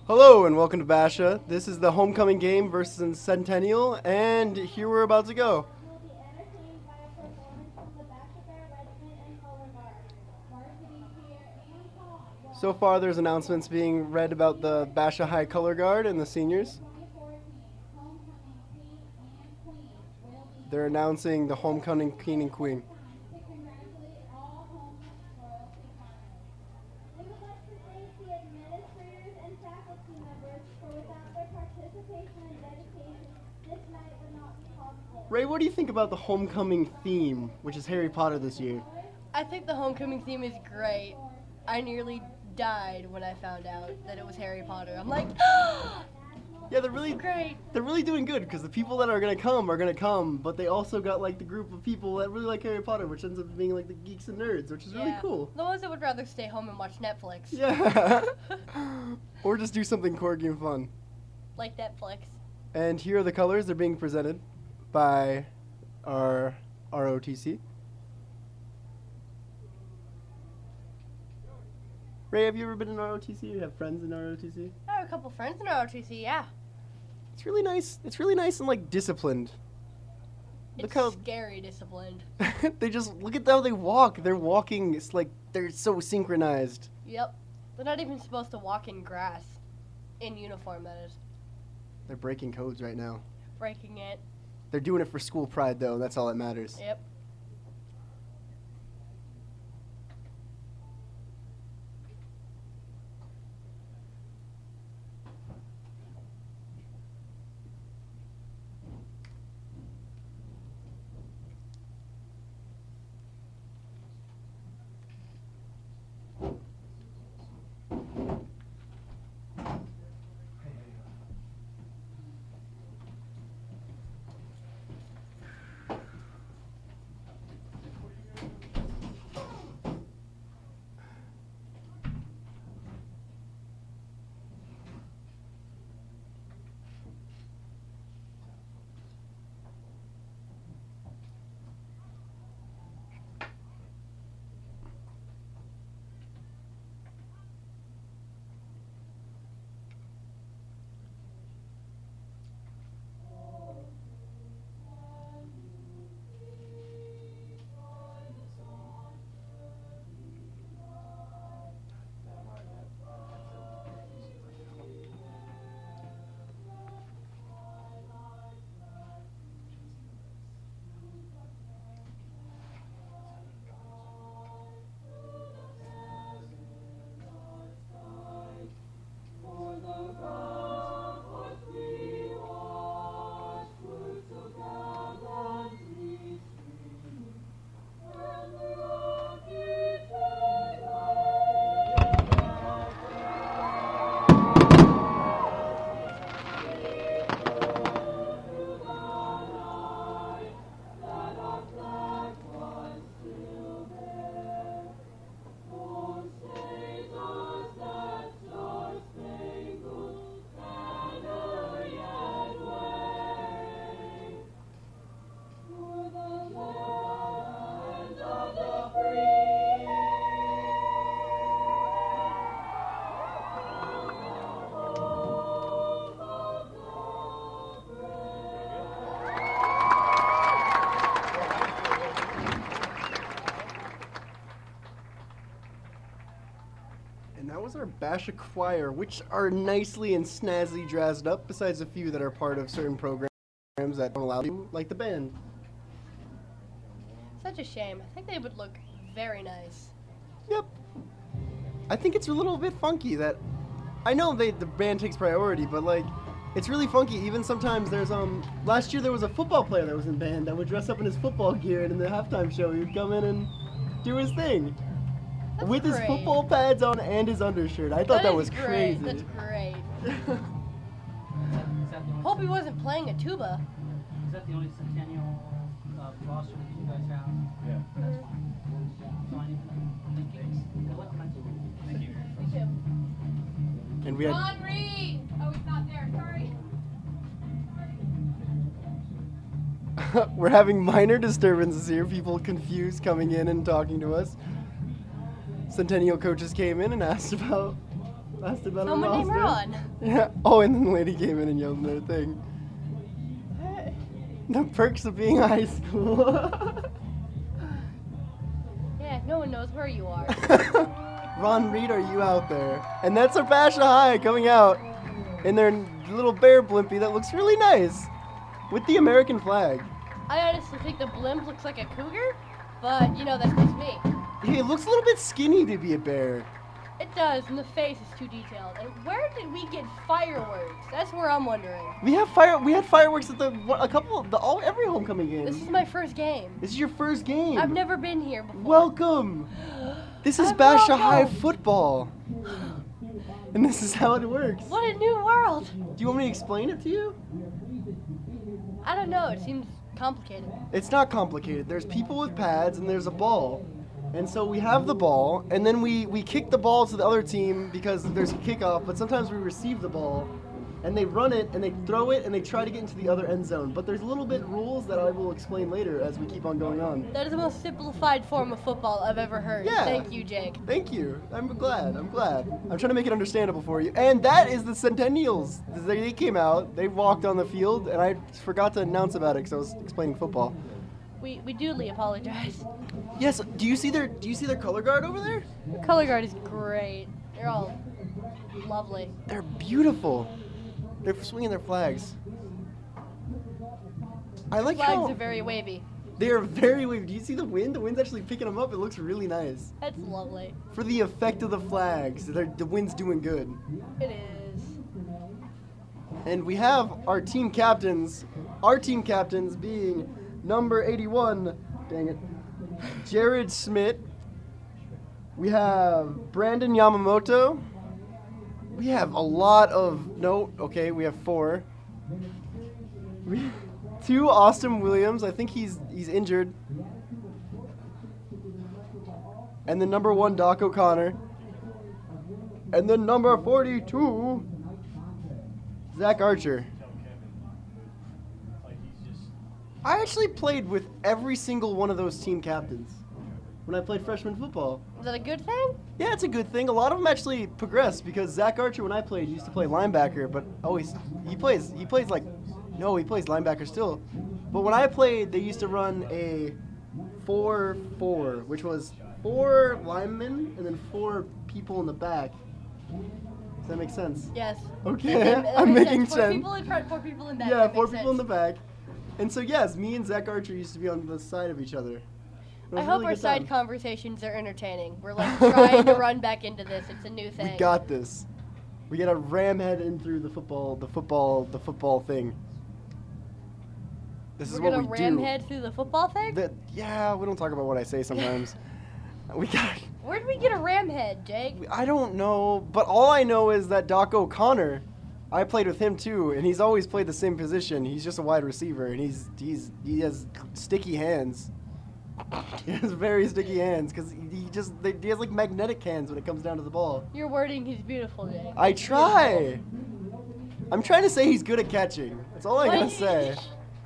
Hello and welcome to Basha. This is the homecoming game versus Centennial, and here we're about to go. So far, there's announcements being read about the Basha High Color Guard and the seniors. They're announcing the homecoming king and queen. Ray, what do you think about the homecoming theme, which is Harry Potter this year? I think the homecoming theme is great. I nearly died when I found out that it was Harry Potter. I'm like, Yeah, they're really great. They're really doing good because the people that are gonna come, but they also got like the group of people that really like Harry Potter, which ends up being like the geeks and nerds, which is really cool. The ones that would rather stay home and watch Netflix. Yeah. Or just do something quirky and fun. Like Netflix. And here are the colors. They're being presented by our ROTC. Ray, have you ever been in ROTC? You have friends in ROTC? I have a couple friends in ROTC, yeah. It's really nice. It's really nice and like disciplined. It's scary disciplined. They just look at how they walk. They're walking. It's like they're so synchronized. Yep. They're not even supposed to walk in grass. In uniform, that is. They're breaking codes right now. Breaking it. They're doing it for school pride, though. That's all that matters. Yep. And that was our Basha choir, which are nicely and snazzy dressed up, besides a few that are part of certain programs that don't allow you, like the band. Such a shame. I think they would look very nice. Yep. I think it's a little bit funky that I know the band takes priority, but like it's really funky. Even sometimes there's last year there was a football player that was in band that would dress up in his football gear, and in the halftime show he'd come in and do his thing. That's With great. his football pads on and his undershirt. I thought that was great. crazy. That's great. Hope he wasn't playing a tuba. Is that the only Centennial roster that you guys have? Yeah. That's fine. So I need to thank you. Good luck. Thank you. Me too. And we had Ron Reed! Oh, he's not there. Sorry. we're having minor disturbances here. People confused coming in and talking to us. Centennial coaches came in and asked about lasted about Someone a named roster. Ron. Yeah. Oh, and then the lady came in and yelled their thing. The perks of being high school. Yeah, no one knows where you are. Ron Reed, are you out there? And that's our Basha High coming out in their little bear blimpie that looks really nice with the American flag. I honestly think the blimp looks like a cougar, but you know, that's just me. Hey, it looks a little bit skinny to be a bear. It does, and the face is too detailed. And where did we get fireworks? That's where I'm wondering. We had fireworks at every homecoming game. This is my first game. This is your first game. I've never been here before. Welcome. This is I'm Basha High welcome. football. And this is how it works. What a new world. Do you want me to explain it to you? I don't know, it seems complicated. It's not complicated. There's people with pads and there's a ball. And so we have the ball, and then we kick the ball to the other team because there's a kickoff, but sometimes we receive the ball, and they run it, and they throw it, and they try to get into the other end zone. But there's a little bit rules that I will explain later as we keep on going on. That is the most simplified form of football I've ever heard. Yeah. Thank you, Jake. Thank you. I'm glad. I'm trying to make it understandable for you. And that is the Centennials. They came out, they walked on the field, and I forgot to announce about it because I was explaining football. We duly apologize. Yes, do you see their color guard over there? The color guard is great. They're all lovely. They're beautiful. They're swinging their flags. I like Flags how are very wavy. they are very wavy. Do you see the wind? The wind's actually picking them up. It looks really nice. That's lovely. For the effect of the flags, the wind's doing good. It is. And we have our team captains. Our team captains being number 81, dang it, Jared Smith. We have Brandon Yamamoto. We have a lot of, we have 4. 2 Austin Williams, I think he's injured. And then number 1, Doc O'Connor. And then number 42, Zach Archer. I actually played with every single one of those team captains when I played freshman football. Is that a good thing? Yeah, it's a good thing. A lot of them actually progressed because Zach Archer, when I played, used to play linebacker, but he plays linebacker still. But when I played, they used to run a 4-4, which was 4 linemen and then 4 people in the back. Does that make sense? Yes. Okay, That I'm makes making sense. 4 sense. people in front, 4 people in back. Yeah, That 4 makes people in the sense. back. And so, yes, me and Zach Archer used to be on the side of each other. It was I a hope really our good side time. conversations are entertaining. We're like trying to run back into this. It's a new thing. We got this. We gotta ram head in through the football thing. This is We're what gonna we ram do. head through the football thing? Yeah, we don't talk about what I say sometimes. We got. Where'd we get a ram head, Jake? I don't know, but all I know is that Doc O'Connor, I played with him too, and he's always played the same position. He's just a wide receiver, and he has sticky hands. He has very sticky hands because he has like magnetic hands when it comes down to the ball. Your wording is beautiful, Jake. I try. I'm trying to say he's good at catching. That's all I gotta say.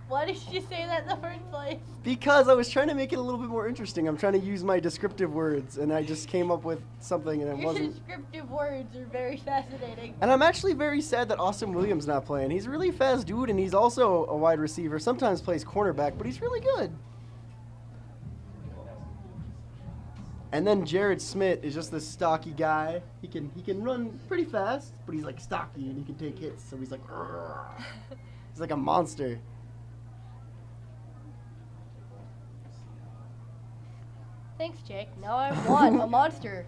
Why did you say that in the first place? Because I was trying to make it a little bit more interesting. I'm trying to use my descriptive words, and I just came up with something, and it Your wasn't. descriptive words are very fascinating. And I'm actually very sad that Austin Williams not playing. He's a really fast dude, and he's also a wide receiver. Sometimes plays cornerback, but he's really good. And then Jared Smith is just this stocky guy. He can run pretty fast, but he's like stocky and he can take hits. So he's like, "Argh." He's like a monster. Thanks, Jake. Now I want a monster.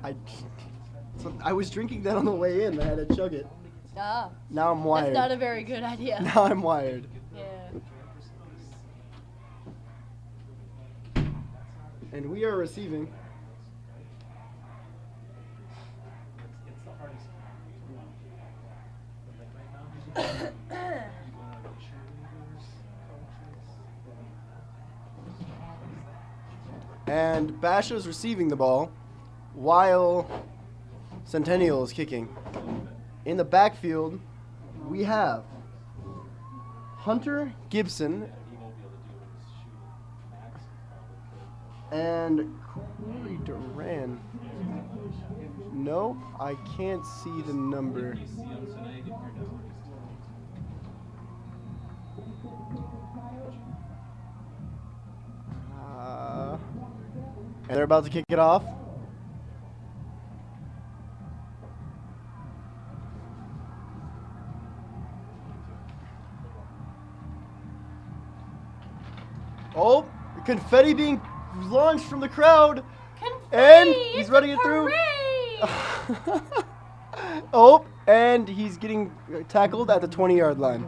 I was drinking that on the way in. I had to chug it. Ah, Now I'm wired. that's not a very good idea. Now I'm wired. Yeah. And we are receiving. And Basha is receiving the ball while Centennial is kicking. In the backfield, we have Hunter Gibson and Corey Duran. Nope, I can't see the number. And they're about to kick it off. Oh, confetti being launched from the crowd. Confetti, And he's running it through. parade! Oh, and he's getting tackled at the 20-yard line.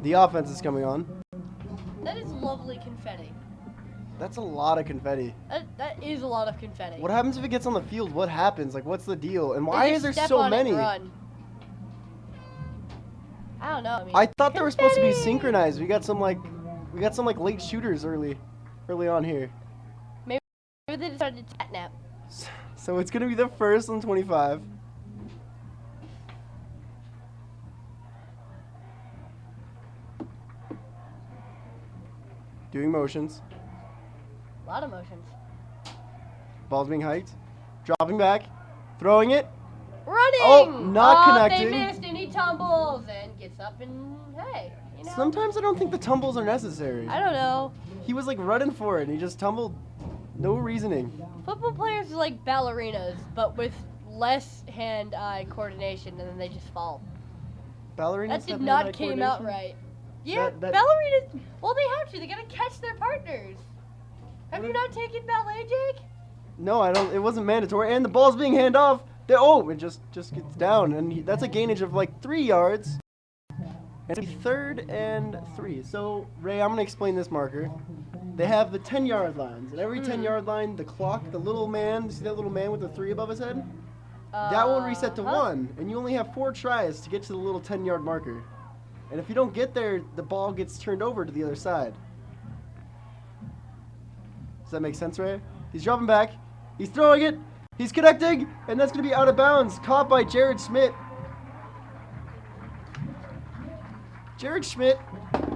The offense is coming on. That is lovely confetti. That's a lot of confetti. That is a lot of confetti. What happens if it gets on the field? What happens? Like, what's the deal? And why They is just there step so on it and many? run. I don't know. I mean, I thought they were supposed to be confetti! synchronized. We got some late shooters early on here. Maybe they decided to catnap. So it's gonna be the first on 25. Doing motions. A lot of motions. Ball's being hiked. Dropping back. Throwing it. Running! Oh, not connecting. They missed and he tumbles and gets up and hey, you know. Sometimes I don't think the tumbles are necessary. I don't know. He was like running for it and he just tumbled. No reasoning. Football players are like ballerinas, but with less hand-eye coordination, and then they just fall. Ballerinas That did have not hand-eye came out coordination? right. Yeah, That- ballerinas. Well, they have to. They gotta catch their partners. Have you not taken ballet, Jake? No, I don't. It wasn't mandatory. And the ball's being handed off. It just gets down, and that's a gainage of like 3 yards. And it'll be 3rd and 3. So Ray, I'm gonna explain this marker. They have the 10-yard lines, and every 10-yard line, the clock, the little man. See that little man with the 3 above his head? That will reset to 1, and you only have 4 tries to get to the little 10-yard marker. And if you don't get there, the ball gets turned over to the other side. Does that make sense, Ray? He's dropping back. He's throwing it. He's connecting, and that's going to be out of bounds. Caught by Jared Schmidt. Jared Schmidt,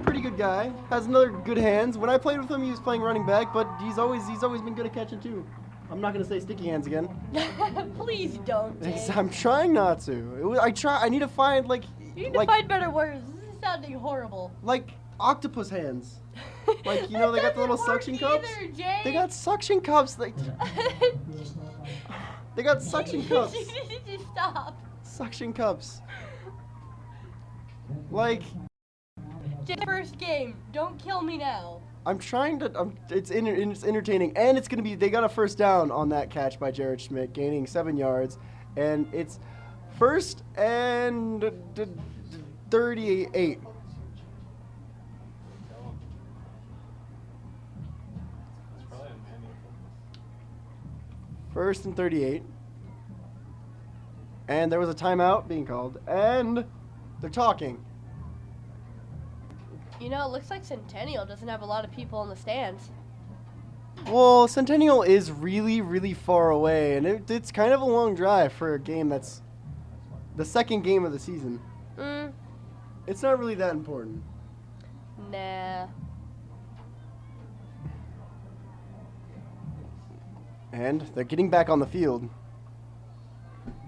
pretty good guy. Has another good hands. When I played with him, he was playing running back, but he's always been good at catching too. I'm not going to say sticky hands again. Please don't, Jake. I'm trying not to. I need to find like. You need to find better words. This is sounding horrible. Like octopus hands. Like, you know, they got the little suction cups. Either, Jake. They got suction cups. Like, they got suction cups. You need to stop. Suction cups. Like, Jake, first game. Don't kill me now. I'm trying to. It's entertaining, and it's gonna be. They got a first down on that catch by Jared Schmidt, gaining 7 yards, and it's 1st and 38. First and 38. And there was a timeout being called, and they're talking. You know, it looks like Centennial doesn't have a lot of people in the stands. Well, Centennial is really, really far away, and it's kind of a long drive for a game that's the second game of the season. It's not really that important. Nah. And they're getting back on the field.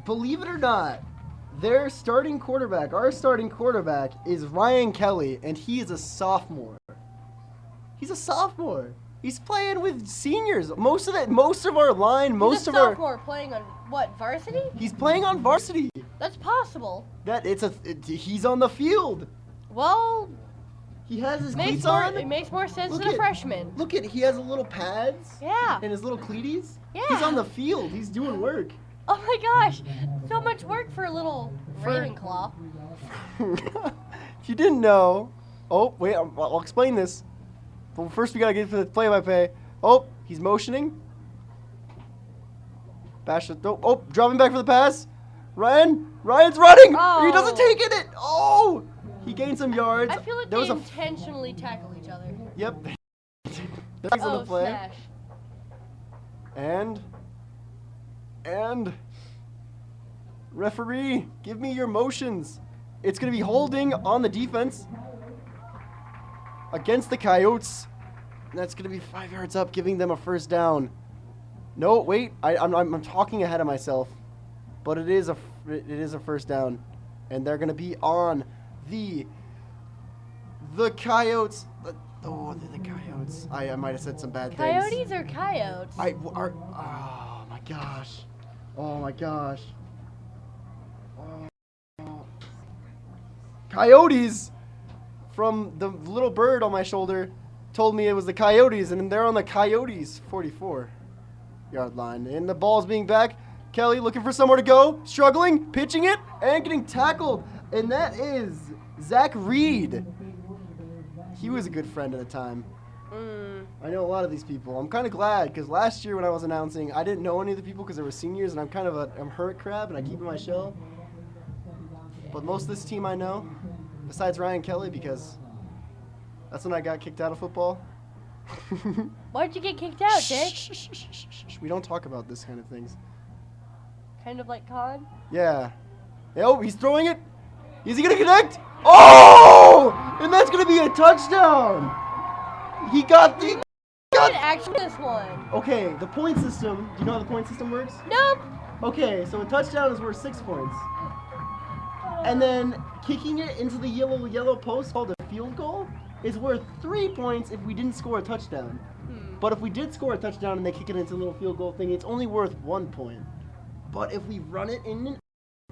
Believe it or not, their starting quarterback, our starting quarterback, is Ryan Kelly, and he is a sophomore. He's a sophomore. He's playing with seniors. Most of our line, He's a sophomore playing on what, varsity? He's playing on varsity. That's possible. He's on the field. Well, He has his makes cleats more, on. it makes more sense Look than a at- freshman. Look at, he has little pads. Yeah. And his little cleaties. Yeah. He's on the field. He's doing work. Oh my gosh, so much work for a little Ravenclaw. If you didn't know, oh wait, I'll explain this. But first we gotta get to the play-by-play. Oh, he's motioning. Basha, dropping back for the pass. Ryan's running. Oh. He doesn't take it. Oh, he gained some yards. I feel like there they was intentionally tackle each other. Yep. There's on the play. Smash. And referee, give me your motions. It's going to be holding on the defense against the Coyotes. And that's going to be 5 yards up, giving them a first down. No, wait. I'm talking ahead of myself, but it is a first down, and they're gonna be on the Coyotes. Oh, they're the Coyotes. I might have said some bad things. Coyotes or coyotes? Oh my gosh. Oh my gosh. Oh. Coyotes from the little bird on my shoulder told me it was the Coyotes, and they're on the Coyotes 44-yard line. And the ball's being back. Kelly looking for somewhere to go, struggling, pitching it, and getting tackled. And that is Zach Reed. He was a good friend at the time. I know a lot of these people. I'm kind of glad because last year when I was announcing, I didn't know any of the people because they were seniors, and I'm kind of I'm hermit crab, and I keep in my shell. But most of this team I know, besides Ryan Kelly, because that's when I got kicked out of football. Why'd you get kicked out, Jake? We don't talk about this kind of things. Kind of like Con? Yeah. Oh, he's throwing it. Is he going to connect? Oh! And that's going to be a touchdown. He got the... Good action this one. Okay, the point system. Do you know how the point system works? Nope. Okay, so a touchdown is worth 6 points. And then kicking it into the yellow post called a field goal is worth 3 points if we didn't score a touchdown. But if we did score a touchdown and they kick it into a little field goal thing, it's only worth 1 point. But if we run it in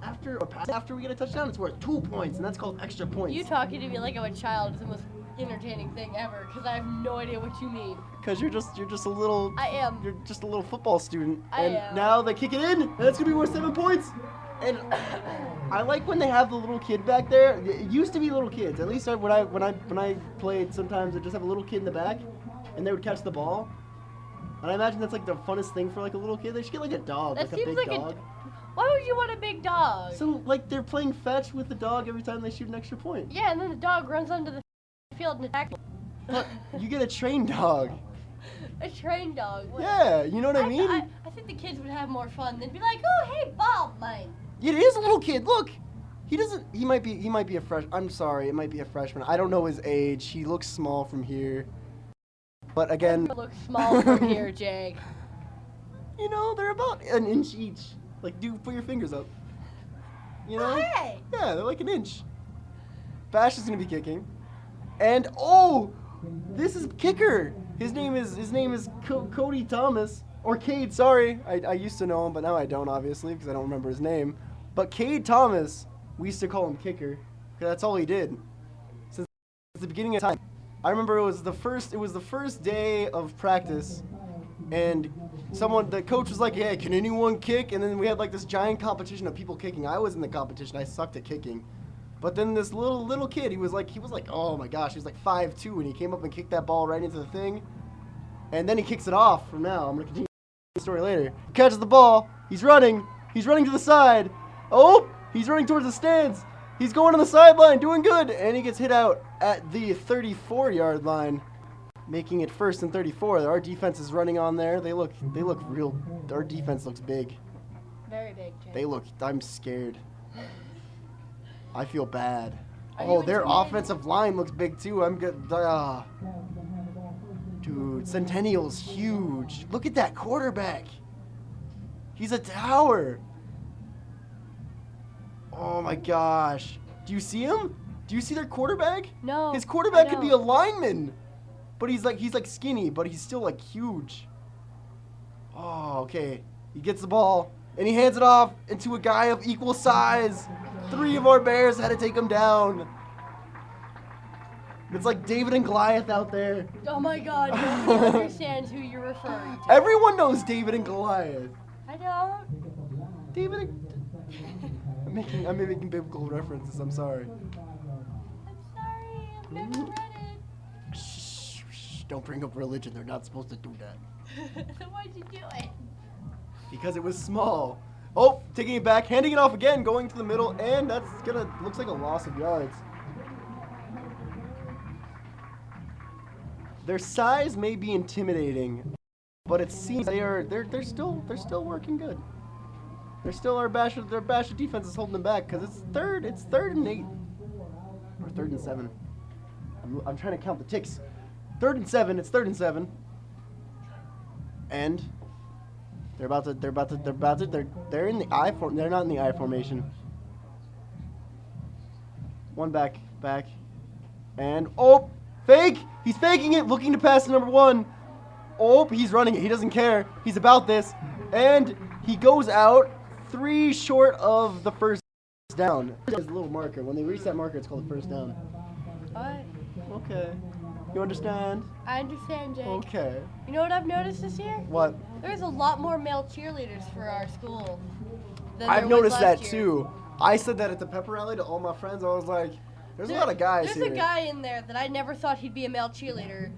after or pass after we get a touchdown, it's worth 2 points, and that's called extra points. You talking to me like I'm a child is the most entertaining thing ever, because I have no idea what you mean. Because you're just a little. I am. You're just a little football student. I and am. now they kick it in, and that's gonna be worth 7 points. And I like when they have the little kid back there. It used to be little kids. At least when I played, sometimes they just have a little kid in the back, and they would catch the ball. And I imagine that's like the funnest thing for like a little kid. They should get like a dog, That like a seems big like dog. Why would you want a big dog? So like they're playing fetch with the dog every time they shoot an extra point. Yeah, and then the dog runs onto the field and attacks. But you get a trained dog. A trained dog. What? Yeah, you know what I mean? I think the kids would have more fun. They'd be like, oh, hey, ball, mine. It is a little kid. Look, he might be a fresh. I'm sorry, it might be a freshman. I don't know his age. He looks small from here. But again, Look small from here, Jake. you know they're about an inch each. Like, put your fingers up. You know? Oh, hey. Yeah, they're like an inch. Bash is gonna be kicking, and this is kicker. His name is Cody Thomas or Cade. Sorry, I used to know him, but now I don't, obviously, because I don't remember his name. But Cade Thomas, we used to call him kicker, because that's all he did since the beginning of time. I remember it was the first day of practice, and the coach was like, "Hey, can anyone kick?" And then we had like this giant competition of people kicking. I was in the competition. I sucked at kicking. But then this little kid, he was like, oh my gosh, he was like 5'2", and he came up and kicked that ball right into the thing. And then he kicks it off from now. I'm going to continue the story later. Catches the ball. He's running to the side. Oh, he's running towards the stands. He's going on the sideline, doing good. And he gets hit out at the 34-yard line, making it 1st and 34. Our defense is running on there. They look real. Our defense looks big. Very big, Jake. I'm scared. I feel bad. Are Oh, you their intimidated? offensive line looks big too. I'm good. Dude, Centennial's huge. Look at that quarterback. He's a tower. Oh my gosh. Do you see him? Do you see their quarterback? No. His quarterback I could be a don't. lineman. But he's like skinny, but he's still like huge. Oh, okay. He gets the ball and he hands it off into a guy of equal size. 3 of our Bears had to take him down. It's like David and Goliath out there. Oh my God, nobody understands who you're referring to. Everyone knows David and Goliath. I don't. David and... I'm making biblical references, I'm sorry. I'm sorry, I've never read it. Shh, don't bring up religion, they're not supposed to do that. So why'd you do it? Because it was small. Oh, taking it back, handing it off again, going to the middle, and that's looks like a loss of yards. Their size may be intimidating, but it seems they're still working good. They're still their Basha defense is holding them back because it's 3rd and 8 or 3rd and 7. I'm trying to count the ticks. 3rd and 7. It's 3rd and 7. And They're in the I form. They're not in the I formation. One back. And, oh, fake! He's faking it, looking to pass to number 1. Oh, he's running it. He doesn't care. He's about this. And he goes out 3 short of the first down. There's a little marker. When they reach that marker, it's called a first down. What? Okay. You understand? I understand, Jake. Okay. You know what I've noticed this year? What? There's a lot more male cheerleaders for our school than I've there was noticed last that year. too. I said that at the pep rally to all my friends. I was like, there's a lot of guys There's here. a guy in there that I never thought he'd be a male cheerleader,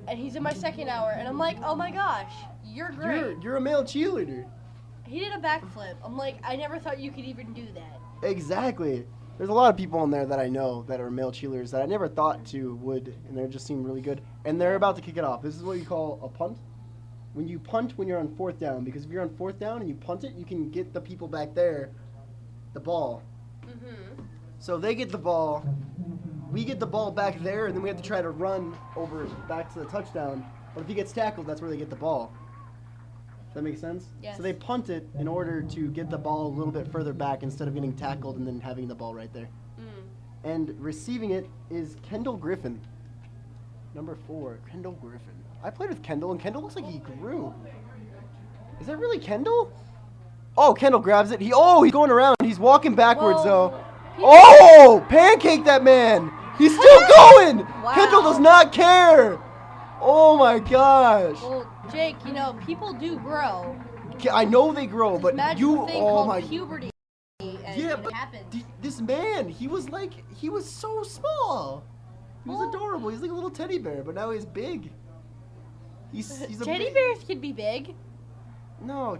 and he's in my second hour, and I'm like, oh my gosh, you're great. You're a male cheerleader. He did a backflip. I'm like, I never thought you could even do that. Exactly. There's a lot of people in there that I know that are male cheerleaders that I never thought to would, and they just seem really good. And they're about to kick it off. This is what you call a punt. When you punt when you're on 4th down, because if you're on 4th down and you punt it, you can get the people back there the ball. Mm-hmm. So they get the ball, we get the ball back there, and then we have to try to run over back to the touchdown. But if he gets tackled, that's where they get the ball. Does that make sense? Yes. So they punt it in order to get the ball a little bit further back instead of getting tackled and then having the ball right there. And receiving it is Kendall Griffin. Number 4, Kendall Griffin. I played with Kendall, and Kendall looks like he grew. Is that really Kendall? Oh, Kendall grabs it. He's going around. He's walking backwards, Whoa. though. Oh, pancake that man. He's still going. Wow. Kendall does not care. Oh, my gosh. Well, Jake, you know, people do grow. I know they grow, This but magical thing oh called my. puberty. And Yeah, it but happens. this man, he was so small. He was Oh. adorable. He's like a little teddy bear, but now he's big. He's a Teddy big- bears can be big. No,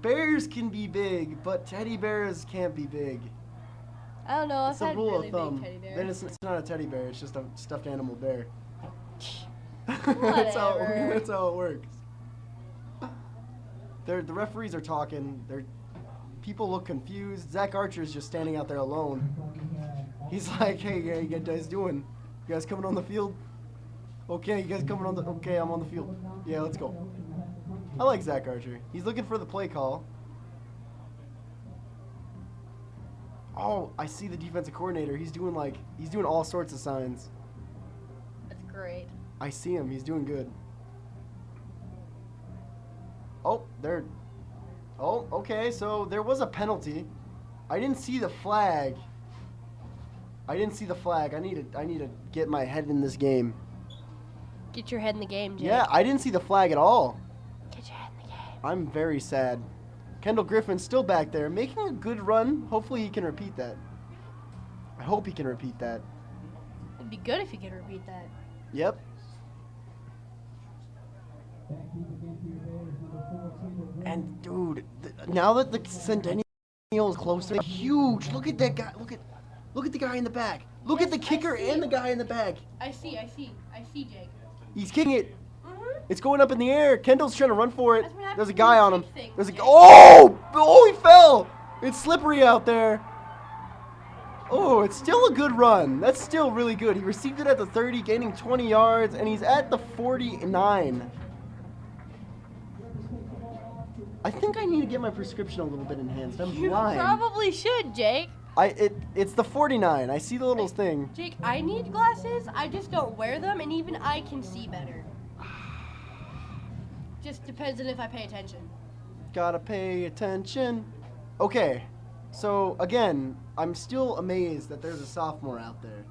bears can be big, but teddy bears can't be big. I don't know. It's I've a had rule really of thumb. big teddy bears. Then it's not a teddy bear. It's just a stuffed animal bear. Whatever. That's how it works. The referees are talking. People look confused. Zach Archer is just standing out there alone. He's like, "Hey, how you guys doing? You guys coming on the field? Okay, you guys coming on the? Okay, I'm on the field. Yeah, let's go." I like Zach Archer. He's looking for the play call. Oh, I see the defensive coordinator. He's doing all sorts of signs. That's great. I see him. He's doing good. Oh, okay. So there was a penalty. I didn't see the flag. I need to get my head in this game. Get your head in the game, Jake. Yeah, I didn't see the flag at all. Get your head in the game. I'm very sad. Kendall Griffin's still back there, making a good run. Hopefully he can repeat that. I hope he can repeat that. It'd be good if you could repeat that. Yep. And dude, now that the Centennial is closer, huge. Look at that guy. Look at the guy in the back. Look at the kicker and the guy in the back. I see, Jake. He's kicking it. It's going up in the air. Kendall's trying to run for it. That's what happens There's a when guy you on him. kick things, There's a Jake. oh, he fell. It's slippery out there. Oh, it's still a good run. That's still really good. He received it at the 30, gaining 20 yards, and he's at the 49. I think I need to get my prescription a little bit enhanced. I'm You blind. probably should, Jake. It's the 49. I see the little thing. Jake, I need glasses. I just don't wear them, and even I can see better. Just depends on if I pay attention. Gotta pay attention. Okay, so again, I'm still amazed that there's a sophomore out there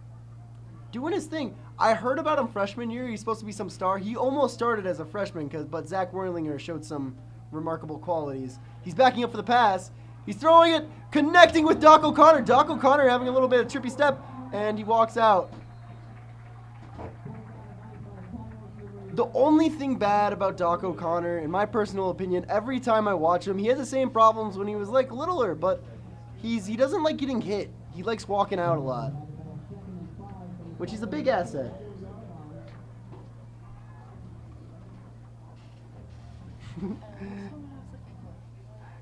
doing his thing. I heard about him freshman year. He's supposed to be some star. He almost started as a freshman, but Zach Werlinger showed some remarkable qualities. He's backing up for the pass. He's throwing it, connecting with Doc O'Connor. Doc O'Connor having a little bit of trippy step, and he walks out. The only thing bad about Doc O'Connor, in my personal opinion, every time I watch him, he had the same problems when he was like littler, but he doesn't like getting hit. He likes walking out a lot, which is a big asset.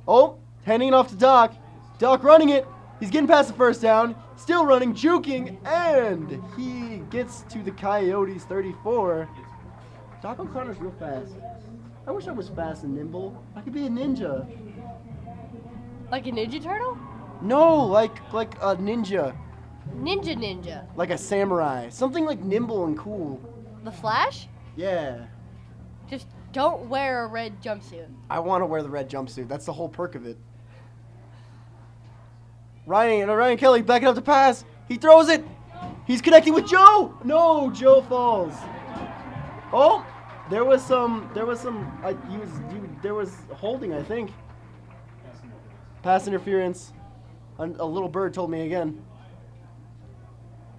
Oh, handing it off to Doc. Doc running it. He's getting past the first down. Still running, juking, and he gets to the Coyotes 34. Doc O'Connor's real fast. I wish I was fast and nimble. I could be a ninja. Like a Ninja Turtle? No, like a ninja. Ninja. Like a samurai. Something like nimble and cool. The Flash? Yeah. Just don't wear a red jumpsuit. I want to wear the red jumpsuit. That's the whole perk of it. Ryan Kelly backing up the pass. He throws it. He's connecting with Joe. No, Joe falls. Oh, there was holding, I think. Pass interference. A little bird told me again.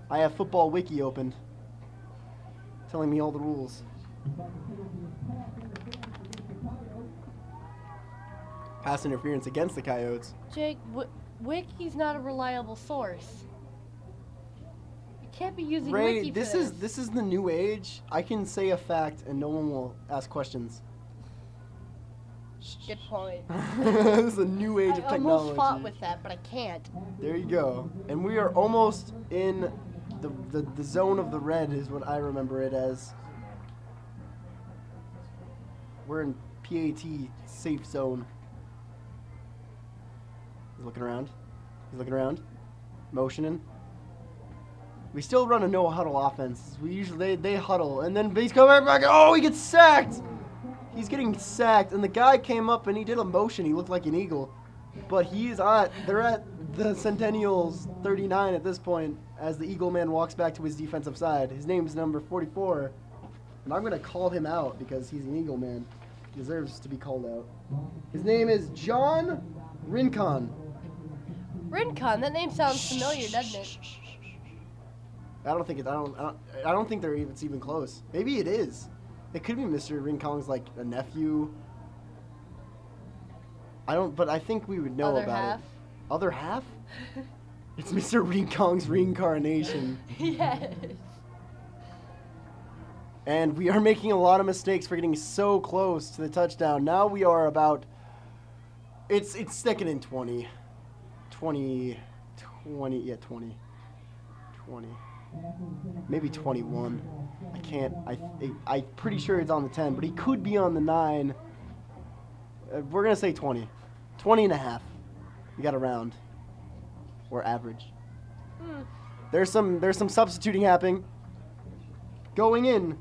I have Football Wiki opened, telling me all the rules. Pass interference against the Coyotes. Jake, Wiki's not a reliable source. You can't be using Ray, Wiki for this is the new age. I can say a fact and no one will ask questions. Good point. This is a new age I of technology. almost fought with that, but I can't. There you go. And we are almost in the zone of the red is what I remember it as. We're in PAT safe zone. He's looking around. He's looking around. Motioning. We still run a no huddle offense. We usually they huddle and then he's coming back. Oh, he gets sacked. He's getting sacked, and the guy came up and he did a motion. He looked like an eagle, but they're at the Centennial's 39 at this point as the Eagle man walks back to his defensive side. His name's number 44, and I'm gonna call him out because he's an Eagle man. He deserves to be called out. His name is John Rincon. Rincon, that name sounds familiar, doesn't it? I don't think it's even close. Maybe it is. It could be Mr. Rincon's like a nephew. But I think we would know Other about half? it. Other half? It's Mr. Rincon's reincarnation. Yes. And we are making a lot of mistakes for getting so close to the touchdown. Now we are about, it's second and 20. 20, yeah, 20. Maybe 21. I'm pretty sure it's on the 10, but he could be on the 9. We're going to say 20. 20 and a half. We got a round. Or average. There's some substituting happening. Going in,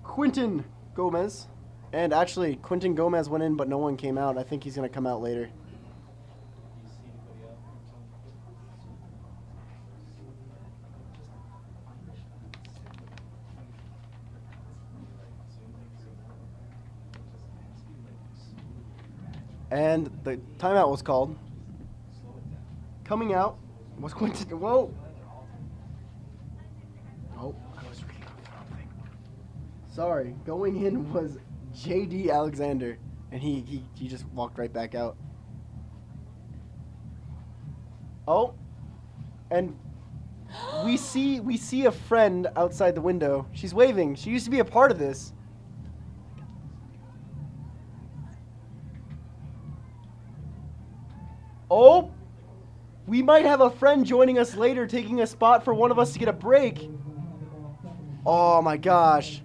Quinton Gomez. And actually, Quinton Gomez went in, but no one came out. I think he's going to come out later. And the timeout was called. Coming out was Quinton. Whoa. Oh, I was reading off the wrong thing. Sorry. Going in was J.D. Alexander, and he just walked right back out. Oh, and we see a friend outside the window. She's waving. She used to be a part of this. Oh, we might have a friend joining us later, taking a spot for one of us to get a break. Oh my gosh.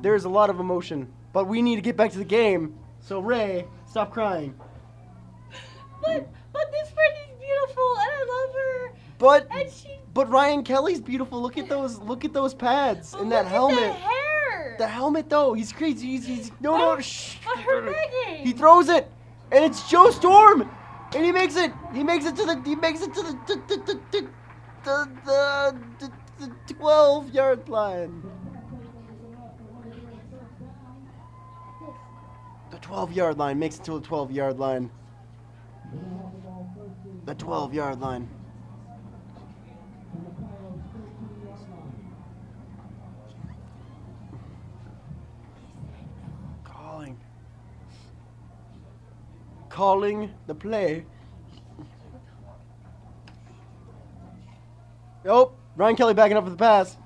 There's a lot of emotion, but we need to get back to the game. So Ray, stop crying. But this friend is beautiful, and I love her. But Ryan Kelly's beautiful. Look at those pads and that helmet. Look at the hair. The helmet though, he's crazy. He's no. Shh. But her begging. He throws it, and it's Joe Storm. And he makes it to the 12-yard line. The 12-yard line makes it to the 12-yard line. The 12-yard line. Calling the play. Oh, Ryan Kelly backing up for the pass.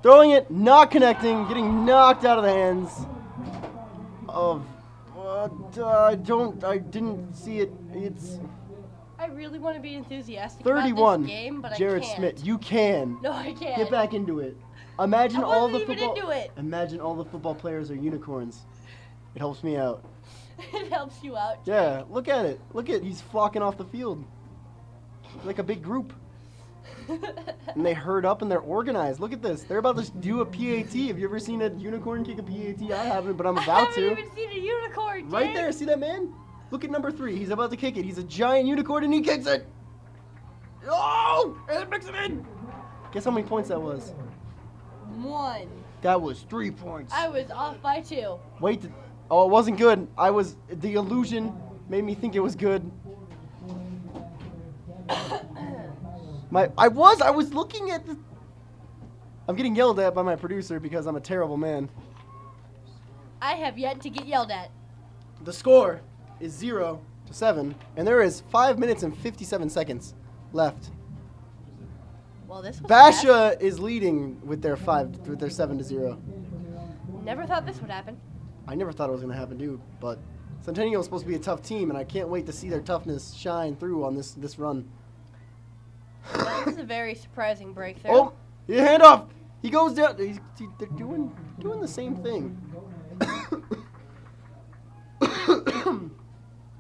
Throwing it, not connecting, getting knocked out of the hands of I didn't see it. It's I really want to be enthusiastic 31. about this game, but Jared I can't. Smith, you can. No, I can't. Get back into it. Imagine I all wasn't the even football. into it. Imagine all the football players are unicorns. It helps me out. It helps you out. Yeah, look at it. Look at he's flocking off the field. Like a big group. And they herd up and they're organized. Look at this. They're about to do a PAT. Have you ever seen a unicorn kick a PAT? I haven't, but I'm about to. I haven't even seen a unicorn, Jake. Right there. See that man? Look at number 3. He's about to kick it. He's a giant unicorn and he kicks it. Oh! And it makes it in. Guess how many points that was? 1. That was 3 points. I was off by 2. Wait. Oh, it wasn't good. The illusion made me think it was good. I was looking at the... I'm getting yelled at by my producer because I'm a terrible man. I have yet to get yelled at. The score is 0-7, and there is 5 minutes and 57 seconds left. Well, this was Basha is leading with their 7-0. Never thought this would happen. I never thought it was going to happen, dude, but Centennial is supposed to be a tough team, and I can't wait to see their toughness shine through on this run. This is a very surprising breakthrough. Oh, he hand off. He goes down. They're doing the same thing.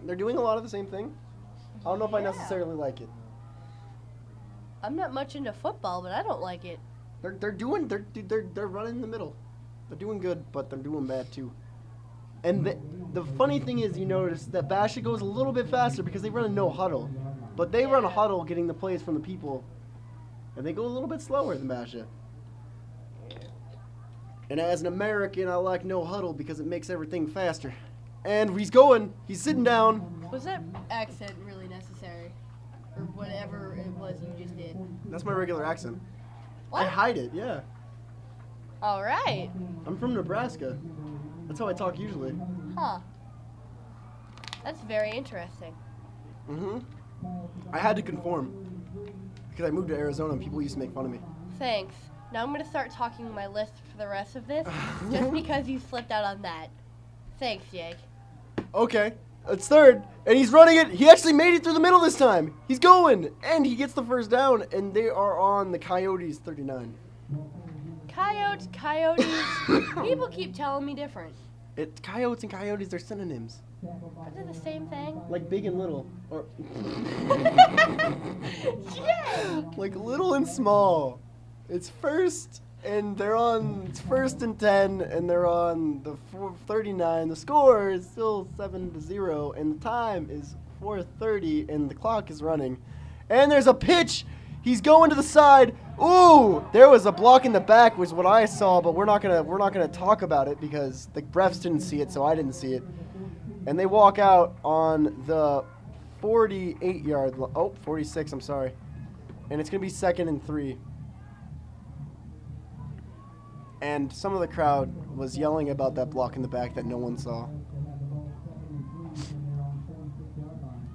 They're doing a lot of the same thing. I don't know if I necessarily like it. I'm not much into football, but I don't like it. They're running in the middle. They're doing good, but they're doing bad too. And the funny thing is, you notice that Basha goes a little bit faster because they run a no huddle. But they run a huddle getting the plays from the people. And they go a little bit slower than Basha. And as an American, I like no huddle because it makes everything faster. And he's sitting down. Was that accent really necessary? Or whatever it was you just did? That's my regular accent. What? I hide it, yeah. All right. I'm from Nebraska. That's how I talk usually. Huh. That's very interesting. Mm-hmm. I had to conform. Because I moved to Arizona and people used to make fun of me. Thanks. Now I'm going to start talking my list for the rest of this, just because you slipped out on that. Thanks, Jake. Okay. It's third. And he's running it. He actually made it through the middle this time. He's going. And he gets the first down. And they are on the Coyotes 39. Coyotes. People keep telling me different. Coyotes and coyotes, they're synonyms. Are they the same thing? Like big and little. Or Jake! like little and small. It's first and it's first and 10 and they're on the 39. The score is still 7-0 and the time is 4:30 and the clock is running. And there's a pitch. He's going to the side. Ooh, there was a block in the back was what I saw, but we're not gonna talk about it because the refs didn't see it, so I didn't see it. And they walk out on the 48-yard line. Oh, 46, I'm sorry. And it's going to be 2nd and 3. And some of the crowd was yelling about that block in the back that no one saw.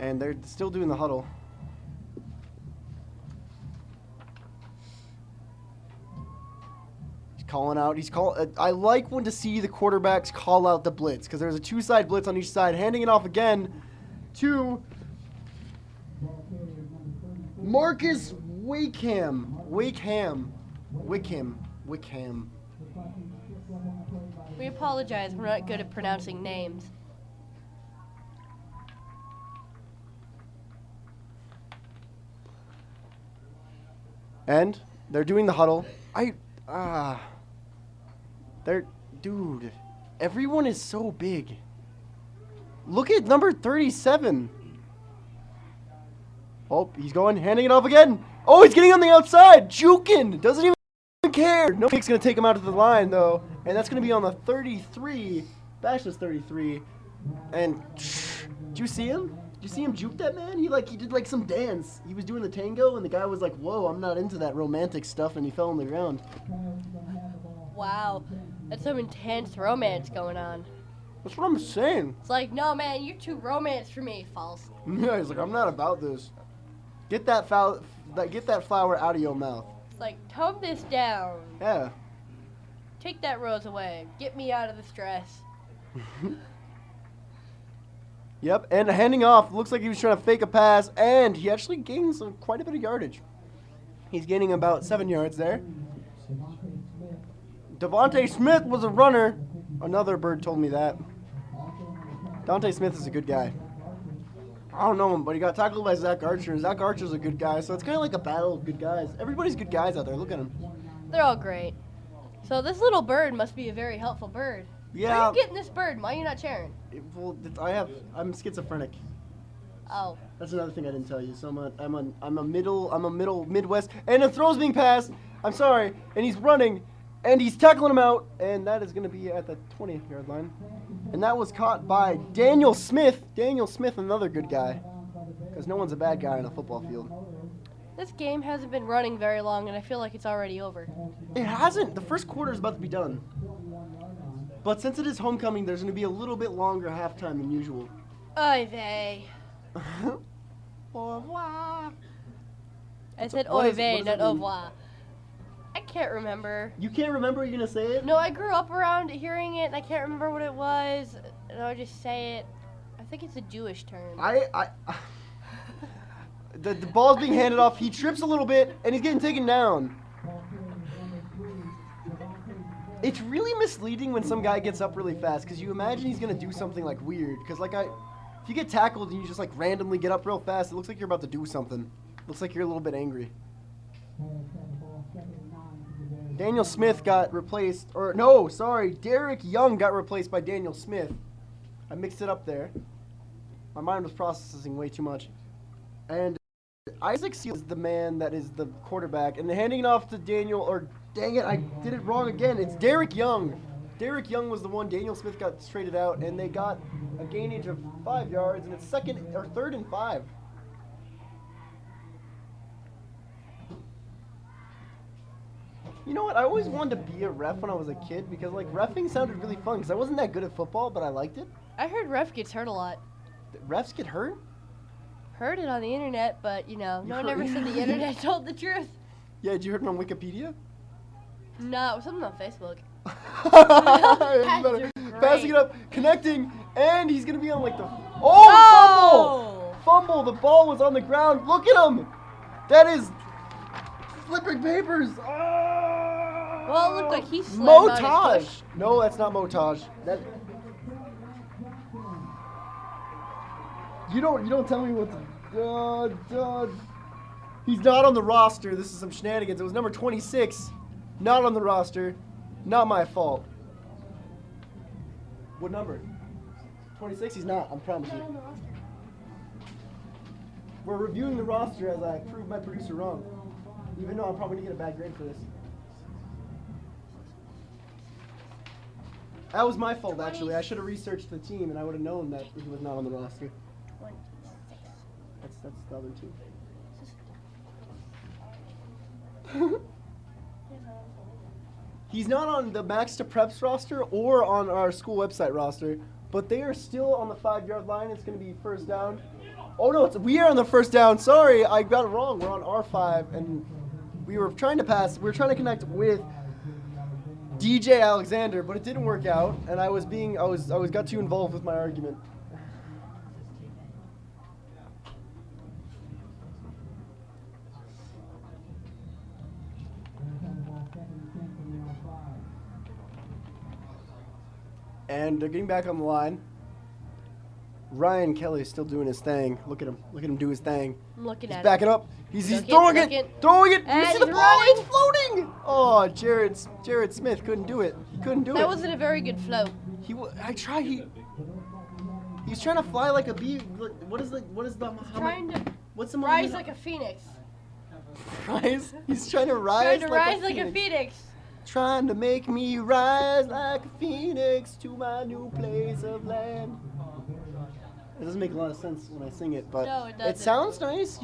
And they're still doing the huddle. Calling out. I like when to see the quarterbacks call out the blitz because there's a 2-side blitz on each side. Handing it off again to Marcus Wickham. We apologize. We're not good at pronouncing names. And they're doing the huddle. Dude, everyone is so big. Look at number 37. Oh, he's handing it off again. Oh, he's getting on the outside. Jukin doesn't even care. No kick's going to take him out to the line, though. And that's going to be on the 33. Basha's 33. And did you see him? Did you see him juke that man? He did some dance. He was doing the tango, and the guy was like, whoa, I'm not into that romantic stuff, and he fell on the ground. Wow, that's some intense romance going on. That's what I'm saying. It's like, no, man, you're too romance for me. False. Yeah, he's like, I'm not about this. Get that flower out of your mouth. It's like, tone this down. Yeah. Take that rose away. Get me out of the stress. Yep, and handing off. Looks like he was trying to fake a pass, and he actually gains quite a bit of yardage. He's gaining about 7 yards there. Devontae Smith was a runner. Another bird told me that. Dante Smith is a good guy. I don't know him, but he got tackled by Zach Archer, and Zach Archer's a good guy, so it's kind of like a battle of good guys. Everybody's good guys out there. Look at them. They're all great. So this little bird must be a very helpful bird. Yeah. Where are you getting this bird? Why are you not sharing? I'm schizophrenic. Oh. That's another thing I didn't tell you. So I'm a middle Midwest, and a throw's being passed. I'm sorry, and he's running, and he's tackling him out, and that is going to be at the 20-yard line. And that was caught by Daniel Smith. Daniel Smith, another good guy, because no one's a bad guy on a football field. This game hasn't been running very long, and I feel like it's already over. It hasn't. The first quarter is about to be done. But since it is homecoming, there's going to be a little bit longer halftime than usual. Oy vey. Au revoir. I said What oy is- vey, what does not that au mean? revoir. I can't remember. You can't remember? You're going to say it? No, I grew up around hearing it, and I can't remember what it was, and I would just say it. I think it's a Jewish term. The ball's being handed off. He trips a little bit, and he's getting taken down. It's really misleading when some guy gets up really fast, because you imagine he's going to do something, like, weird. Because, like, if you get tackled and you just, like, randomly get up real fast, it looks like you're about to do something. Looks like you're a little bit angry. Daniel Smith got replaced, or no, sorry, Derek Young got replaced by Daniel Smith. I mixed it up there. My mind was processing way too much. And Isaac Seal is the man that is the quarterback, and handing it off to Daniel, or dang it, I did it wrong again. It's Derek Young. Derek Young was the one. Daniel Smith got traded out, and they got a gainage of 5 yards, and it's third and 5. You know what? I always wanted to be a ref when I was a kid because, like, reffing sounded really fun because I wasn't that good at football, but I liked it. I heard ref gets hurt a lot. Refs get hurt? Heard it on the internet, but, you know, You no one heard- ever said the internet told the truth. Yeah, did you hear it on Wikipedia? No, it was something on Facebook. Better. Great. Passing it up, connecting, and he's going to be on, like, the... Oh, fumble! The ball was on the ground. Look at him! That is flipping papers. Oh! Well, it looked like he slammed on his Motage! push. No, that's not Motage. That... You don't tell me what to... He's not on the roster. This is some shenanigans. It was number 26. Not on the roster. Not my fault. What number? 26? He's not. I promise you. We're reviewing the roster as I proved my producer wrong. Even though I'm probably going to get a bad grade for this. That was my fault, actually. I should have researched the team, and I would have known that he was not on the roster. That's the other two. He's not on the Max to Preps roster or on our school website roster, but they are still on the 5-yard line. It's going to be first down. Oh no, we are on the first down. Sorry, I got it wrong. We're on R5, and we were trying to pass. We were trying to connect with DJ Alexander, but it didn't work out, and I got too involved with my argument. And they're getting back on the line. Ryan Kelly's still doing his thing. Look at him. Look at him do his thing. I'm looking He's at backing it. up. He's Looking, throwing looking. it. Throwing it. You And see the he's ball? running. It's floating. Oh, Jared Smith couldn't do it. He couldn't do it. That wasn't a very good float. I tried. He's trying to fly like a bee. What is the? Trying to What's the rise like a phoenix. rise? He's trying to Trying rise. to rise like a phoenix. Trying to make me rise like a phoenix to my new place of land. It doesn't make a lot of sense when I sing it, but No, it doesn't. it sounds nice.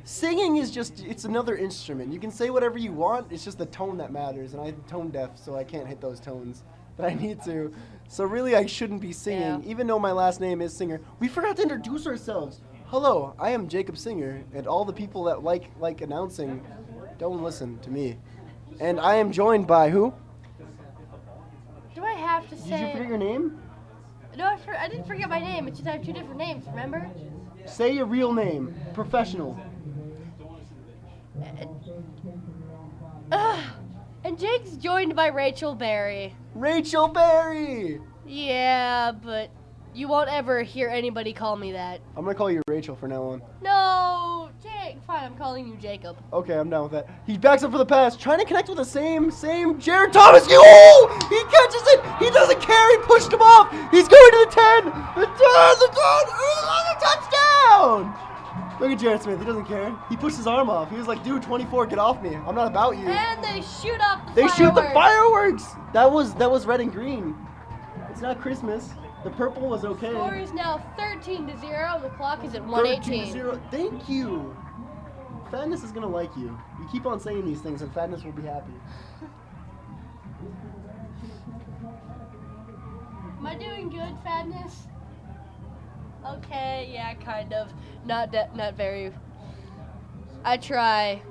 Singing is it's another instrument. You can say whatever you want. It's just the tone that matters, and I'm tone deaf, so I can't hit those tones that I need to. So really, I shouldn't be singing, Yeah. even though my last name is Singer. We forgot to introduce ourselves. Hello, I am Jacob Singer, and all the people that like announcing don't listen to me. And I am joined by who? Do I have to Did say? you forget your name? No, I didn't forget my name. It's just I have 2 different names. Remember? Say your real name. Professional. And Jake's joined by Rachel Berry. Rachel Berry! Yeah, but You won't ever hear anybody call me that. I'm gonna call you Rachel from now on. No, Jake. Fine, I'm calling you Jacob. Okay, I'm down with that. He backs up for the pass, trying to connect with the same Jared Thomas. Oh! He catches it! He doesn't care! He pushed him off! He's going to the 10! The 10! The 10! Oh, the touchdown! Look at Jared Smith. He doesn't care. He pushed his arm off. He was like, dude, 24, get off me. I'm not about you. And they shoot up the They fireworks. shoot the fireworks! That was red and green. It's not Christmas. The purple was okay. Score is now 13-0. The clock is at 1:18. 13-0. Thank you. Fatness is gonna like you. You keep on saying these things, and Fatness will be happy. Am I doing good, Fatness? Okay, yeah, kind of. Not very. I try.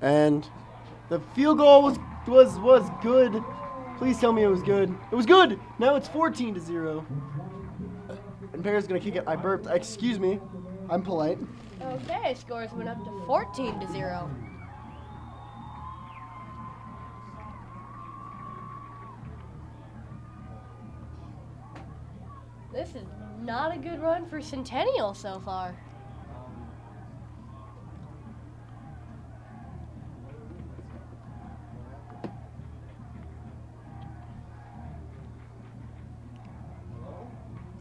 And the field goal was good. Please tell me it was good. It was good. Now it's 14-0. And Bear's gonna kick it. I burped. Excuse me. I'm polite. Okay, scores went up to 14-0. This is not a good run for Centennial so far.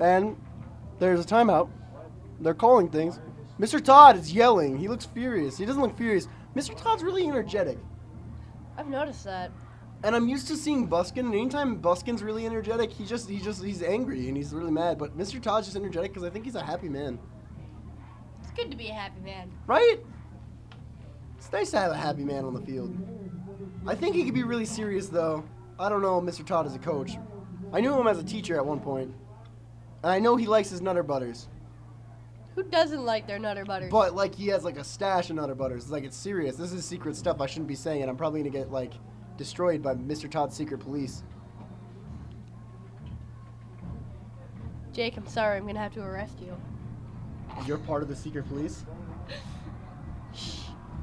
And there's a timeout. They're calling things. Mr. Todd is yelling. He looks furious. He doesn't look furious. Mr. Todd's really energetic. I've noticed that. And I'm used to seeing Buskin, and anytime Buskin's really energetic, he's angry and he's really mad. But Mr. Todd's just energetic because I think he's a happy man. It's good to be a happy man. Right? It's nice to have a happy man on the field. I think he could be really serious, though. I don't know Mr. Todd as a coach. I knew him as a teacher at one point. And I know he likes his Nutter Butters. Who doesn't like their Nutter Butters? But, like, he has, like, a stash of Nutter Butters. It's like, it's serious. This is secret stuff I shouldn't be saying, and I'm probably going to get, like, destroyed by Mr. Todd's secret police. Jake, I'm sorry. I'm going to have to arrest you. You're part of the secret police?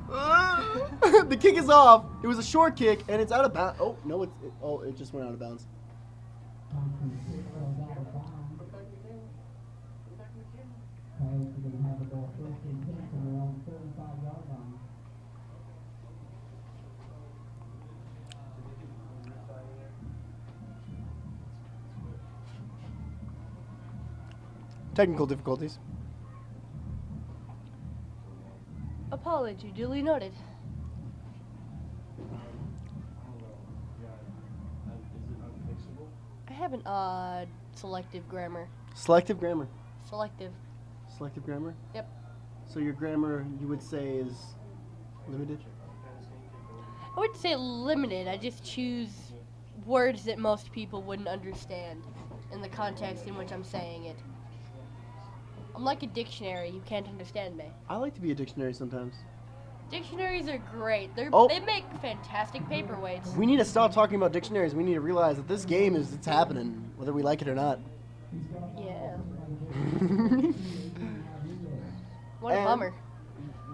The kick is off. It was a short kick, and it's out of bounds. Oh, no, it just went out of bounds. Technical difficulties. Apology duly noted. I have an odd selective grammar. Selective grammar. Selective. Selective grammar? Yep. So your grammar, you would say, is limited? I wouldn't say limited. I just choose words that most people wouldn't understand in the context in which I'm saying it. I'm like a dictionary. You can't understand me. I like to be a dictionary sometimes. Dictionaries are great. Oh. They make fantastic paperweights. We need to stop talking about dictionaries. We need to realize that this game it's happening, whether we like it or not. Yeah. What a And bummer.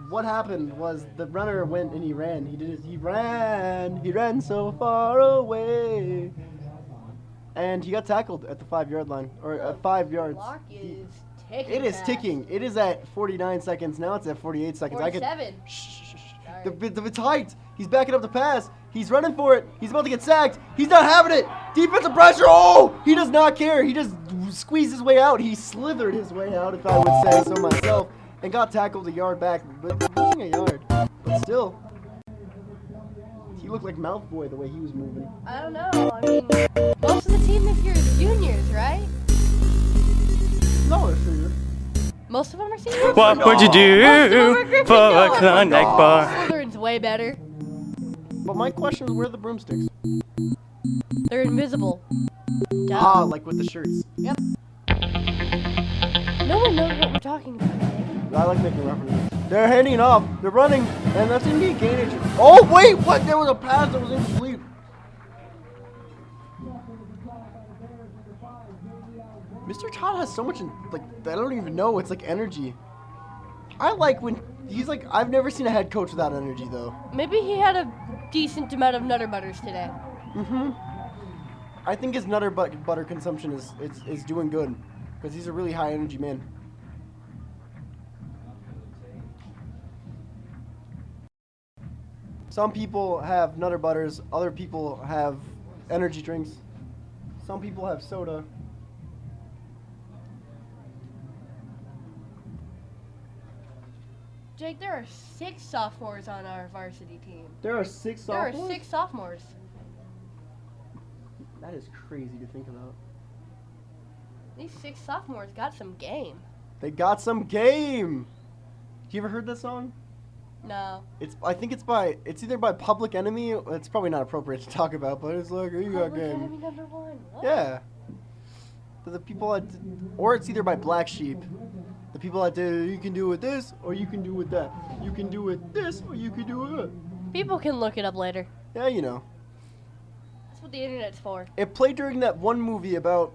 What happened was the runner went and he ran. He ran so far away. And he got tackled at the 5-yard line, or at 5 yards. Clock is ticking. It is fast. ticking. It is at 49 seconds. Now it's at 48 seconds. 47. Shh. Sorry. It's height. He's backing up the pass. He's running for it. He's about to get sacked. He's not having it. Defensive pressure. Oh! He does not care. He just squeezed his way out. He slithered his way out, if I would say so myself, and got tackled a yard back, but losing a yard. But still, he looked like Mouthboy the way he was moving. I don't know. I mean, most of the team this year is juniors, right? No, it's senior. Most of them are seniors. What would you do for a Klondike bar? Slytherin's way better. But my question is, where are the broomsticks? They're invisible. Duh. Ah, like with the shirts. Yep. No one knows what we're talking about today. I like making references. They're handing it off. They're running, and that's going to be a gain. Oh, wait, what? There was a pass that was incomplete. Mr. Todd has so much, like, I don't even know. It's like energy. I like when he's like, I've never seen a head coach without energy, though. Maybe he had a decent amount of Nutter Butters today. Mm-hmm. I think his nutter butter consumption is doing good because he's a really high energy man. Some people have nutter butters, other people have energy drinks. Some people have soda. Jake, there are 6 sophomores on our varsity team. There are 6 sophomores? There are 6 sophomores. That is crazy to think about. These 6 sophomores got some game. They got some game. You ever heard that song? No. I think it's either by Public Enemy. It's probably not appropriate to talk about, but it's like you got Public game. Enemy #1. What? Yeah. The people that, or it's either by Black Sheep. The people that do, you can do with this, or you can do with that. You can do with this, or you can do with that. People can look it up later. Yeah, you know. That's what the internet's for. It played during that one movie about,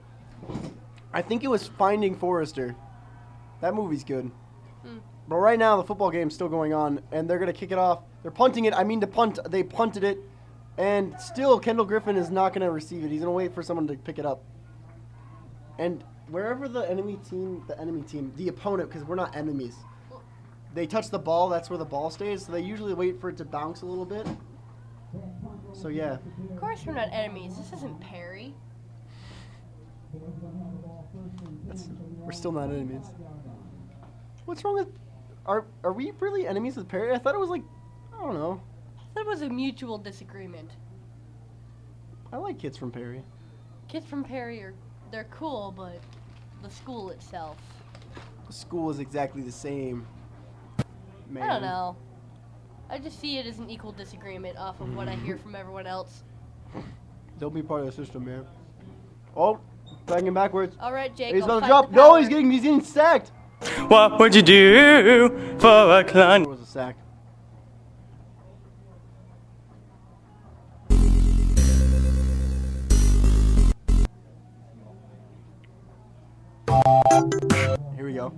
I think it was Finding Forrester. That movie's good. But right now, the football game's still going on, and they're going to kick it off. They're punting it. I mean to punt. They punted it, and still Kendall Griffin is not going to receive it. He's going to wait for someone to pick it up. And wherever the opponent, because we're not enemies, they touch the ball, that's where the ball stays. So they usually wait for it to bounce a little bit. So, yeah. Of course we're not enemies. This isn't Perry. We're still not enemies. What's wrong with... Are we really enemies with Perry? I thought it was like... I don't know. That was a mutual disagreement. I like kids from Perry. Kids from Perry they're cool, but the school itself. The school is exactly the same. Man. I don't know. I just see it as an equal disagreement off of what I hear from everyone else. They'll be part of the system, man. Oh, banging backwards. All right, Jake. He's I'll about to fight drop. the No, power. he's getting sacked. What would you do for a clown? It was a sack. Here we go.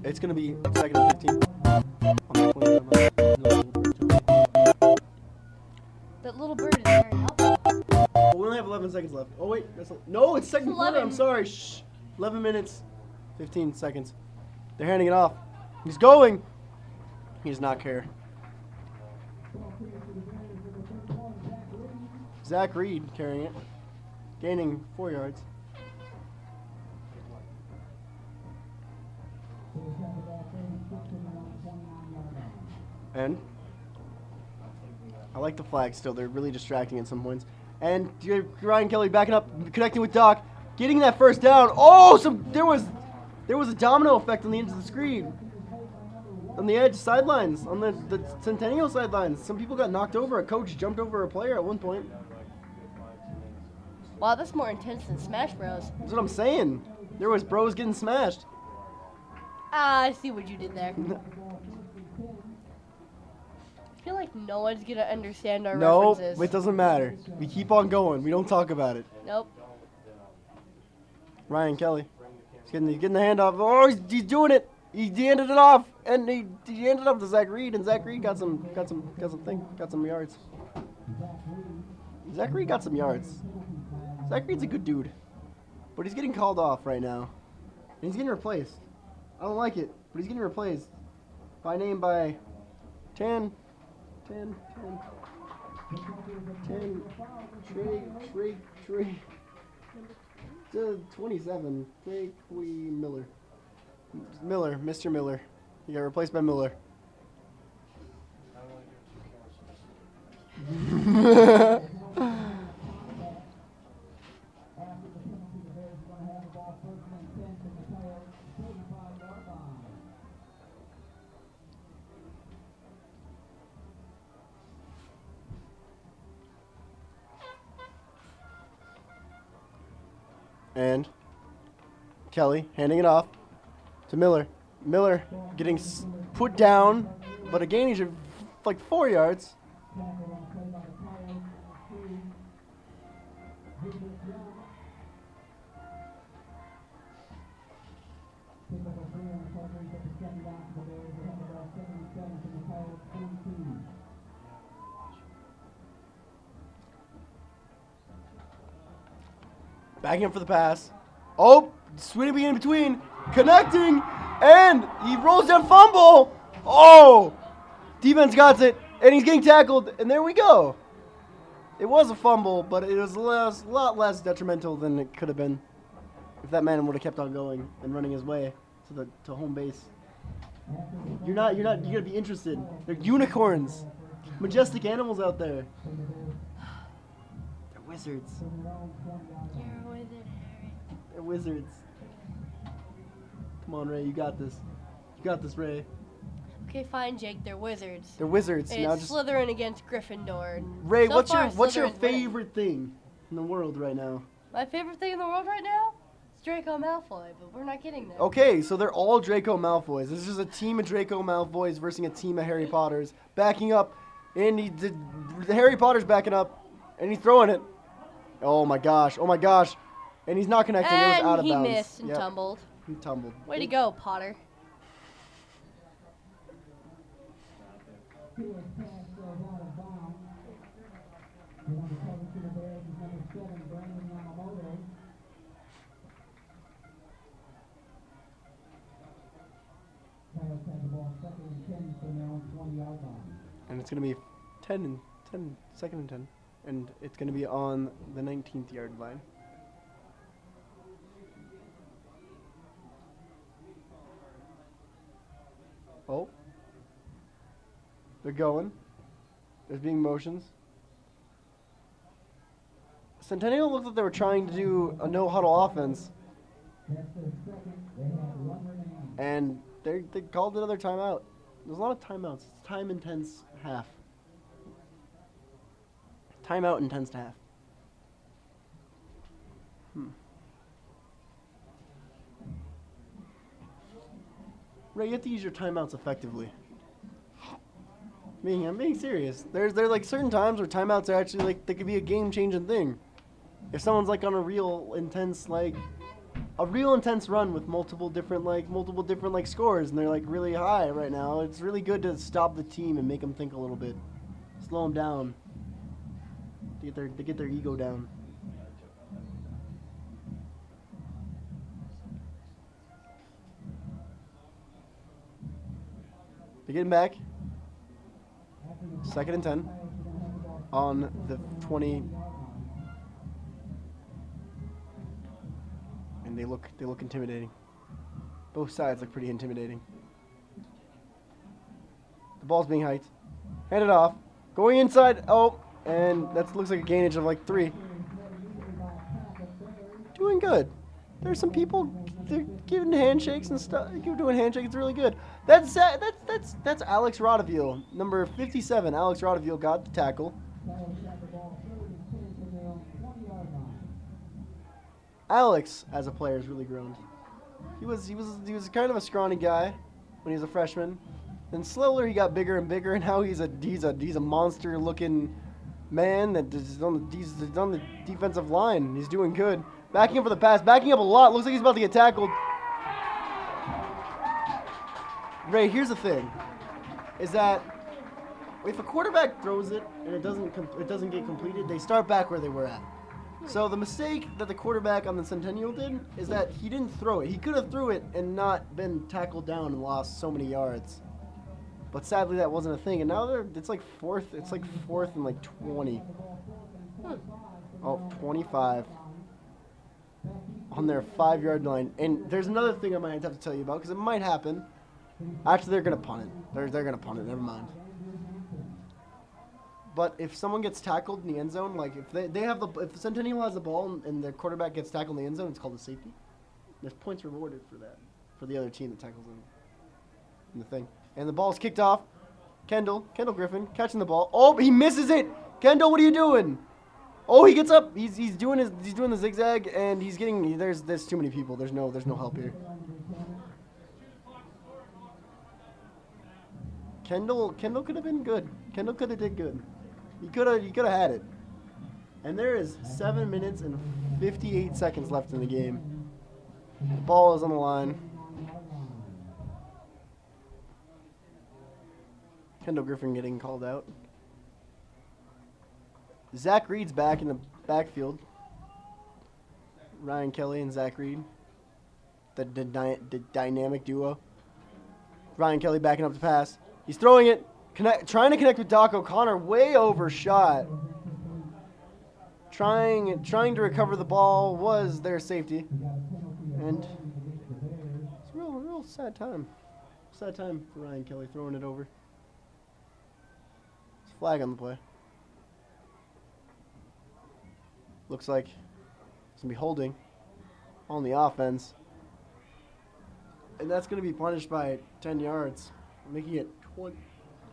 It's gonna be 2nd and 15. That little bird is very helpful. Oh, we only have 11 seconds left. Oh wait, no, it's second quarter. 11. I'm sorry. Shh. 11 minutes, 15 seconds. They're handing it off. He's going. He does not care. Zach Reed carrying it, gaining 4 yards. And I like the flag still. They're really distracting at some points. And Ryan Kelly backing up, connecting with Doc, getting that first down. Oh, there was a domino effect on the edge of the screen. On the edge sidelines, on the Centennial sidelines. Some people got knocked over. A coach jumped over a player at one point. Wow, that's more intense than Smash Bros. That's what I'm saying. There was bros getting smashed. Ah, I see what you did there. I feel like no one's gonna understand our No, references. it doesn't matter. We keep on going. We don't talk about it. Nope. Ryan Kelly. He's getting the handoff. Oh, he's doing it. He handed it off, and he handed it off to Zach Reed, and Zach Reed got some yards. Zach Reed got some yards. Zach Reed's a good dude, but he's getting called off right now, and he's getting replaced. I don't like it, but he's getting replaced by 10, to 27, Trey Miller. Mr. Miller. He got replaced by Miller. And Kelly handing it off to Miller. Miller getting put down, but a gain of like 4 yards. Backing up for the pass. Oh, Sweeney in between. Connecting. And he rolls down fumble. Oh, defense got it. And he's getting tackled. And there we go. It was a fumble, but it was a lot less detrimental than it could have been if that man would have kept on going and running his way to home base. You're gonna be interested. They're unicorns, majestic animals out there. They're wizards. You're a wizard, Harry. They're wizards. Come on, Ray, you got this. You got this, Ray. Okay, fine, Jake. They're wizards. They're wizards. And Now it's just Slytherin against Gryffindor. And Ray, so what's far, your Slytherin's winning. favorite thing in the world right now? My favorite thing in the world right now? It's Draco Malfoy, but we're not getting there. Okay, so they're all Draco Malfoys. This is just a team of Draco Malfoys versus a team of Harry Potters. Backing up, and the Harry Potter's backing up, and he's throwing it. Oh my gosh, oh my gosh. And he's not connecting, it was out of And he bounds. missed and Yep, tumbled. He tumbled. Way to go, Potter. And it's going to be 10, second and 10. And it's going to be on the 19th yard line. Oh. They're going. There's being motions. Centennial looked like they were trying to do a no-huddle offense. And they called another timeout. There's a lot of timeouts. It's time-intense half. Timeout intense to half. Ray, you have to use your timeouts effectively. I'm being serious. There's like certain times where timeouts are actually like they could be a game-changing thing. If someone's like on a real intense run with multiple different scores and they're like really high right now, it's really good to stop the team and make them think a little bit, slow them down, to get their ego down. They're getting back. Second and 10 on the 20. And they look intimidating. Both sides look pretty intimidating. The ball's being hiked. Handed off. Going inside. Oh, and that looks like a gainage of like 3. Doing good. There's some people they're giving handshakes and stuff. Doing handshakes. It's really good. That's Alex Rodeville, number 57. Alex Rodeville got the tackle. Alex, as a player, has really grown. He was kind of a scrawny guy when he was a freshman. Then slowly he got bigger and bigger, and now he's a monster-looking man that is on the defensive line. He's doing good. Backing up for the pass, backing up a lot. Looks like he's about to get tackled. Ray, here's the thing: is that if a quarterback throws it and it doesn't get completed, they start back where they were at. So the mistake that the quarterback on the Centennial did is that he didn't throw it. He could have threw it and not been tackled down and lost so many yards. But sadly, that wasn't a thing. And now it's like fourth and like 20. Oh, 25. On their 5-yard line. And there's another thing I might have to tell you about because it might happen. Actually, they're going to punt it. They're going to punt it. Never mind. But if someone gets tackled in the end zone, like if the Centennial has the ball and their quarterback gets tackled in the end zone, it's called a safety. There's points rewarded for that, for the other team that tackles them in the thing. And the ball's kicked off. Kendall Griffin catching the ball. Oh, he misses it. Kendall, what are you doing? Oh, he gets up. He's doing the zigzag and he's getting there's too many people. There's no help here. Kendall could have been good. Kendall could have did good. He could have had it. And there is 7 minutes and 58 seconds left in the game. The ball is on the line. Kendall Griffin getting called out. Zach Reed's back in the backfield. Ryan Kelly and Zach Reed. The dynamic duo. Ryan Kelly backing up the pass. He's throwing it. Trying to connect with Doc O'Connor. Way overshot. Trying to recover the ball was their safety. And it's a real sad time. Sad time for Ryan Kelly throwing it over. It's a flag on the play. Looks like it's going to be holding on the offense. And that's going to be punished by 10 yards. Making it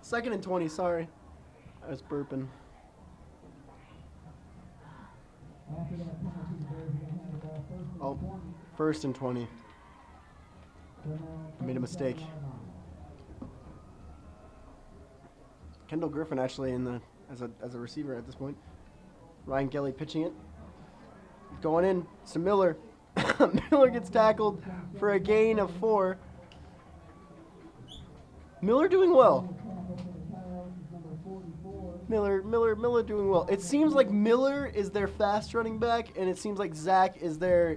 2nd and 20, sorry. I was burping. Oh, 1st and 20. I made a mistake. Kendall Griffin actually as a receiver at this point. Ryan Kelly pitching it. Going in. So Miller. Miller gets tackled for a gain of 4. Miller doing well. Miller doing well. It seems like Miller is their fast running back, and it seems like Zach is their.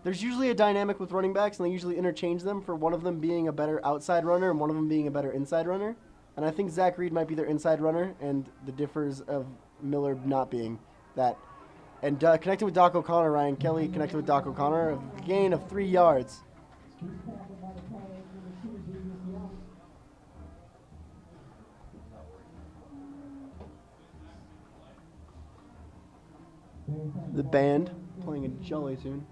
There's usually a dynamic with running backs, and they usually interchange them for one of them being a better outside runner and one of them being a better inside runner. And I think Zach Reed might be their inside runner, and the differs of Miller not being that. And connected with Doc O'Connor, Ryan Kelly connected with Doc O'Connor, a gain of 3 yards. The band playing a jolly tune.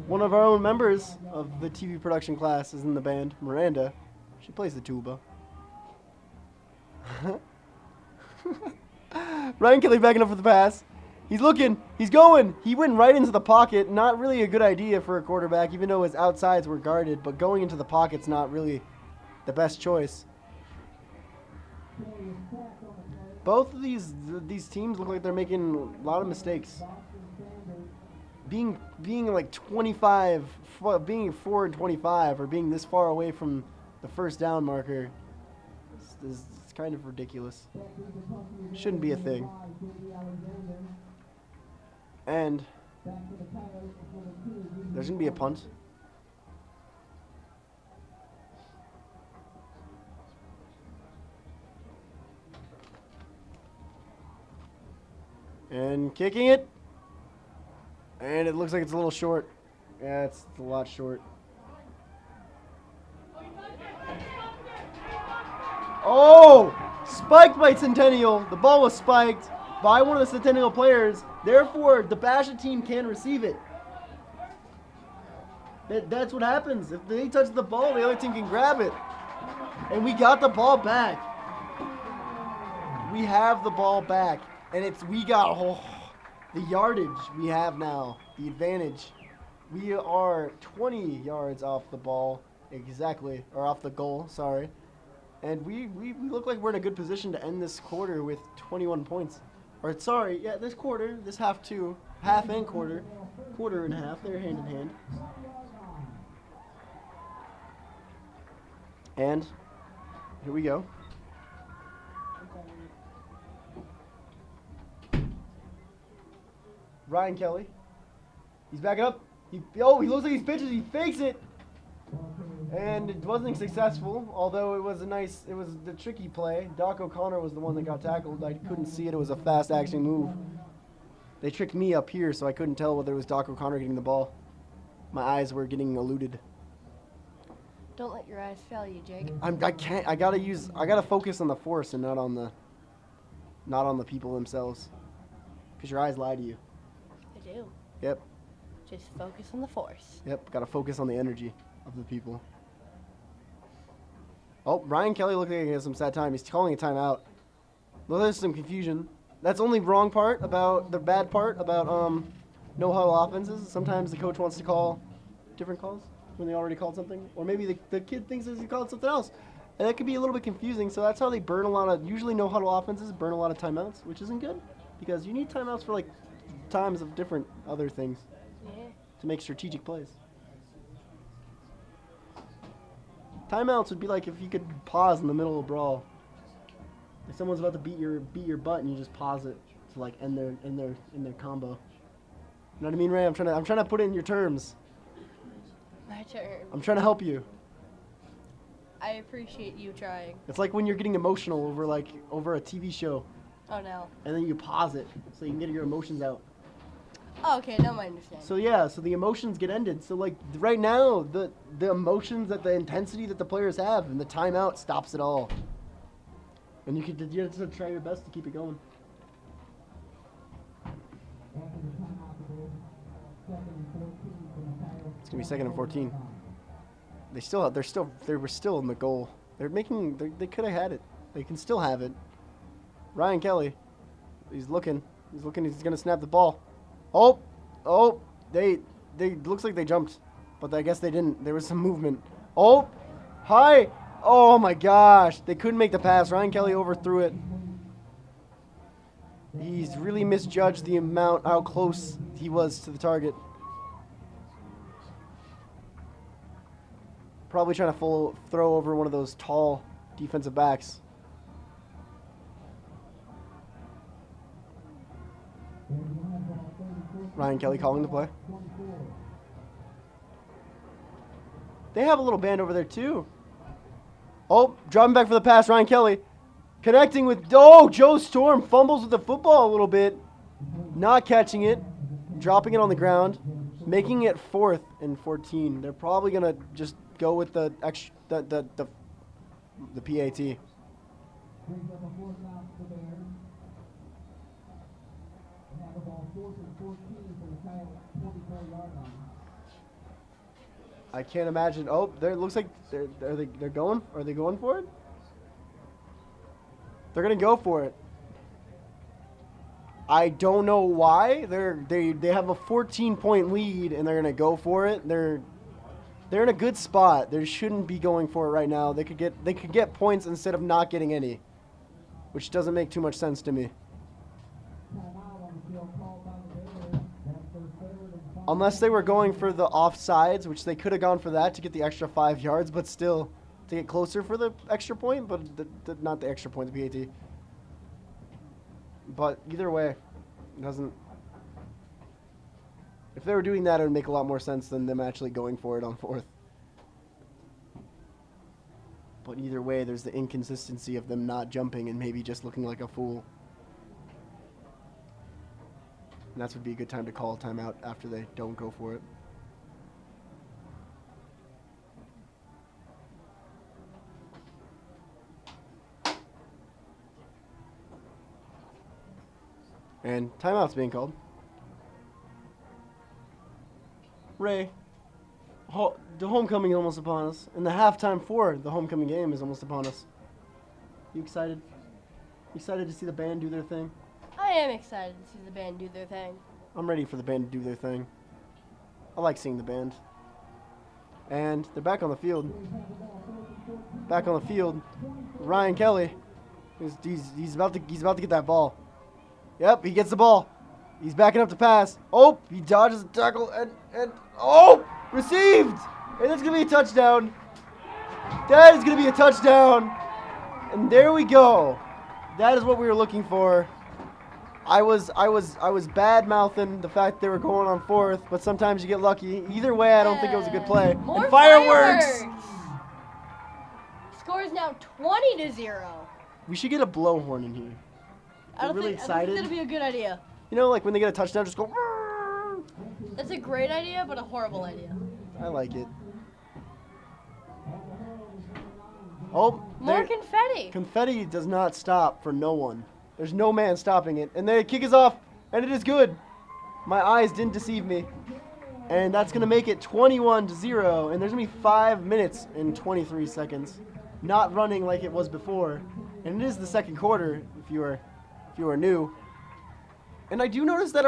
One of our own members of the TV production class is in the band, Miranda. She plays the tuba. Ryan Kelly backing up for the pass. He's looking. He's going. He went right into the pocket. Not really a good idea for a quarterback, even though his outsides were guarded. But going into the pocket's not really the best choice. Both of these teams look like they're making a lot of mistakes. Being like 25, being 4 and 25, or being this far away from the first down marker is kind of ridiculous. Shouldn't be a thing. And there's going to be a punt. And kicking it. And it looks like it's a little short. Yeah, it's a lot short. Oh! Spiked by Centennial. The ball was spiked by one of the Centennial players. Therefore, the Basha team can receive it. That's what happens. If they touch the ball, the other team can grab it. And we got the ball back. We have the ball back. And we got the yardage we have now, the advantage. We are 20 yards off the ball, exactly, or off the goal, sorry. And we look like we're in a good position to end this quarter with 21 points. Or sorry, yeah, this quarter, this half too, half and quarter and half, they're hand in hand. And here we go. Ryan Kelly. He's backing up. He looks like he's pitches. He fakes it. And it wasn't successful, although it was the tricky play. Doc O'Connor was the one that got tackled. I couldn't see it. It was a fast action move. They tricked me up here, so I couldn't tell whether it was Doc O'Connor getting the ball. My eyes were getting eluded. Don't let your eyes fail you, Jake. I gotta focus on the force and not on the people themselves. Because your eyes lie to you. They do. Yep. Just focus on the force. Yep, gotta focus on the energy of the people. Oh, Ryan Kelly looking like he has some sad time. He's calling a timeout. Well, there's some confusion. That's only wrong part about the bad part about no huddle offenses. Sometimes the coach wants to call different calls when they already called something, or maybe the kid thinks that he called something else, and that could be a little bit confusing. So that's how they burn a lot of usually no huddle offenses burn a lot of timeouts, which isn't good because you need timeouts for like times of different other things to make strategic plays. Timeouts would be like if you could pause in the middle of a brawl. If someone's about to beat your butt and you just pause it to like end their combo. know what I mean, Ray? I'm trying to put it in your terms. My turn. I'm trying to help you. I appreciate you trying. It's like when you're getting emotional over a TV show, Oh no. and then you pause it so you can get your emotions out. Oh, okay, now I understand. So yeah, so the emotions get ended. So like right now, the emotions, the intensity that the players have, and the timeout stops it all. And you have to try your best to keep it going. It's gonna be 2nd and 14. They were still in the goal. They could have had it. They can still have it. Ryan Kelly, he's looking. He's gonna snap the ball. Oh, they looks like they jumped, but I guess they didn't. There was some movement. Oh, hi. Oh my gosh, they couldn't make the pass. Ryan Kelly overthrew it. He's really misjudged how close he was to the target. Probably trying to throw over one of those tall defensive backs. Ryan Kelly calling the play. They have a little band over there too. Oh, dropping back for the pass, Ryan Kelly. Connecting with, Joe Storm fumbles with the football a little bit. Not catching it. Dropping it on the ground. Making it 4th and 14. They're probably going to just go with the PAT. I can't imagine. Oh, it looks like they're going. Are they going for it? They're gonna go for it. I don't know why. They have a 14-point lead and they're gonna go for it. They're in a good spot. They shouldn't be going for it right now. They could get points instead of not getting any, which doesn't make too much sense to me. Unless they were going for the offsides, which they could have gone for that to get the extra 5 yards, but still to get closer for the extra point, but not the extra point, the PAT. But either way, it doesn't. If they were doing that, it would make a lot more sense than them actually going for it on 4th. But either way, there's the inconsistency of them not jumping and maybe just looking like a fool. And that would be a good time to call a timeout after they don't go for it. And timeout's being called. Ray, the homecoming is almost upon us. And the halftime for the homecoming game is almost upon us. You excited? You excited to see the band do their thing? I am excited to see the band do their thing. I'm ready for the band to do their thing. I like seeing the band. And they're back on the field. Back on the field. Ryan Kelly. He's about to get that ball. Yep, he gets the ball. He's backing up to pass. Oh, he dodges the tackle and received. And that's gonna be a touchdown. That is gonna be a touchdown. And there we go. That is what we were looking for. I was bad mouthing the fact they were going on 4th, but sometimes you get lucky. Either way, I don't think it was a good play. More and fireworks! Score is now 20-0. We should get a blowhorn in here. I don't really think excited. that'd be a good idea. You know, like when they get a touchdown, just go. That's a great idea, but a horrible idea. I like it. Oh, more confetti. Confetti does not stop for no one. There's no man stopping it. And the kick is off, and it is good. My eyes didn't deceive me. And that's going to make it 21-0, and there's going to be 5 minutes and 23 seconds. Not running like it was before. And it is the second quarter, if you are new. And I do notice that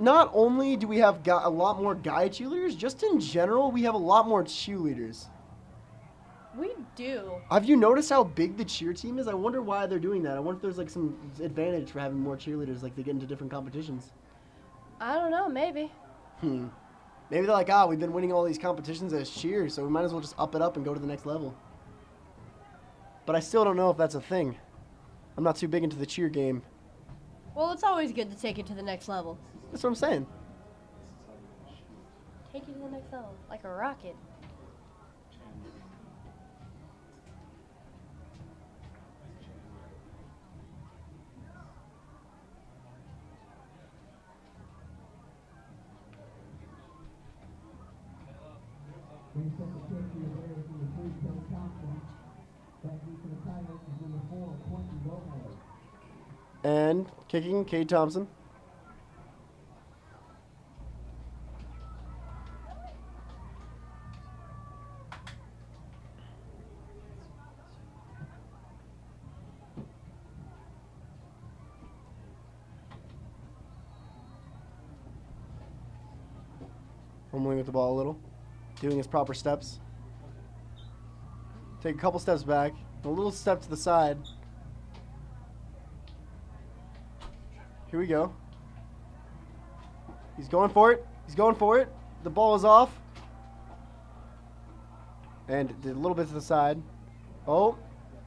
not only do we have a lot more guy cheerleaders, just in general, we have a lot more cheerleaders. We do. Have you noticed how big the cheer team is? I wonder why they're doing that. I wonder if there's like some advantage for having more cheerleaders, like they get into different competitions. I don't know, maybe. Maybe they're like, we've been winning all these competitions as cheer, so we might as well just up it up and go to the next level. But I still don't know if that's a thing. I'm not too big into the cheer game. Well, it's always good to take it to the next level. That's what I'm saying. Take you to the next level, like a rocket. And kicking, Cade Thompson. Fumbling with the ball a little. Doing his proper steps. Take a couple steps back. A little step to the side. Here we go. He's going for it. He's going for it. The ball is off. And a little bit to the side. Oh,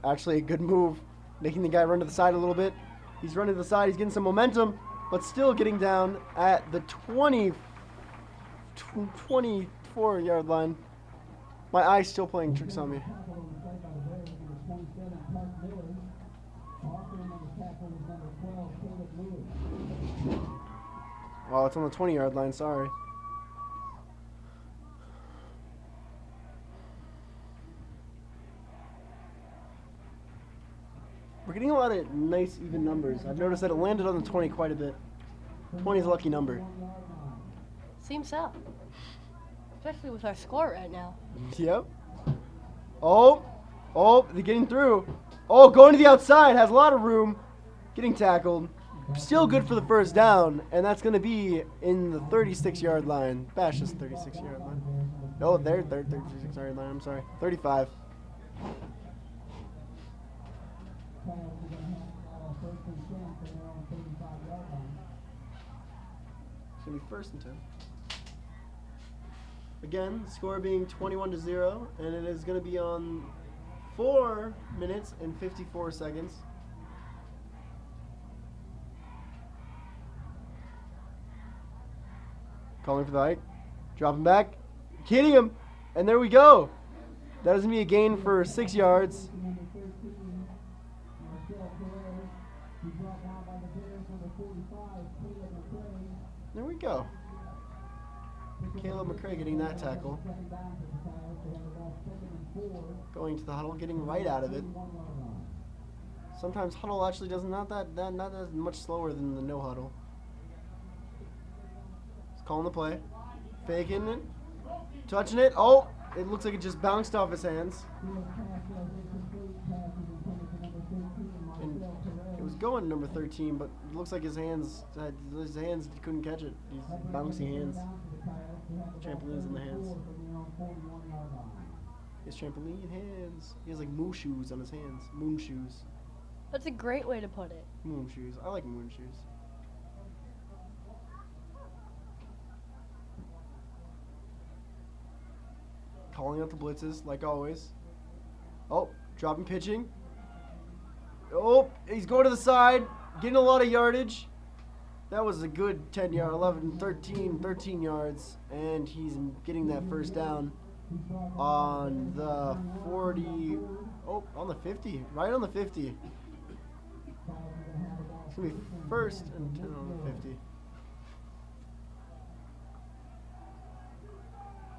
actually a good move. Making the guy run to the side a little bit. He's running to the side. He's getting some momentum, but still getting down at the 24-yard line. My eye's still playing tricks on me. Oh, it's on the 20-yard line, sorry. We're getting a lot of nice, even numbers. I've noticed that it landed on the 20 quite a bit. 20 is a lucky number. Seems so. Especially with our score right now. Yep. Oh, they're getting through. Oh, going to the outside, has a lot of room. Getting tackled. Still good for the first down, and that's going to be in the 36-yard line. Basha's 36-yard line. No, they're 36-yard line, I'm sorry. 35. It's going to be first and 10. Again, the score being 21-0, and it is going to be on 4 minutes and 54 seconds. Calling for the hike. Dropping back. Hitting him. And there we go. That is going to be a gain for 6 yards. There we go. Caleb McCray getting that tackle. Going to the huddle, getting right out of it. Sometimes huddle actually does not that much slower than the no huddle. He's calling the play. Faking it. Touching it. Oh, it looks like it just bounced off his hands. And it was going to number 13, but it looks like his hands couldn't catch it. These bouncy hands. Trampolines in the hands. His trampoline hands. He has like moon shoes on his hands. Moon shoes. That's a great way to put it. Moon shoes. I like moon shoes. Calling out the blitzes like always. Oh, dropping pitching. Oh, he's going to the side. Getting a lot of yardage. That was a good 10 yard, 11, 13 yards. And he's getting that first down on the 40. Oh, on the 50. Right on the 50. It's going to be first and 10 on the 50.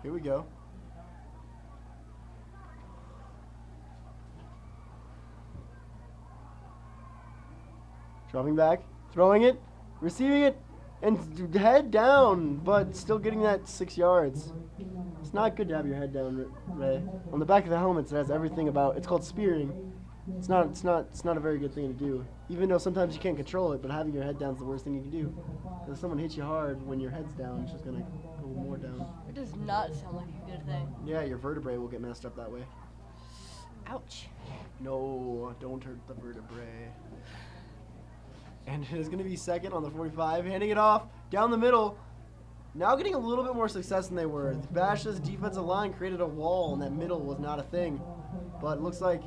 Here we go. Dropping back, throwing it, receiving it, and head down, but still getting that 6 yards. It's not good to have your head down, Ray. On the back of the helmet, it has everything about. It's called spearing. It's not a very good thing to do. Even though sometimes you can't control it, but having your head down is the worst thing you can do. If someone hits you hard when your head's down, it's just gonna go more down. It does not sound like a good thing. Yeah, your vertebrae will get messed up that way. Ouch. No, don't hurt the vertebrae. And it is going to be second on the 45, handing it off down the middle. Now getting a little bit more success than they were. Basha's defensive line created a wall, and that middle was not a thing. But it looks like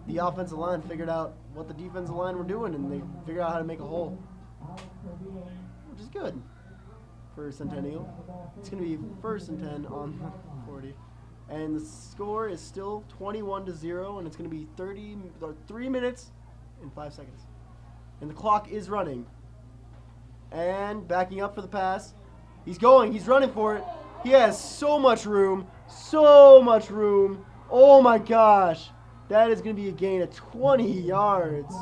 the offensive line figured out what the defensive line were doing, and they figured out how to make a hole, which is good. for Centennial. It's going to be 1st and 10 on the 40. And the score is still 21-0, and it's going to be 3 minutes and 5 seconds. And the clock is running. And backing up for the pass. He's going. He's running for it. He has so much room. So much room. Oh, my gosh. That is going to be a gain of 20 yards.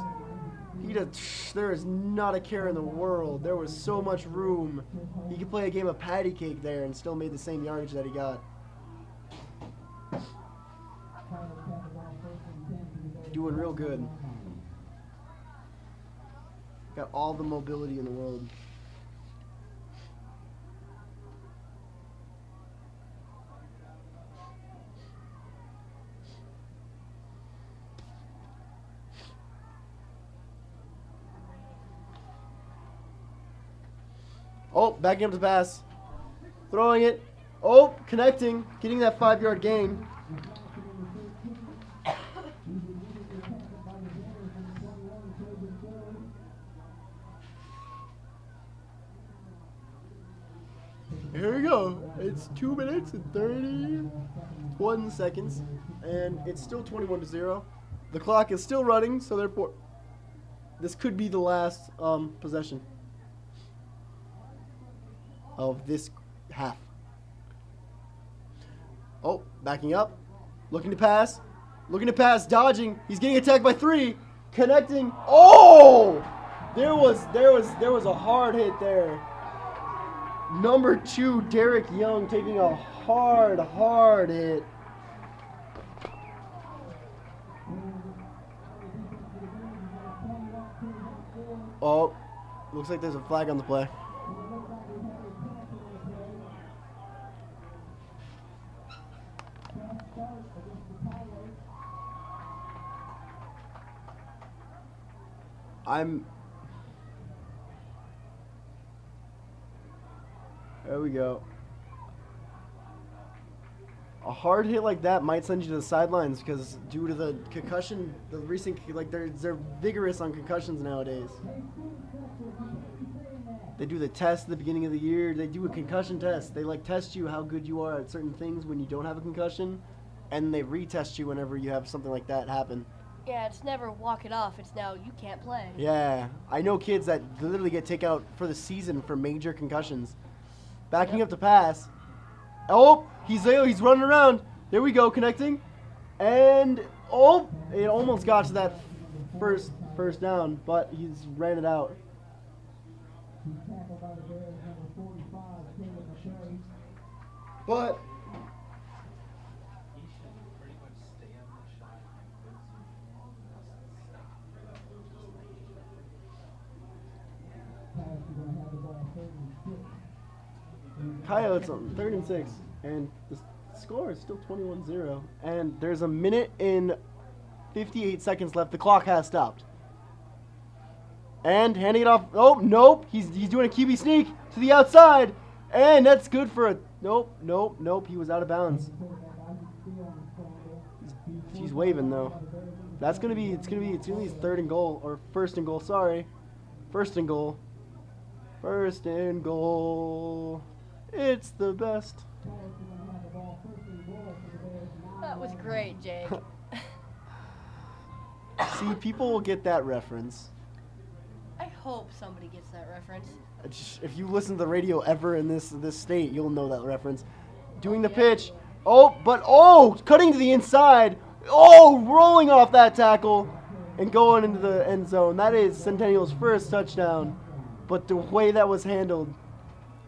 There is not a care in the world. There was so much room. He could play a game of patty cake there and still made the same yardage that he got. Doing real good. Got all the mobility in the world. Oh, backing up to pass. Throwing it. Oh, connecting. Getting that 5-yard gain. Here we go. It's 2 minutes and 31 seconds. And it's still 21-0. The clock is still running, so therefore this could be the last possession of this half. Oh, backing up. Looking to pass. Looking to pass. Dodging. He's getting attacked by 3. Connecting. Oh! There was a hard hit there. Number 2, Derek Young, taking a hard hit. Oh, looks like there's a flag on the play. There we go. A hard hit like that might send you to the sidelines because due to the concussion, the recent, like they're vigorous on concussions nowadays. They do the test at the beginning of the year. They do a concussion test. They like test you how good you are at certain things when you don't have a concussion, and they retest you whenever you have something like that happen. Yeah, it's never walk it off. It's now you can't play. Yeah, I know kids that literally get taken out for the season for major concussions. Backing up to pass. Oh, he's running around. There we go, connecting. And, oh, it almost got to that first down, but he's ran it out. But Coyotes on 3rd and 6, and the score is still 21-0, and there's a minute and 58 seconds left. The clock has stopped. And handing it off. Oh, nope. He's doing a QB sneak to the outside, and that's good for a nope. He was out of bounds. He's waving though. It's gonna be 3rd and goal, or 1st and goal. Sorry, 1st and goal. 1st and goal. It's the best. That was great, Jake. See, people will get that reference. I hope somebody gets that reference. If you listen to the radio ever in this state, you'll know that reference. Doing the pitch. Oh, cutting to the inside. Oh, rolling off that tackle and going into the end zone. That is Centennial's first touchdown. But the way that was handled,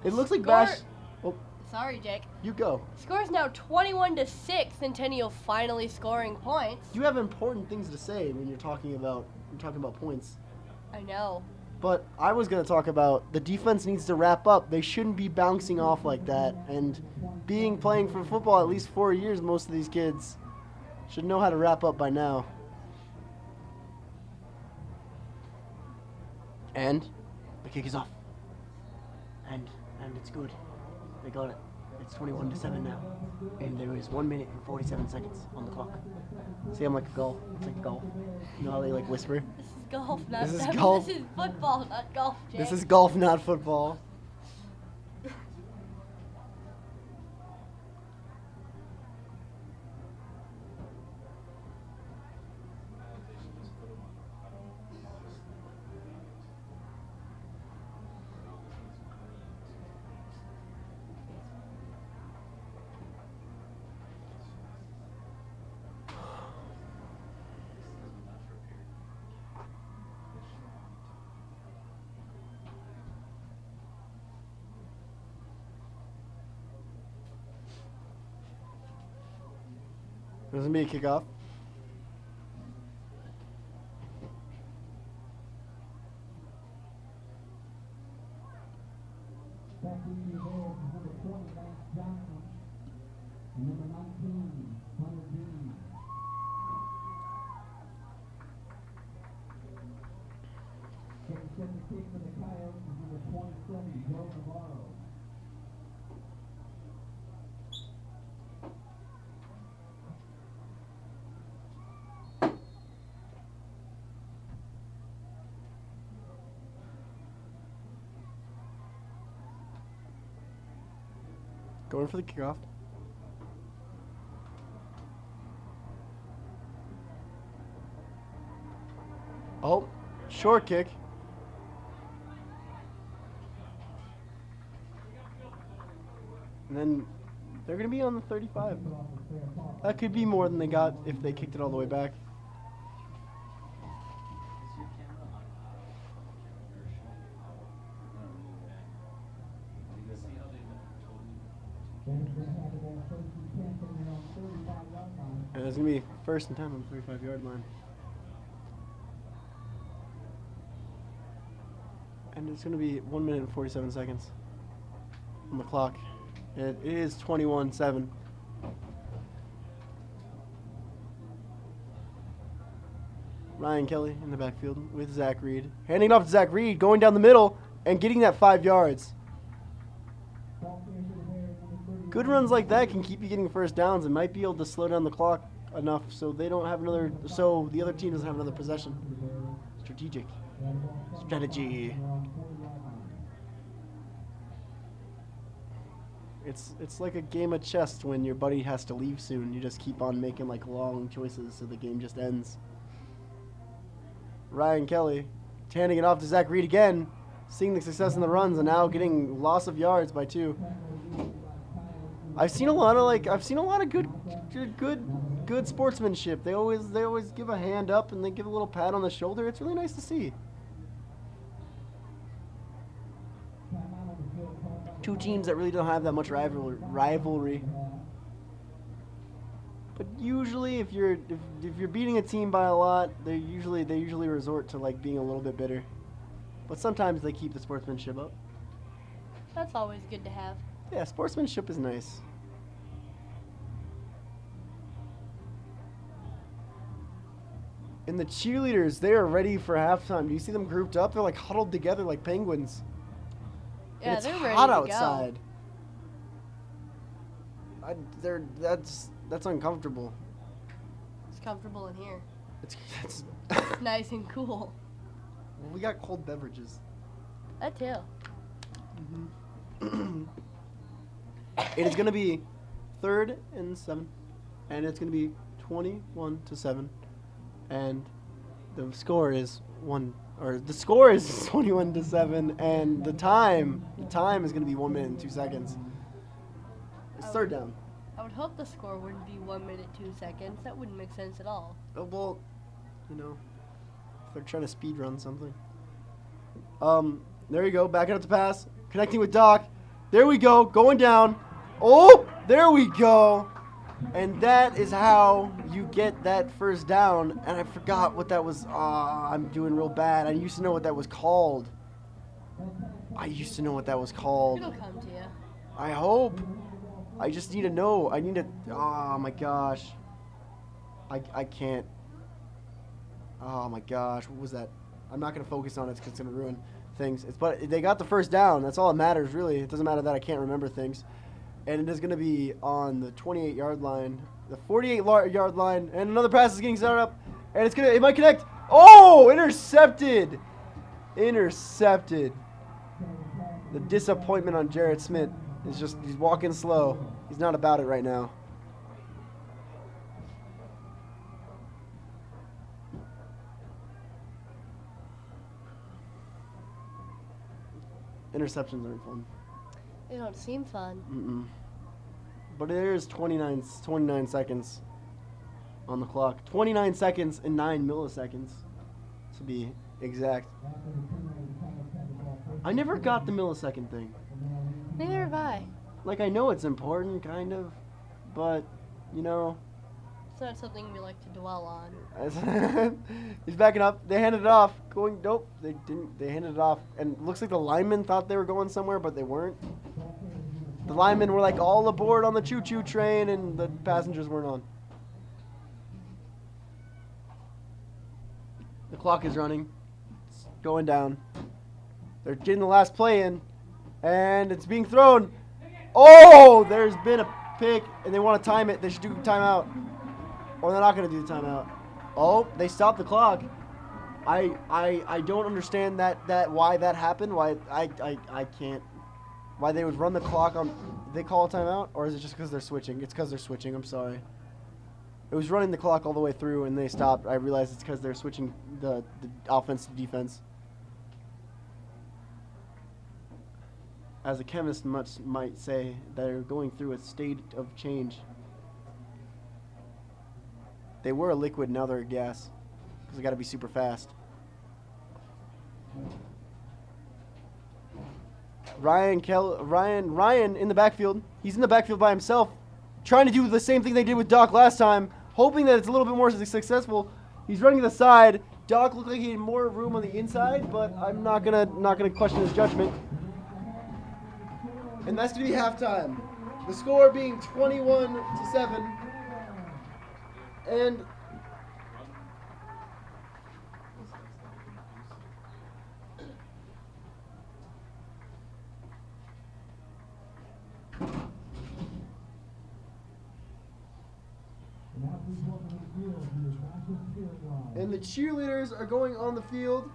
it looks like Bash. Oh, sorry, Jake. You go. Score's now 21-6. Centennial finally scoring points. You have important things to say when you're talking about points. I know. But I was going to talk about the defense needs to wrap up. They shouldn't be bouncing off like that. And playing for football at least 4 years, most of these kids should know how to wrap up by now. And the kick is off. And it's good. They got it. It's 21-7 now. And there is 1 minute and 47 seconds on the clock. See, I'm like a golf. It's like golf. You know how they like whisper? This is golf, not This is golf. This is football, not golf, Jake. This is golf, not football. There's gonna be a kickoff. Going for the kickoff. Oh, short kick. And then they're going to be on the 35. That could be more than they got if they kicked it all the way back. And it's going to be first and 10 on the 35-yard line. And it's going to be 1 minute and 47 seconds on the clock. It is 21-7. Ryan Kelly in the backfield with Zach Reed. Handing it off to Zach Reed, going down the middle and getting that 5 yards. Good runs like that can keep you getting first downs and might be able to slow down the clock enough so they don't have another, so the other team doesn't have another possession. Strategic. Strategy. It's like a game of chess when your buddy has to leave soon. You just keep on making like long choices so the game just ends. Ryan Kelly handing it off to Zach Reed again, seeing the success in the runs and now getting loss of yards by 2. I've seen a lot of good sportsmanship. They always give a hand up and they give a little pat on the shoulder. It's really nice to see. Two teams that really don't have that much rivalry. But usually, if you're beating a team by a lot, they usually resort to like being a little bit bitter. But sometimes they keep the sportsmanship up. That's always good to have. Yeah, sportsmanship is nice. And the cheerleaders, they are ready for halftime. Do you see them grouped up? They're like huddled together like penguins. Yeah, And it's they're ready hot to outside. That's uncomfortable. It's comfortable in here. It's It's nice and cool. we got cold beverages. That too. It is going to be 3rd and 7, and it's going to be 21-7, and the score is 21-7, and the time is going to be 1 minute and 2 seconds. It's 3rd down. I would hope the score wouldn't be 1 minute 2 seconds. That wouldn't make sense at all. Oh, well, if they're trying to speed run something. There you go, backing up the pass, connecting with Doc. There we go, going down. Oh, there we go. And that is how you get that first down. And I forgot what that was. I'm doing real bad. I used to know what that was called. It'll come to you. I hope. I just need to know. Oh my gosh. I can't. Oh my gosh. What was that? I'm not going to focus on it because it's going to ruin things. But they got the first down. That's all that matters, really. It doesn't matter that I can't remember things. And it is going to be on the 28-yard line, the 48-yard line, and another pass is getting set up, and it might connect. Oh, intercepted. Intercepted. The disappointment on Jarrett Smith is he's walking slow. He's not about it right now. Interceptions aren't fun. They don't seem fun. But there is 29 seconds on the clock. 29 seconds and 9 milliseconds, to be exact. I never got the millisecond thing. Neither have I. Like, I know it's important, kind of, but, It's not something we like to dwell on. He's backing up. They handed it off. Going, nope, they didn't. They handed it off. And it looks like the linemen thought they were going somewhere, but they weren't. The linemen were like all aboard on the choo-choo train, and the passengers weren't on. The clock is running. It's going down. They're getting the last play in, and it's being thrown. Oh, there's been a pick, and they want to time it. They should do timeout. Or they're not going to do the timeout. Oh, they stopped the clock. I don't understand that why that happened. Why I can't. Why they would run the clock on. Did they call a timeout, or is it just because they're switching? It's because they're switching. I'm sorry. It was running the clock all the way through, and they stopped. I realized it's because they're switching the offense to defense. As a chemist might say, they're going through a state of change. They were a liquid, now they're a gas. Because they got to be super fast. Ryan in the backfield. He's in the backfield by himself, trying to do the same thing they did with Doc last time, hoping that it's a little bit more successful. He's running to the side. Doc looked like he had more room on the inside, but I'm not gonna question his judgment. And that's gonna be halftime. The score being 21-7. And the cheerleaders are going on the field.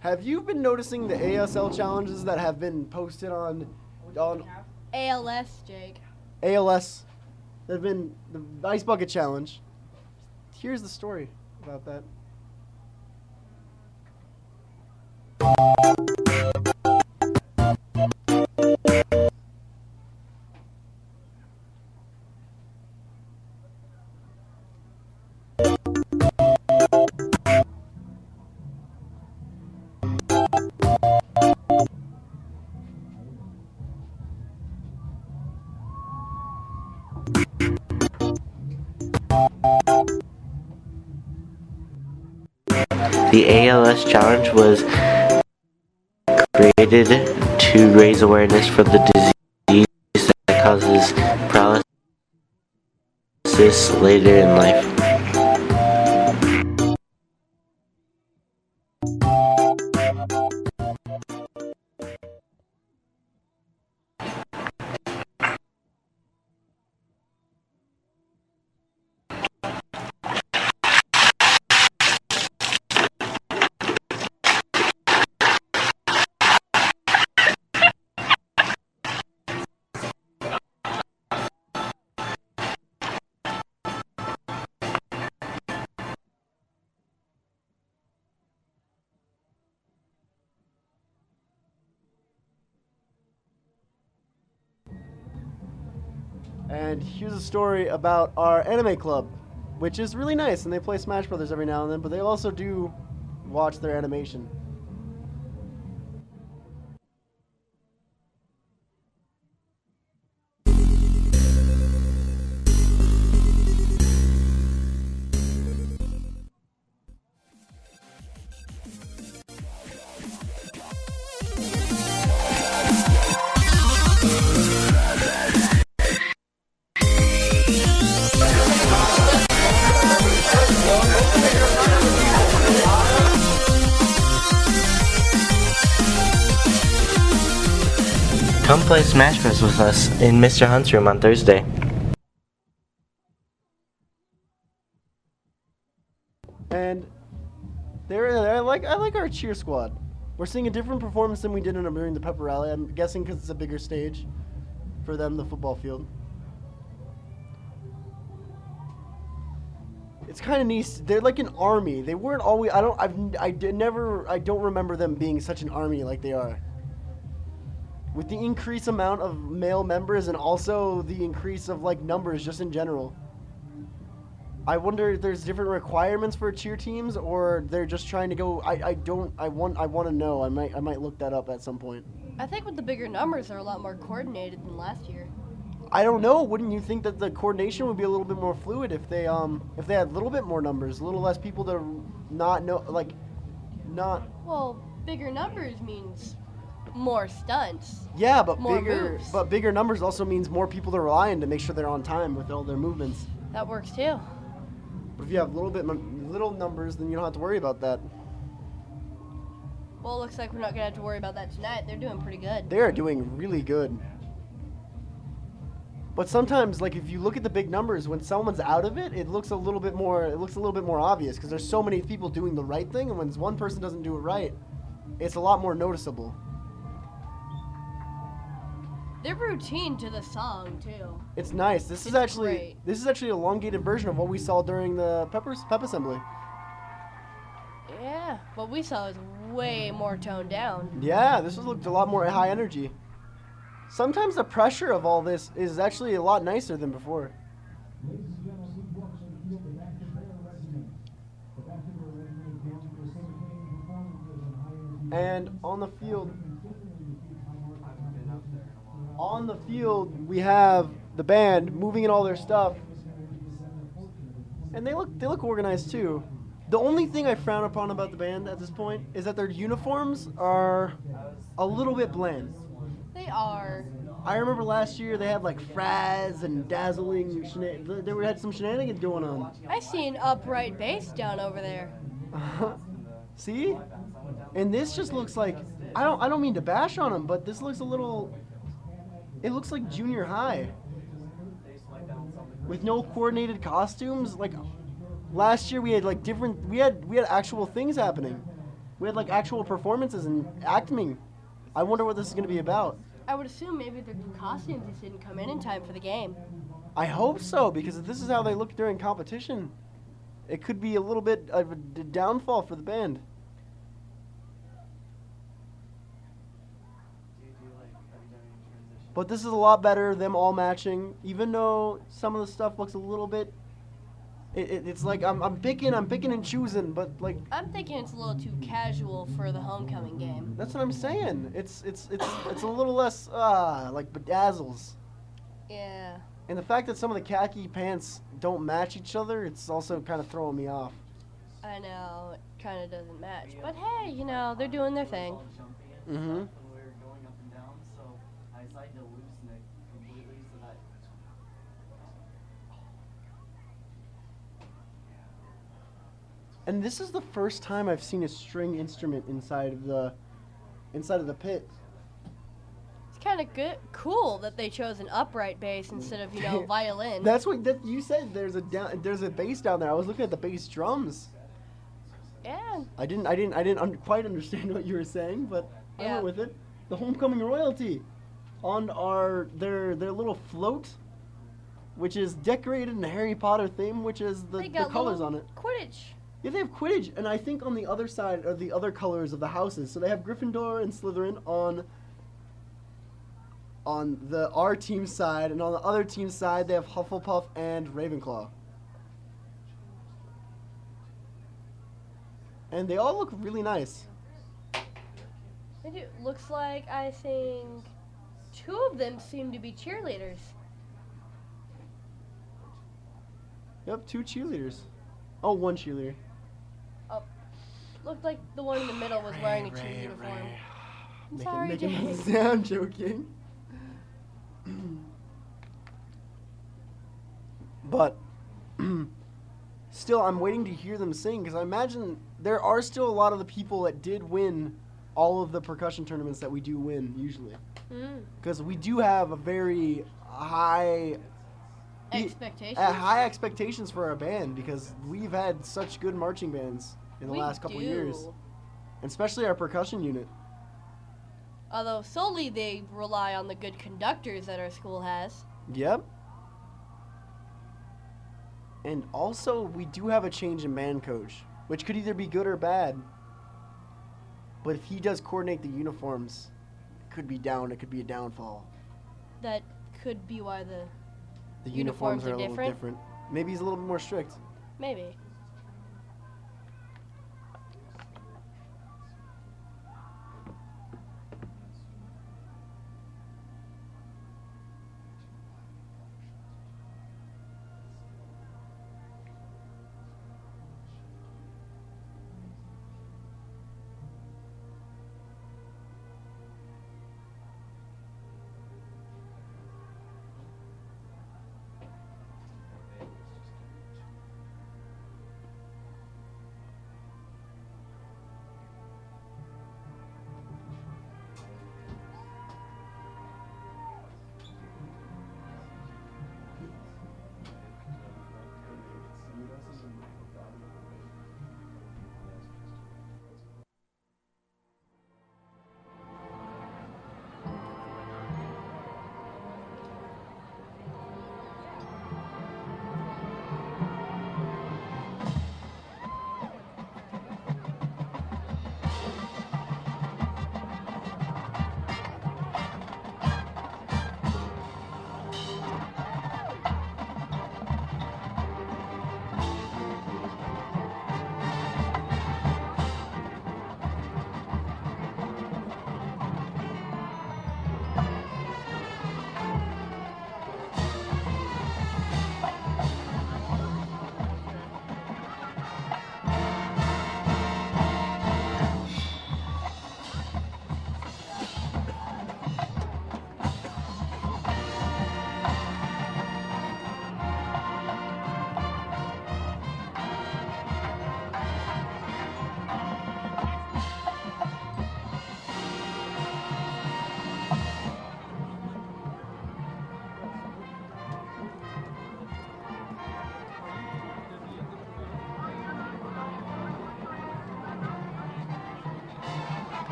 Have you been noticing the ASL challenges that have been posted on ALS, Jake. ALS? That have been the Ice Bucket Challenge. Here's the story about that. The ALS challenge was created to raise awareness for the disease that causes paralysis later in life. And here's a story about our anime club, which is really nice, and they play Smash Brothers every now and then, but they also do watch their animation. Come play Smash Bros with us in Mr. Hunt's room on Thursday. And I like our cheer squad. We're seeing a different performance than we did during the pepper rally. I'm guessing because it's a bigger stage for them, the football field. It's kind of nice. They're like an army. They weren't always. I don't remember them being such an army like they are. With the increased amount of male members and also the increase of like numbers just in general. I wonder if there's different requirements for cheer teams or they're just trying to go. I want to know. I might look that up at some point. I think with the bigger numbers, they're a lot more coordinated than last year. I don't know. Wouldn't you think that the coordination would be a little bit more fluid if they had a little bit more numbers, a little less people to not know, like, not. Well, bigger numbers means more stunts. Yeah, but More moves. bigger numbers also means more people to rely on to make sure they're on time with all their movements. That works too. But if you have little numbers, then you don't have to worry about that. Well, it looks like we're not gonna have to worry about that tonight. They're doing pretty good. They are doing really good. But sometimes, like if you look at the big numbers, when someone's out of it, it looks a little bit more obvious because there's so many people doing the right thing, and when one person doesn't do it right, it's a lot more noticeable. They're routine to the song too. It's nice. This is actually great. an elongated version of what we saw during the pep assembly. Yeah, what we saw is way more toned down. Yeah, this looked a lot more high energy. Sometimes the pressure of all this is actually a lot nicer than before. And on the field, we have the band moving in all their stuff, and they look organized too. The only thing I frown upon about the band at this point is that their uniforms are a little bit bland. They are. I remember last year they had like fraz and dazzling. They had some shenanigans going on. I see an upright bass down over there. See? And this just looks like I don't mean to bash on them, but this looks a little. It looks like junior high. With no coordinated costumes, like last year we had like different. We had actual things happening. We had like actual performances and acting. I wonder what this is going to be about. I would assume maybe the costumes just didn't come in time for the game. I hope so, because if this is how they look during competition, it could be a little bit of a downfall for the band. But this is a lot better, them all matching, even though some of the stuff looks a little bit. It's like I'm picking and choosing, but like. I'm thinking it's a little too casual for the homecoming game. That's what I'm saying. It's a little less like bedazzles. Yeah. And the fact that some of the khaki pants don't match each other, it's also kind of throwing me off. I know, it kind of doesn't match. But hey, you know, they're doing their thing. Mm-hmm. And this is the first time I've seen a string instrument inside of the pit. It's kind of cool that they chose an upright bass instead of, you know, violin. That's what you said. There's a bass down there. I was looking at the bass drums. Yeah. I didn't quite understand what you were saying, but I went with it. The homecoming royalty on their little float, which is decorated in a Harry Potter theme, which is the colors on it. Quidditch. Yeah, they have Quidditch, and I think on the other side are the other colors of the houses. So they have Gryffindor and Slytherin on our team side, and on the other team side they have Hufflepuff and Ravenclaw. And they all look really nice. They do. Looks like I think 2 of them seem to be cheerleaders. Yep, 2 cheerleaders. Oh, 1 cheerleader. Oh, looked like the one in the middle was wearing a cheer uniform. I'm sorry, making Jay. I'm joking. But still, I'm waiting to hear them sing because I imagine there are still a lot of the people that did win all of the percussion tournaments that we do win usually. Because we do have a very high expectations for our band because we've had such good marching bands in the last couple years, and especially our percussion unit. Although solely they rely on the good conductors that our school has. Yep. And also, we do have a change in band coach, which could either be good or bad. But if he does coordinate the uniforms, it could be down. It could be a downfall. That could be why the The Uniforms uniforms are are a little different? different. Maybe he's a little bit more strict. maybe.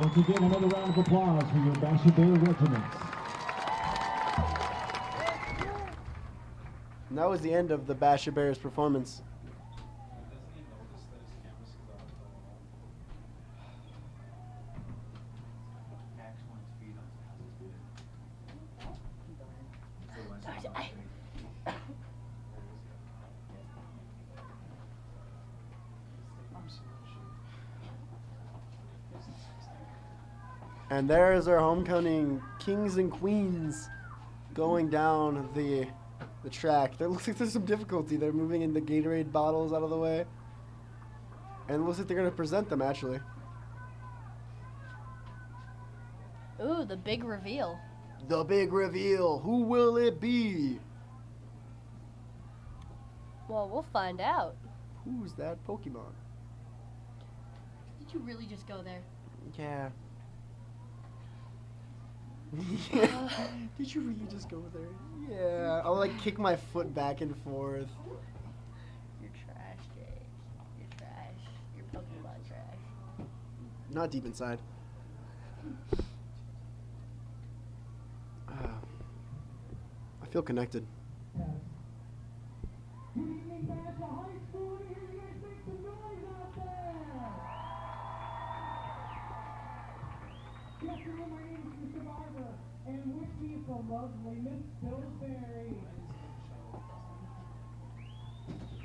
Once again, another round of applause for your Basha Bear regiments. And that was the end of the Basha Bears performance. And there's our homecoming kings and queens going down the track. There looks like there's some difficulty. They're moving in the Gatorade bottles out of the way. And it looks like they're going to present them, actually. Ooh, the big reveal. The big reveal. Who will it be? Well, we'll find out. Who's that Pokemon? Did you really just go there? Yeah. Did you really just go there? Yeah. I'll like kick my foot back and forth. You're trash, Jay. You're trash. You're Pokemon trash. Not deep inside. I feel connected. Good evening, Basha High School. I hear you guys make some noise out there. Good afternoon, my name is Mr. Barber, and with me from lovely Miss Pillsbury.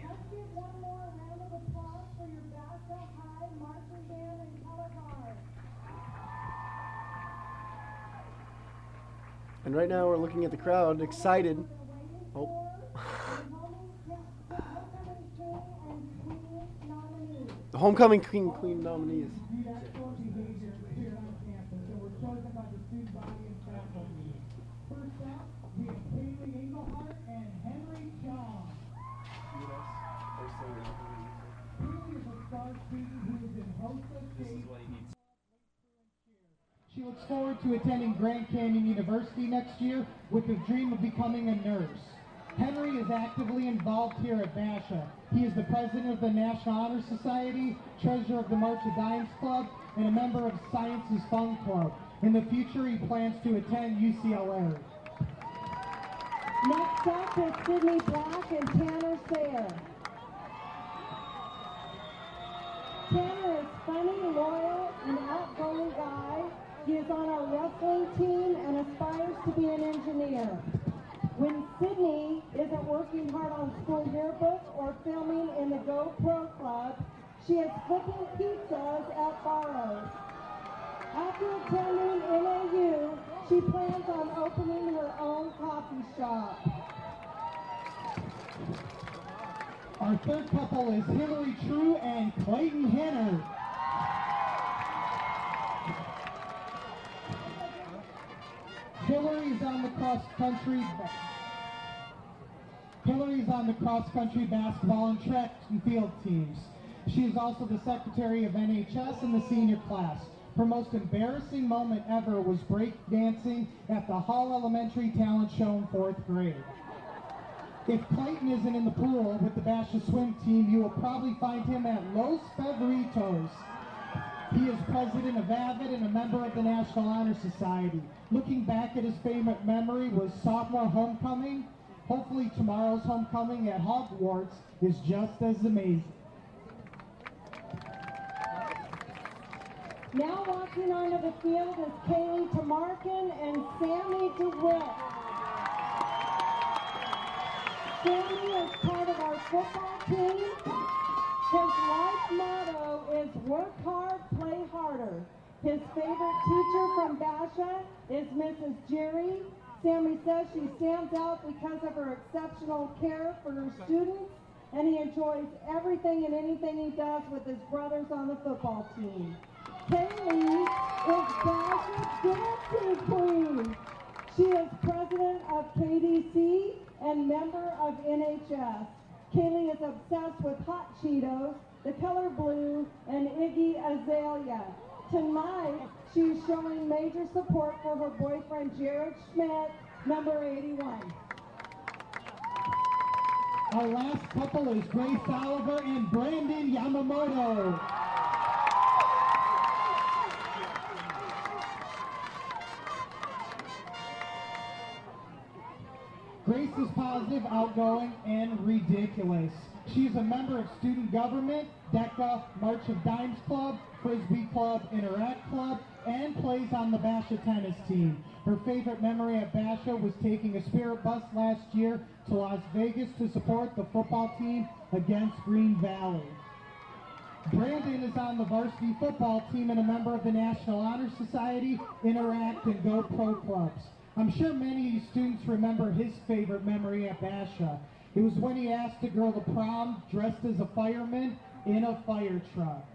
Let's give one more round of applause for your Basha High marching band and color guard. And right now we're looking at the crowd, excited. Oh. The homecoming king queen nominees. She looks forward to attending Grand Canyon University next year with the dream of becoming a nurse. Henry is actively involved here at Basha. He is the president of the National Honor Society, treasurer of the March of Dimes Club, and a member of Science's Fun Club. In the future, he plans to attend UCLA. Next up is Sydney Black and Tanner Sayre. Tanner is funny, loyal, and outgoing guy. He is on our wrestling team and aspires to be an engineer. When Sydney isn't working hard on school yearbook or filming in the GoPro Club, she is flipping pizzas at Barrows. After attending NAU, she plans on opening her own coffee shop. Our third couple is Hillary True and Clayton Henner. Hillary is on the cross-country basketball and track and field teams. She is also the secretary of NHS in the senior class. Her most embarrassing moment ever was break dancing at the Hall Elementary Talent Show in 4th grade. If Clayton isn't in the pool with the Basha swim team, you will probably find him at Los Feveritos. He is president of AVID and a member of the National Honor Society. Looking back at his favorite memory was sophomore homecoming. Hopefully tomorrow's homecoming at Hogwarts is just as amazing. Now walking onto the field is Kaylee Tamarkin and Sammy DeWitt. Sammy is part of our football team. His life motto is work hard, play harder. His favorite teacher from Basha is Mrs. Jerry. Sammy says she stands out because of her exceptional care for her students, and he enjoys everything and anything he does with his brothers on the football team. Kaylee is Basha's dancing queen. She is president of KDC and member of NHS. Kaylee is obsessed with hot Cheetos, the color blue, and Iggy Azalea. Tonight, she's showing major support for her boyfriend, Jared Schmidt, number 81. Our last couple is Grace Oliver and Brandon Yamamoto. Grace is positive, outgoing, and ridiculous. She's a member of student government, DECA, March of Dimes Club, Frisbee Club, Interact Club, and plays on the Basha tennis team. Her favorite memory at Basha was taking a spirit bus last year to Las Vegas to support the football team against Green Valley. Brandon is on the varsity football team and a member of the National Honor Society, Interact, and Go Pro clubs. I'm sure many students remember his favorite memory at Basha. It was when he asked a girl to prom dressed as a fireman in a fire truck.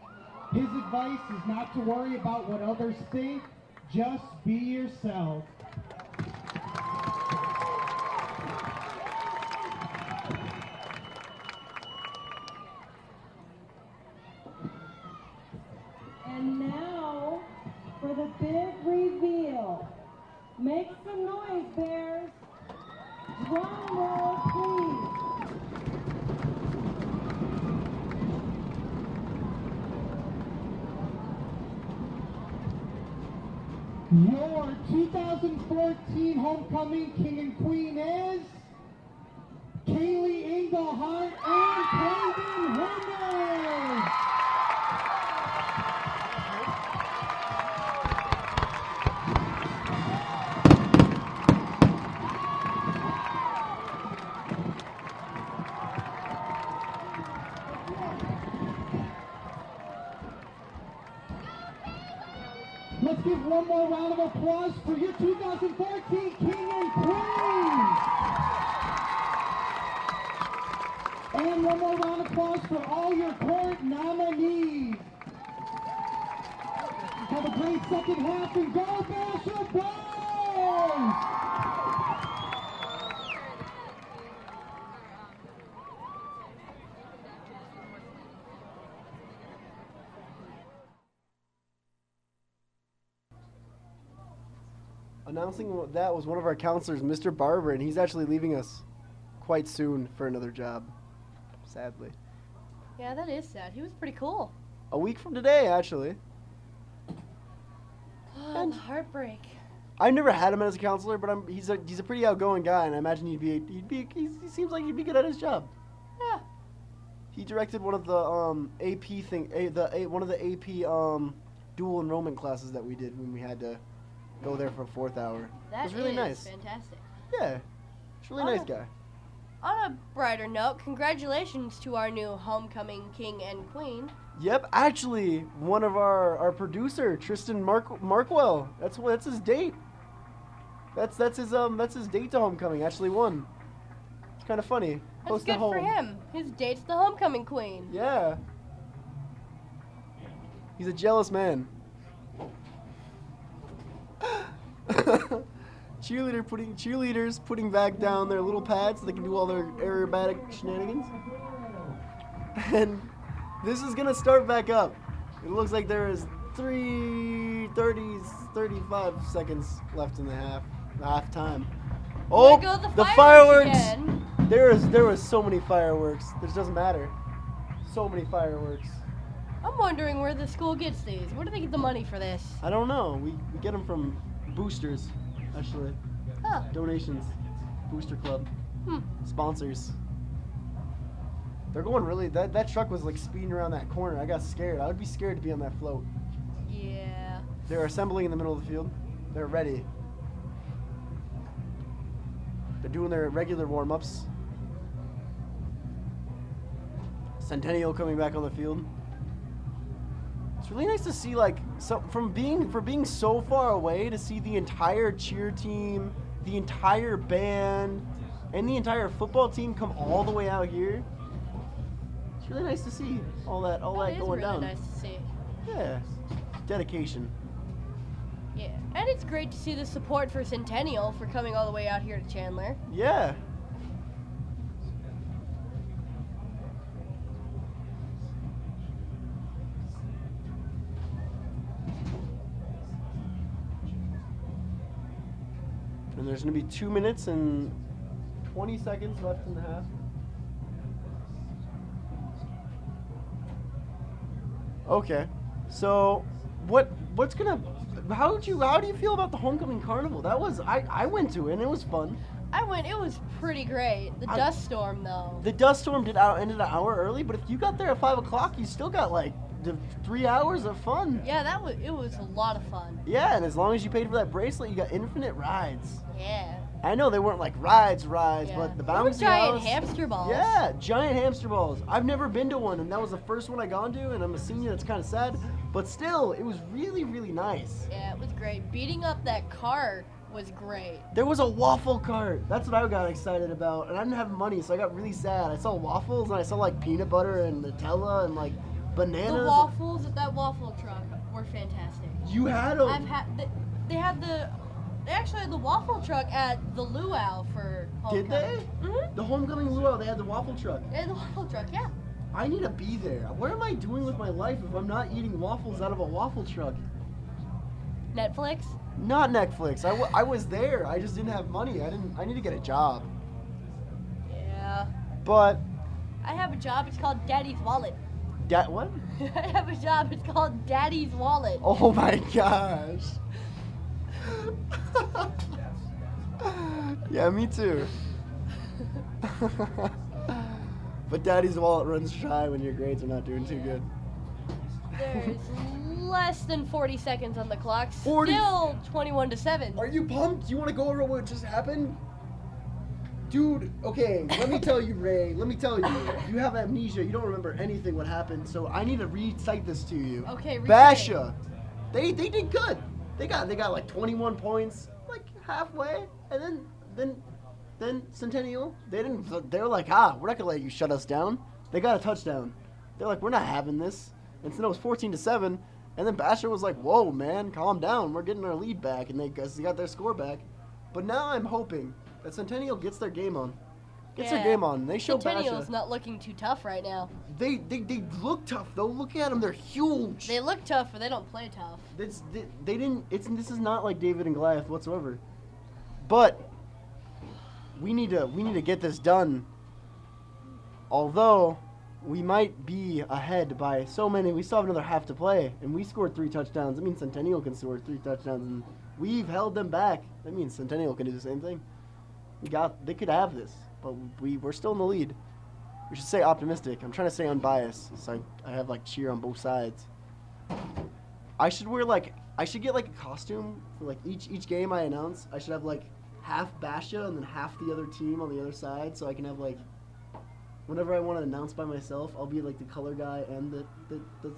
His advice is not to worry about what others think, just be yourself. And now for the big reveal. Make some noise, Bears. Drum roll, please. Your 2014 homecoming king and queen is Kaylee Engelhart and Clayton Hernandez. Let's give one more round of applause applause for your 2014 King and Queen. And one more round of applause for all your current nominees. Have a great second half and go Basha Boys! Announcing that was one of our counselors, Mr. Barber, and he's actually leaving us quite soon for another job, sadly. Yeah, that is sad. He was pretty cool. A week from today, actually. And heartbreak. I've never had him as a counselor, but he's a pretty outgoing guy, and I imagine he seems like he'd be good at his job. Yeah. He directed one of the one of the AP dual enrollment classes that we did when we had to go there for a 4th hour. That it was really is nice. fantastic. Yeah, he's a really nice guy. On a brighter note, congratulations to our new homecoming king and queen. Yep, actually, one of our producer, Tristan Markwell. That's his date. That's his date to homecoming. Actually won. It's kind of funny. That's Close good to home. for him. His date's the homecoming queen. Yeah. He's a jealous man. Cheerleaders putting back down their little pads so they can do all their aerobatic shenanigans. And this is gonna start back up. It looks like there is 35 seconds left in the half time. Oh, There go the fireworks fireworks! again. There was so many fireworks. This doesn't matter. So many fireworks. I'm wondering where the school gets these. Where do they get the money for this? I don't know. We get them from boosters, actually. Huh. Donations. Booster Club. Hmm. Sponsors. They're going really. That truck was like speeding around that corner. I got scared. I would be scared to be on that float. Yeah. They're assembling in the middle of the field. They're ready. They're doing their regular warm-ups. Centennial coming back on the field. It's really nice to see, like, for being so far away, to see the entire cheer team, the entire band, and the entire football team come all the way out here. It's really nice to see all that That is going really down. nice to see. Yeah, dedication. Yeah. And it's great to see the support for Centennial for coming all the way out here to Chandler. Yeah. And there's going to be 2 minutes and 20 seconds left in the half. Okay. So, what's going to how do you feel about the homecoming carnival? That was I went to it and it was fun. I went. It was pretty great. The dust storm, though. The dust storm ended an hour early, but if you got there at 5 o'clock, you still got like 3 hours of fun. Yeah, it was a lot of fun. Yeah, and as long as you paid for that bracelet, you got infinite rides. Yeah. I know they weren't like rides, Yeah. but the They were bouncy giant house. hamster balls. Yeah, giant hamster balls. I've never been to one, and that was the first one I gone to, and I'm a senior. That's kind of sad, but still, it was really, really nice. Yeah, it was great. Beating up that cart was great. There was a waffle cart. That's what I got excited about, and I didn't have money, so I got really sad. I saw waffles, and I saw like peanut butter and Nutella and like bananas. The waffles at that waffle truck were fantastic. You had them. They actually had the waffle truck at the luau for Did homecoming. they? Mm-hmm. The homecoming luau, they had the waffle truck. They had the waffle truck, yeah. I need to be there. What am I doing with my life if I'm not eating waffles out of a waffle truck? Netflix? Not Netflix. I was there. I just didn't have money. I need to get a job. Yeah. But I have a job. It's called Daddy's Wallet. what? I have a job. It's called Daddy's Wallet. Oh my gosh. Yeah, me too. But Daddy's wallet runs dry when your grades are not doing too good. There's less than 40 seconds on the clock. 40? Still 21-7. Are you pumped? You want to go over what just happened? Dude, okay, let me tell you, Ray. Let me tell you. You have amnesia. You don't remember anything what happened, so I need to recite this to you. Okay, recite. Basha. They did good. They got like 21 points, like halfway, and then Centennial, they're like, we're not gonna let you shut us down. They got a touchdown. They're like, we're not having this. And so it was 14-7, and then Basha was like, whoa, man, calm down. We're getting our lead back, and they got their score back. But now I'm hoping that Centennial gets their game on. Their game on. They show Centennial's Basha. not looking too tough right now. They look tough though. Look at them. They're huge. They look tough, but they don't play tough. This is not like David and Goliath whatsoever. But we need to get this done. Although we might be ahead by so many, we still have another half to play, and we scored 3 touchdowns. That means Centennial can score 3 touchdowns, and we've held them back. That means Centennial can do the same thing. They could have this, but we're still in the lead. We should stay optimistic. I'm trying to stay unbiased, so I have like cheer on both sides. I should get like a costume for like each game I announce. I should have like half Basha and then half the other team on the other side, so I can have like whenever I want to announce by myself, I'll be like the color guy and the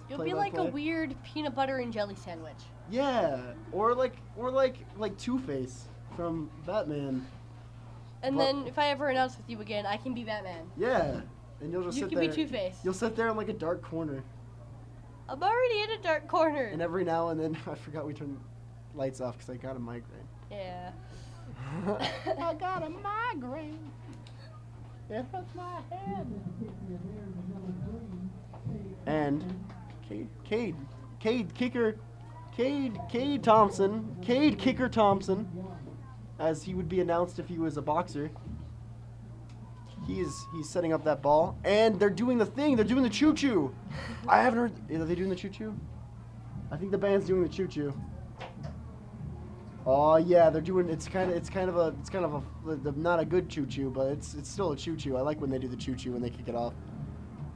You'll be like a weird peanut butter and jelly sandwich. Yeah, or like Two-Face from Batman. And then if I ever announce with you again, I can be Batman. Yeah, and you'll just You sit can there. be Two-Face. You'll sit there in like a dark corner. I'm already in a dark corner. And every now and then, I forgot we turned lights off because I got a migraine. Yeah. I got a migraine. It hurts my head. And Cade Kicker Thompson, as he would be announced if he was a boxer. He's setting up that ball, and they're doing the thing. They're doing the choo-choo. I haven't heard. Are they doing the choo-choo? I think the band's doing the choo-choo. Oh yeah, they're doing. It's kind of a not a good choo-choo, but it's still a choo-choo. I like when they do the choo-choo when they kick it off.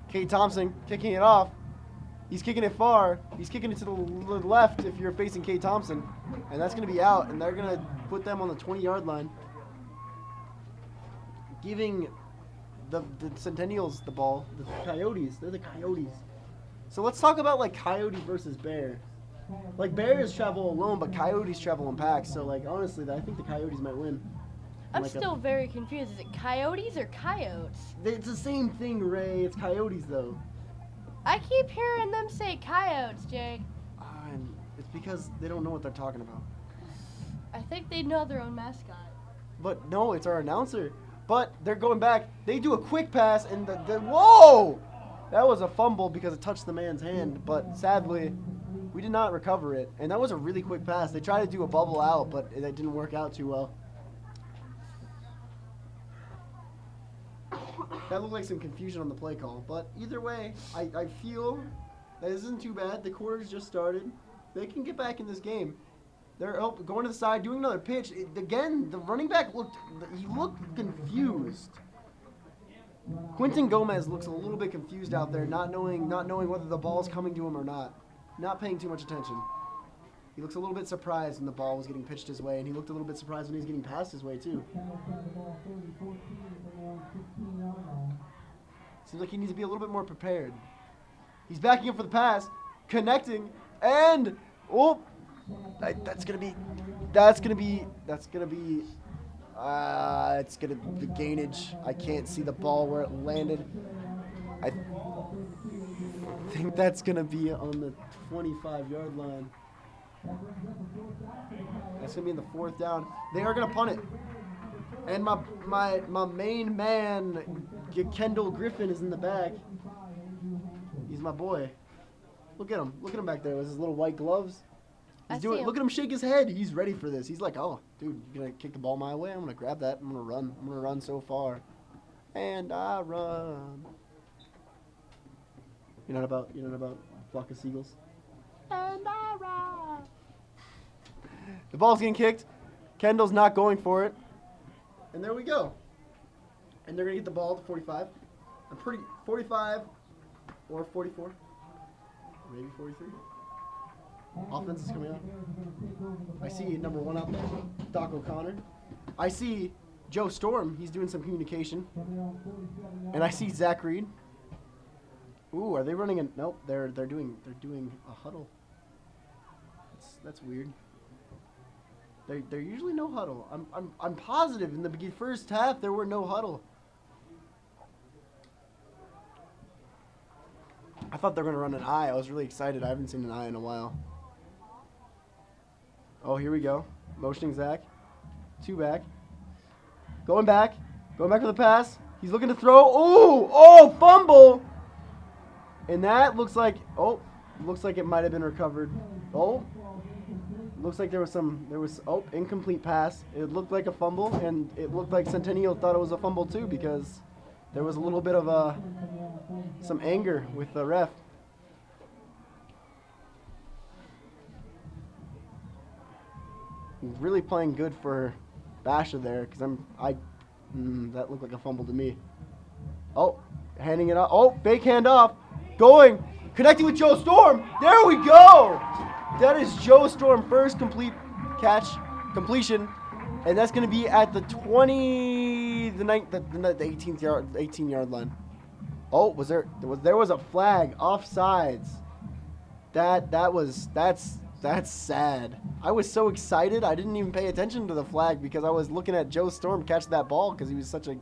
Cade Thompson kicking it off. He's kicking it far. He's kicking it to the left if you're facing Cade Thompson, and that's going to be out. And they're going to put them on the 20-yard line, giving the Centennials the ball. The Coyotes. They're the Coyotes. So let's talk about like Coyote versus Bear. Like Bears travel alone, but Coyotes travel in packs. So like honestly, I think the Coyotes might win. I'm like still very confused. Is it coyotes or coyotes? It's the same thing, Ray. It's Coyotes though. I keep hearing them say coyotes, Jake. And it's because they don't know what they're talking about. I think they know their own mascot. But no, it's our announcer. But they're going back. They do a quick pass, and whoa! That was a fumble because it touched the man's hand. But sadly, we did not recover it. And that was a really quick pass. They tried to do a bubble out, but it didn't work out too well. That looked like some confusion on the play call. But either way, I feel that this isn't too bad. The quarter's just started. They can get back in this game. They're going to the side, doing another pitch. Again, the running back looked confused. Quentin Gomez looks a little bit confused out there, not knowing whether the ball's coming to him or not. Not paying too much attention. He looks a little bit surprised when the ball was getting pitched his way, and he looked a little bit surprised when he was getting passed his way, too. Seems like he needs to be a little bit more prepared. He's backing up for the pass, connecting, and it's gonna be the gainage. I can't see the ball where it landed. I think that's gonna be on the 25-yard line. That's gonna be in the 4th down. They are gonna punt it. And my main man, Kendall Griffin, is in the back. He's my boy. Look at him. Look at him back there with his little white gloves. Look at him shake his head. He's ready for this. He's like, oh, dude, you're going to kick the ball my way? I'm going to grab that. I'm going to run. I'm going to run so far. And I run. You're not about flock of seagulls? And I run. The ball's getting kicked. Kendall's not going for it. And there we go. And they're going to get the ball to 45. 45 or 44. Maybe 43. Offense is coming out. I see number 1 out there, Doc O'Connor. I see Joe Storm. He's doing some communication. And I see Zach Reed. Ooh, are they running a? Nope, they're doing a huddle. That's weird. They're usually no huddle. I'm positive in the first half there were no huddle. I thought they were gonna run an eye. I was really excited. I haven't seen an eye in a while. Oh, here we go. Motioning Zach. 2 back. Going back. Going back for the pass. He's looking to throw. Oh, fumble. And that looks like, it might have been recovered. Looks like there was incomplete pass. It looked like a fumble, and it looked like Centennial thought it was a fumble too because there was a little bit of some anger with the ref. Really playing good for Basha there because that looked like a fumble to me. Oh, handing it off. Oh, fake handoff. Going, connecting with Joe Storm. There we go. That is Joe Storm first completion, and that's going to be at the 18-yard line. Oh, there was a flag offsides. That's sad. I was so excited I didn't even pay attention to the flag because I was looking at Joe Storm catch that ball because he was such an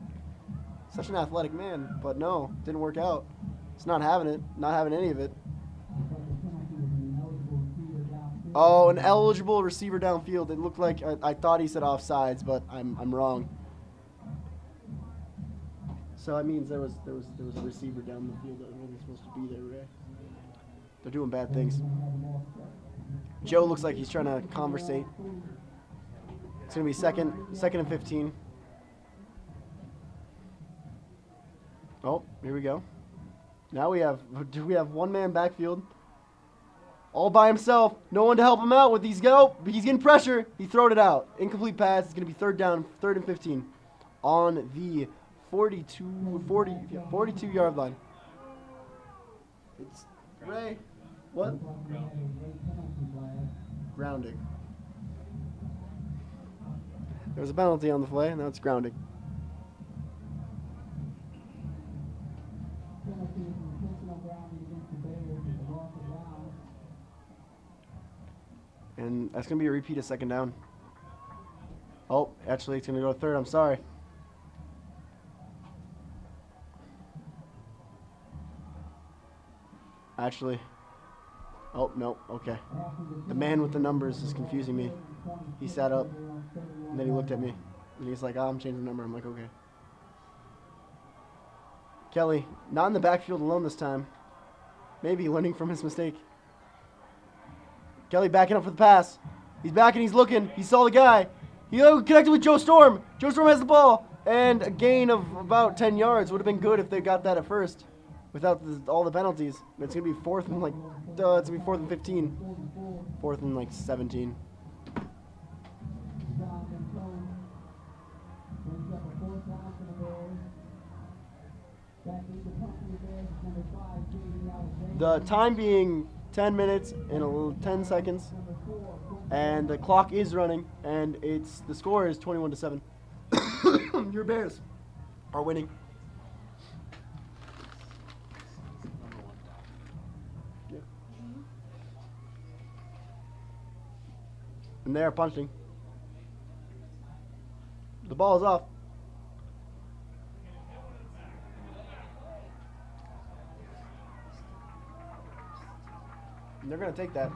athletic man. But no, didn't work out. It's not having it. Not having any of it. Oh, an eligible receiver downfield. It looked like I thought he said offsides, but I'm wrong. So that means there was a receiver down the field that wasn't supposed to be there, right? They're doing bad things. Joe looks like he's trying to conversate. It's gonna be second and 15. Oh, here we go. Now we have one-man backfield. All by himself. No one to help him out with these go. He's getting pressure. He throwed it out. Incomplete pass. It's going to be third and 15 on the 42-yard line. It's Ray. What? Grounding. There was a penalty on the play, and now it's grounding. And that's going to be a repeat of second down. Oh, actually, it's going to go to third. I'm sorry. Actually. Oh, no. Okay. The man with the numbers is confusing me. He sat up, and then he looked at me. And he's like, I'm changing the number. I'm like, okay. Kelly, not in the backfield alone this time. Maybe learning from his mistake. Kelly backing up for the pass. He's backing, he's looking. He saw the guy. He connected with Joe Storm. Joe Storm has the ball. And a gain of about 10 yards. Would have been good if they got that at first. Without all the penalties. It's going to be fourth and it's going to be 4th and 15. 4th and 17. The time being 10 minutes and 10 seconds, and the clock is running, and the score is 21-7. Your Bears are winning. Yeah. And they are punching. The ball is off. And they're going to take that.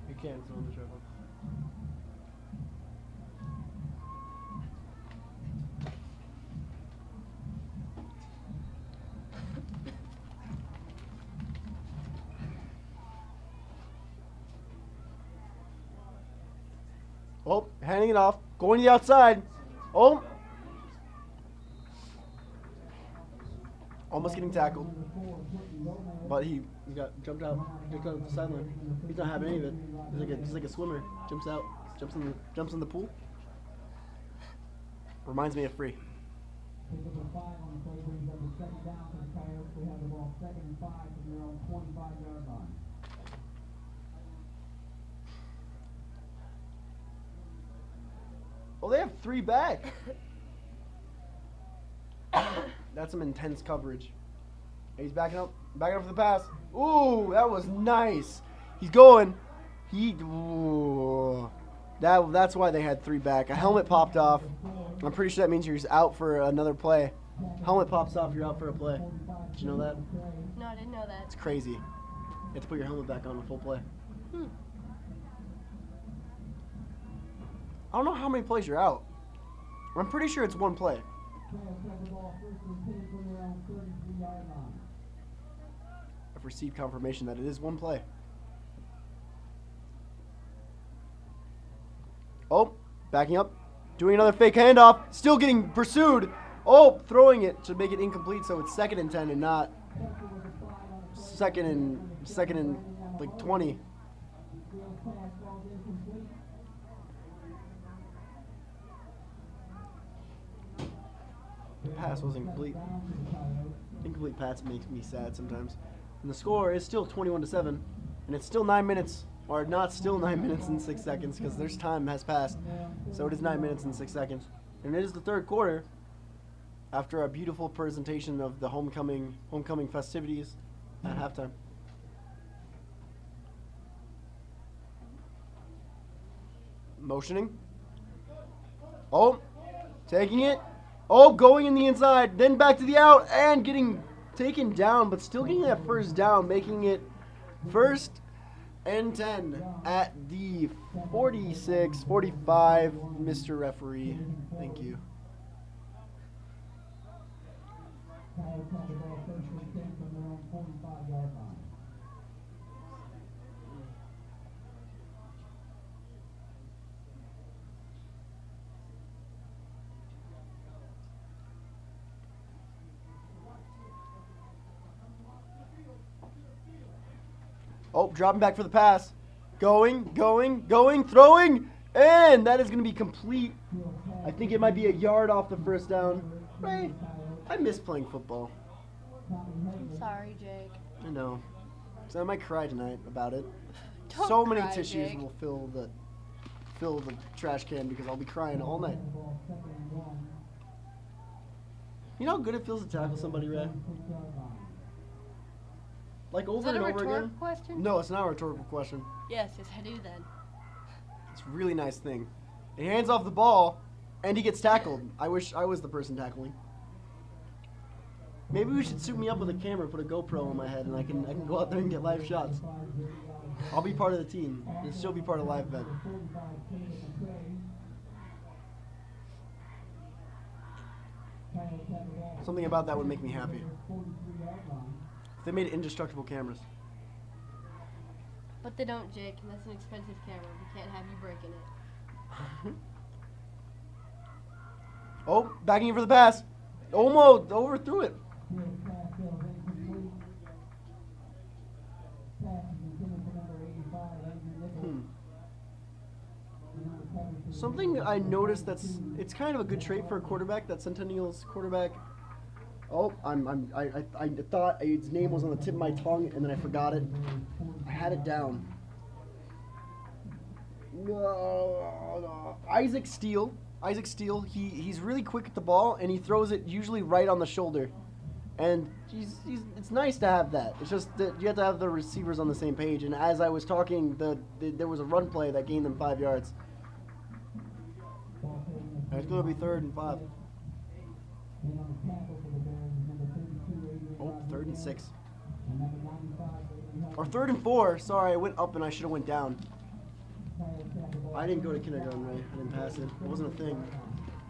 You can't throw the shovel. Oh, handing it off. Going to the outside. Oh. Almost getting tackled. But he got jumped out the sideline. He's not having any of it. He's like a swimmer. Jumps out. Jumps in the pool. Reminds me of Free. Oh, they have 3 back. That's some intense coverage. He's backing up for the pass. Ooh, that was nice. He's going. That's why they had 3 back. A helmet popped off. I'm pretty sure that means you're out for another play. Helmet pops off, you're out for a play. Did you know that? No, I didn't know that. It's crazy. You have to put your helmet back on a full play. I don't know how many plays you're out. I'm pretty sure it's 1 play. I've received confirmation that it is 1 play. Oh, backing up. Doing another fake handoff. Still getting pursued. Oh, throwing it to make it incomplete, so it's 2nd and 10 and not second and like 20. The pass wasn't complete. Incomplete pass makes me sad sometimes. And the score is still 21-7, and it's still 9 minutes, or not still 9 minutes and 6 seconds, because there's time has passed. So it is 9 minutes and 6 seconds, and it is the 3rd quarter. After a beautiful presentation of the homecoming festivities at halftime. Motioning. Oh, taking it. Oh, going in the inside, then back to the out, and getting taken down, but still getting that 1st down, making it 1st and 10 at the 46-45. Mr. Referee, thank you. Oh, dropping back for the pass. Going, throwing, and that is going to be complete. I think it might be a yard off the 1st down. Right. I miss playing football. I'm sorry, Jake. I know. So I might cry tonight about it. Don't So many cry, tissues Jake. will fill the trash can because I'll be crying all night. You know how good it feels to tackle somebody, Ray? Like over Is that and a over rhetorical again. question? No, it's not a rhetorical question. Yes, I do then. It's a really nice thing. He hands off the ball, and he gets tackled. I wish I was the person tackling. Maybe we should suit me up with a camera, put a GoPro on my head, and I can go out there and get live shots. I'll be part of the team and still be part of the live event. Something about that would make me happy. If they made indestructible cameras. But they don't, Jake, and that's an expensive camera. We can't have you breaking it. Oh, backing in for the pass. Almost overthrew it. Something I noticed it's kind of a good trait for a quarterback, that Centennial's quarterback. Oh, I thought his name was on the tip of my tongue and then I forgot it. I had it down. Isaac Steele. He's really quick at the ball and he throws it usually right on the shoulder. And it's nice to have that. It's just that you have to have the receivers on the same page. And as I was talking, there was a run play that gained them 5 yards. It's going to be 3rd and 5. Oh, 3rd and 6. Or 3rd and 4. Sorry, I went up and I should have went down. I didn't go to kindergarten, right? I didn't pass it. It wasn't a thing.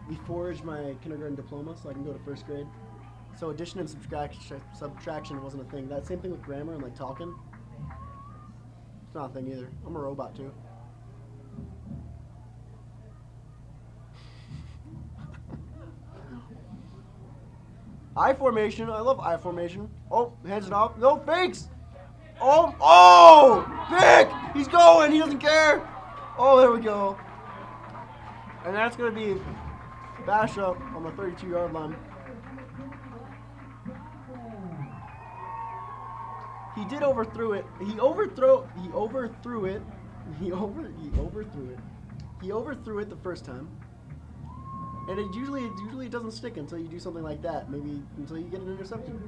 We forged my kindergarten diploma so I can go to 1st grade. So addition and subtraction wasn't a thing. That same thing with grammar and like talking. It's not a thing either. I'm a robot too. I formation. I love I formation. Oh, hands it off. No fakes. Oh, pick! He's going. He doesn't care. Oh, there we go. And that's gonna be Basha on the 32-yard line. He did overthrew it. He overthrew it the first time. And it usually doesn't stick until you do something like that. Maybe until you get an interception.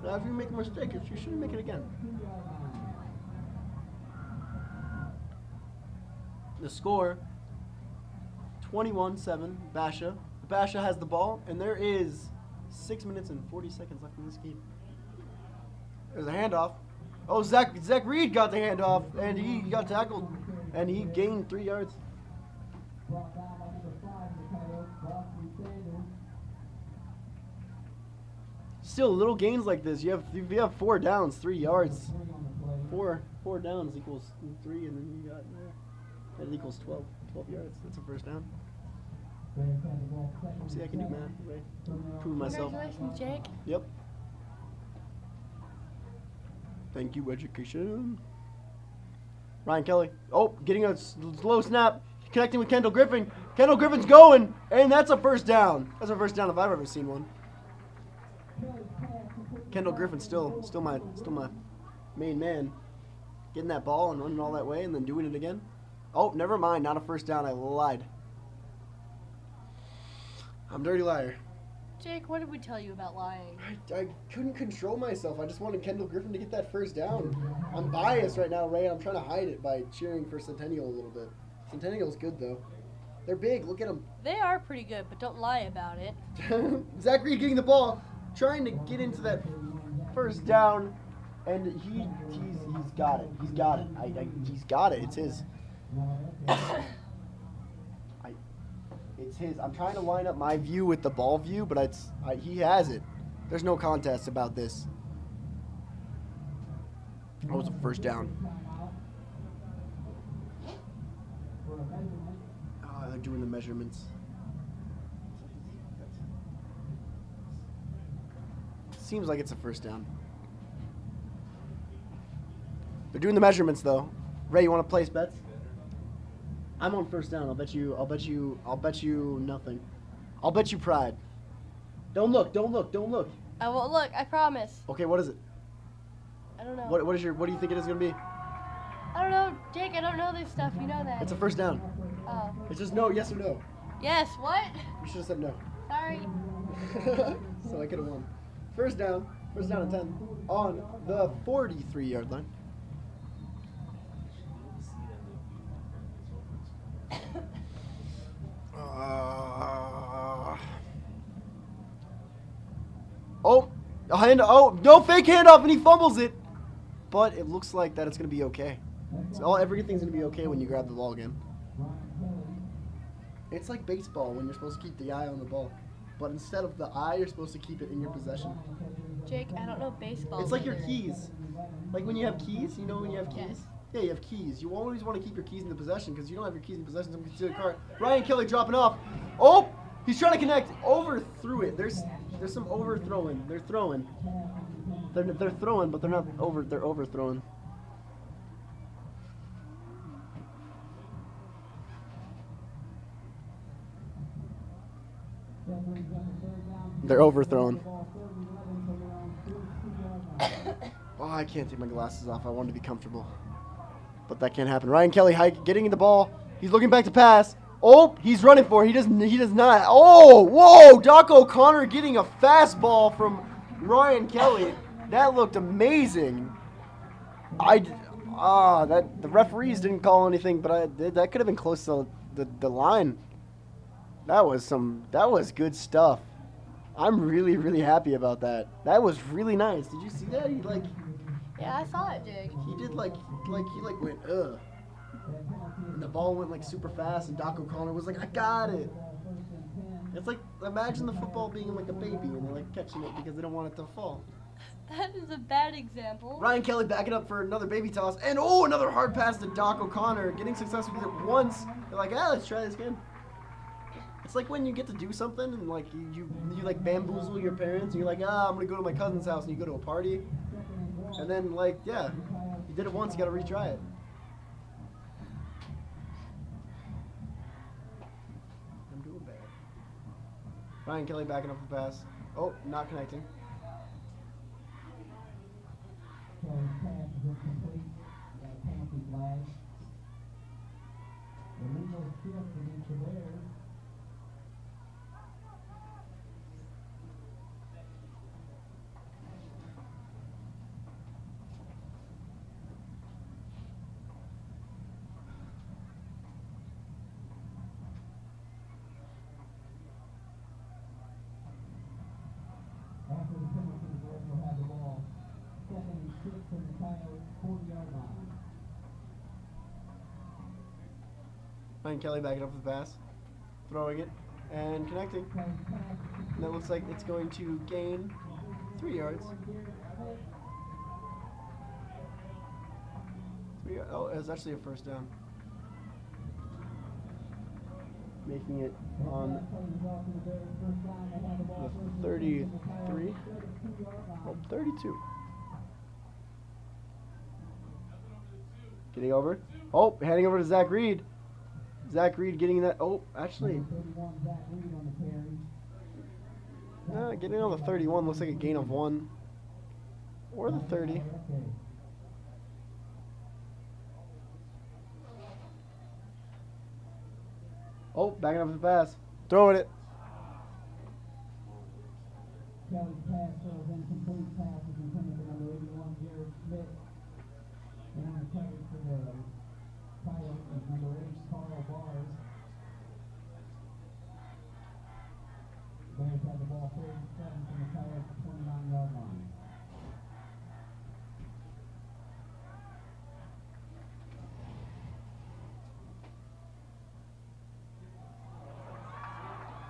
Now, if you make a mistake, you shouldn't make it again. The score, 21-7, Basha. Basha has the ball, and there is 6 minutes and 40 seconds left in this game. There's a handoff. Oh, Zach Reed got the handoff, and he got tackled, and he gained 3 yards. Still, little gains like this. You have 4 downs, 3 yards. Four downs equals 3, and then you got that equals 12 yards. That's a first down. See, I can do math. Right? Prove myself. Congratulations, Jake. Yep. Thank you, education. Ryan Kelly. Oh, getting a slow snap. Connecting with Kendall Griffin. Kendall Griffin's going, and that's a first down. That's a first down if I've ever seen one. Kendall Griffin still my main man. Getting that ball and running all that way and then doing it again. Oh, never mind. Not a first down. I lied. I'm a dirty liar. Jake, what did we tell you about lying? I couldn't control myself. I just wanted Kendall Griffin to get that first down. I'm biased right now, Ray. I'm trying to hide it by cheering for Centennial a little bit. Centennial's good, though. They're big. Look at them. They are pretty good, but don't lie about it. Zach Reed getting the ball, trying to get into that first down, and he's got it. He's got it. He's got it. It's his. It's his. I'm trying to line up my view with the ball view, but he has it. There's no contest about this. That was a first down. Oh, they're doing the measurements. Seems like it's a first down. They're doing the measurements though. Ray, you want to place bets? I'm on first down. I'll bet you nothing. I'll bet you pride. Don't look. I won't look, I promise. Okay, what is it? I don't know. What do you think it is gonna be? I don't know, Jake, I don't know this stuff, you know that. It's a first down. Oh. It's just no, yes or no. Yes, what? You should have said no. Sorry. So I could have won. First down and 10 on the 43-yard line. No fake handoff, and he fumbles it. But it looks like that it's going to be okay. So everything's going to be okay when you grab the ball again. It's like baseball when you're supposed to keep the eye on the ball. But instead of the eye, you're supposed to keep it in your possession. Jake, I don't know baseball. It's like your either. keys. Like when you have keys, you know when you have keys? Yes. Yeah, you have keys. You always want to keep your keys in the possession because you don't have your keys in possession. Someone can steal your car. Ryan Kelly dropping off. Oh, he's trying to connect. Overthrew it. There's some overthrowing. They're throwing. They're throwing, but they're not over. They're overthrowing. They're overthrowing. Oh, I can't take my glasses off. I want to be comfortable. But that can't happen. Ryan Kelly getting in the ball. He's looking back to pass. Oh, he's running for it. He does not. Oh, whoa. Doc O'Connor getting a fastball from Ryan Kelly. That looked amazing. The referees didn't call anything, but that could have been close to the line. That was good stuff. I'm really, really happy about that. That was really nice. Did you see that? Yeah, I saw it, Jake. He did went ugh. And the ball went super fast, and Doc O'Connor was like, I got it. It's like, imagine the football being like a baby and they're catching it because they don't want it to fall. That is a bad example. Ryan Kelly backing up for another baby toss, and another hard pass to Doc O'Connor, getting success with it once. They're like, let's try this again. It's like when you get to do something and you bamboozle your parents and you're like, I'm gonna go to my cousin's house, and you go to a party, and then you did it once, you gotta retry it. I'm doing bad. Ryan Kelly backing up the pass. Oh, not connecting. from the Coyotes 40-yard line. Ryan Kelly backing up with the pass, throwing it, and connecting. And that looks like it's going to gain 3 yards. Oh, it was actually a first down. Making it on the 33, oh, 32. Getting over. Oh, handing over to Zach Reed. Zach Reed getting that. Oh, actually. Getting on the 31 looks like a gain of 1. Or the 30. Oh, backing up the pass. Throwing it. Kelly's pass throws incomplete passes intended for number 81, Jared Smith. And on the carry for the Coyotes is number 8, Carl Bars. Bears have the ball 37 from the Coyotes 29-yard line.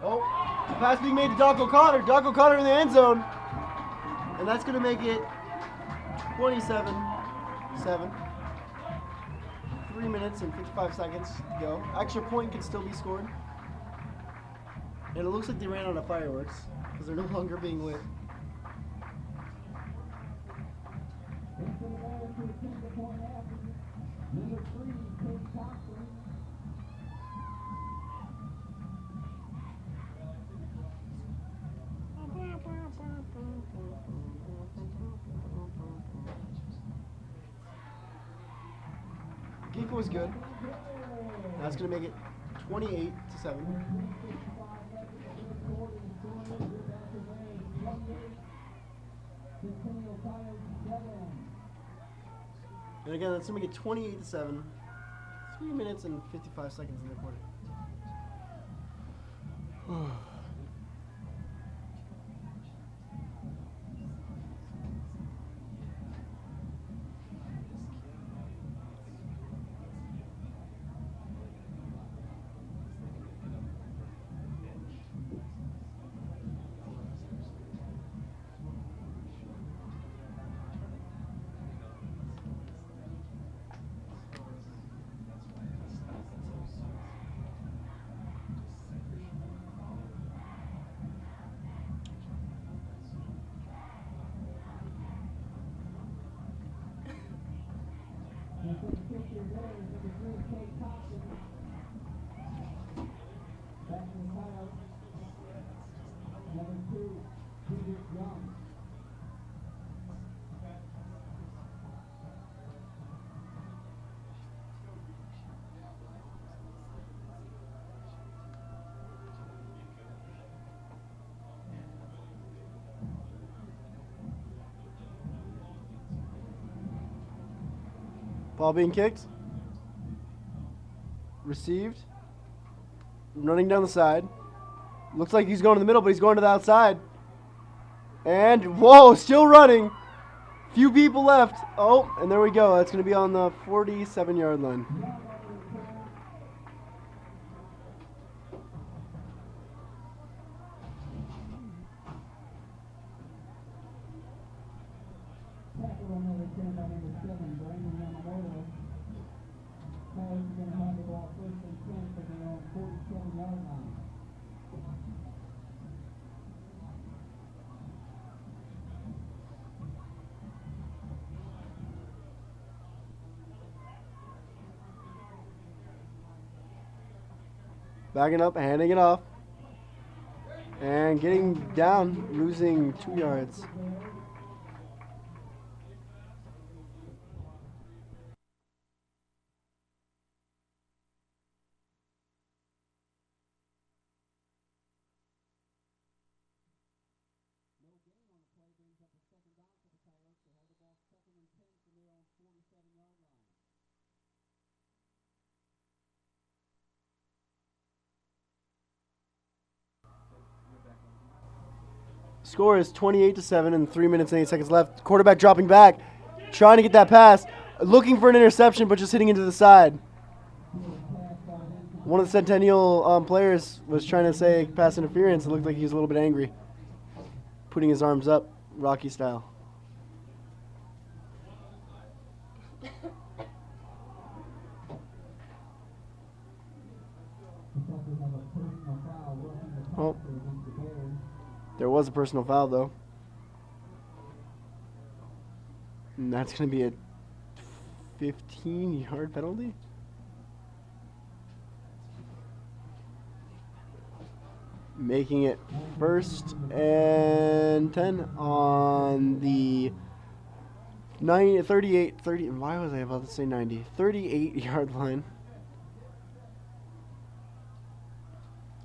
Oh, the pass being made to Doc O'Connor. Doc O'Connor in the end zone. And that's going to make it 27-7. 3 minutes and 55 seconds to go. Extra point can still be scored. And it looks like they ran out of fireworks because they're no longer being lit. Number 3, Kate Thompson. Kick was good. That's going to make it 28-7. And again, that's going to make it 28-7. 3 minutes and 55 seconds in the quarter. Ball being kicked. Received. Running down the side. Looks like he's going to the middle, but he's going to the outside. And, whoa, still running. Few people left. Oh, and there we go. That's going to be on the 47-yard line. Backing up, handing it off. And getting down, losing 2 yards. Score is 28-7 and 3 minutes and 8 seconds left. Quarterback dropping back. trying to get that pass, looking for an interception, but just hitting into the side. One of the Centennial players was trying to say pass interference. It looked like he was a little bit angry, putting his arms up, Rocky style. Oh, there was a personal foul though. And that's going to be a 15-yard penalty. Making it 1st and 10 on the 30, why was I about to say 90? 38-yard line.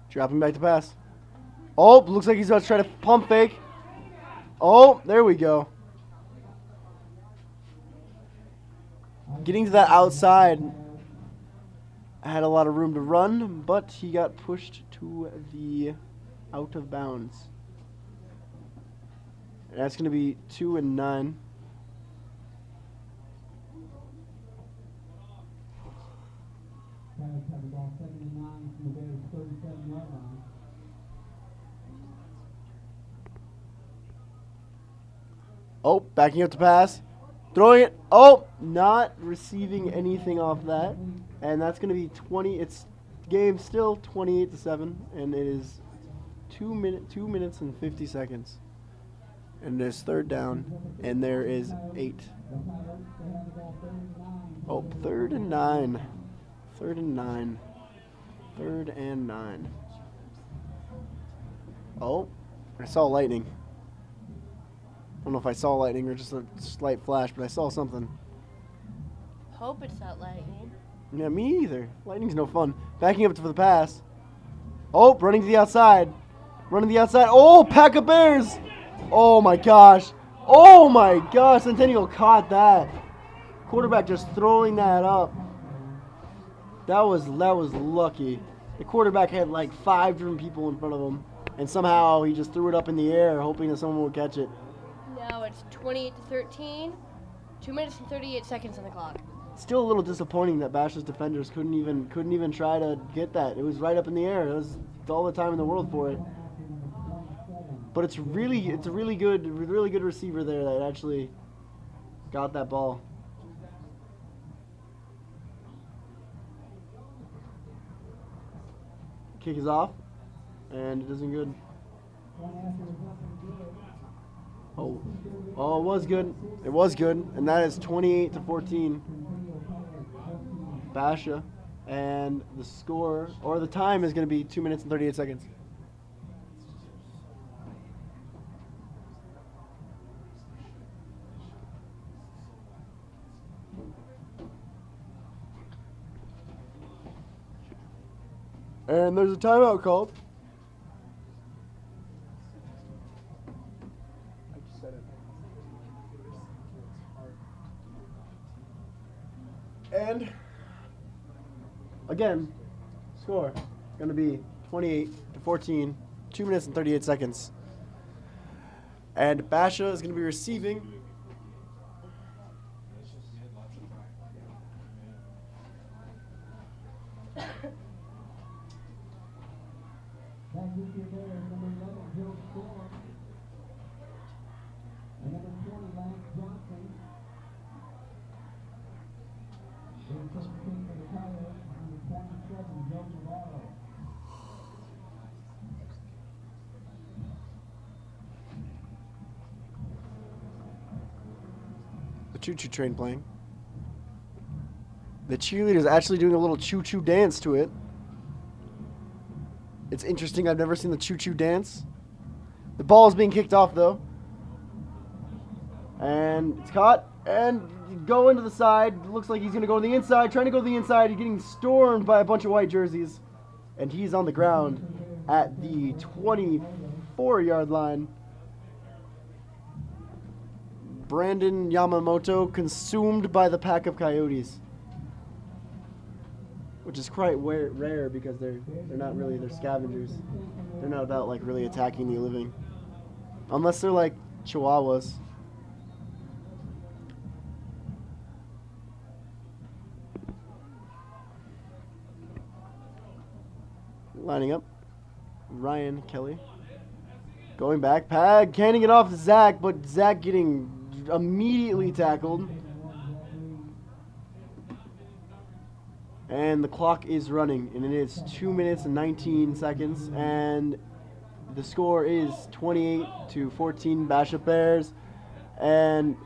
Dropping back to pass. Oh, looks like he's about to try to pump fake. Oh, there we go. Getting to that outside, had a lot of room to run, but he got pushed to the out of bounds. And that's going to be 2 and 9. Oh, backing up to pass. Throwing it. Oh, not receiving anything off that. And that's going to be 20. It's game still 28-7. And it is 2 minutes and 50 seconds. And there's 3rd down. And there is 8. Oh, 3rd and 9. 3rd and 9. 3rd and 9. Oh, I saw lightning. I don't know if I saw lightning or just a slight flash, but I saw something. Hope it's not lightning. Yeah, me either. Lightning's no fun. Backing up for the pass. Oh, running to the outside. Running to the outside. Oh, pack of bears. Oh, my gosh. Oh, my gosh. Centennial caught that. Quarterback just throwing that up. That was lucky. The quarterback had like 5 different people in front of him, and somehow he just threw it up in the air, hoping that someone would catch it. Now it's 28-13. 2 minutes and 38 seconds on the clock. Still a little disappointing that Basha's defenders couldn't even try to get that. It was right up in the air. It was all the time in the world for it. But it's a really good receiver there that actually got that ball. Kick is off, and it isn't good. Oh, it was good. It was good, and that is 28-14. Basha, and the score or the time is going to be 2 minutes and 38 seconds. And there's a timeout called. I just said it. And again, score going to be 28-14, 2 minutes and 38 seconds. And Basha is going to be receiving. The choo-choo train playing. The cheerleader's actually doing a little choo-choo dance to it. It's interesting. I've never seen the choo-choo dance. The ball is being kicked off, though. And it's caught. And going to the side. Looks like he's going to go to the inside. Trying to go to the inside. He's getting stormed by a bunch of white jerseys. And he's on the ground at the 24-yard line. Brandon Yamamoto consumed by the pack of coyotes. Which is quite rare because they're not really, they're scavengers. They're not about like really attacking the living. Unless they're like chihuahuas. lining up. Ryan Kelly. Going back. Pag handing it off to Zach, but Zach getting immediately tackled. And the clock is running, and it is 2 minutes and 19 seconds, and the score is 28-14 Basha Bears. And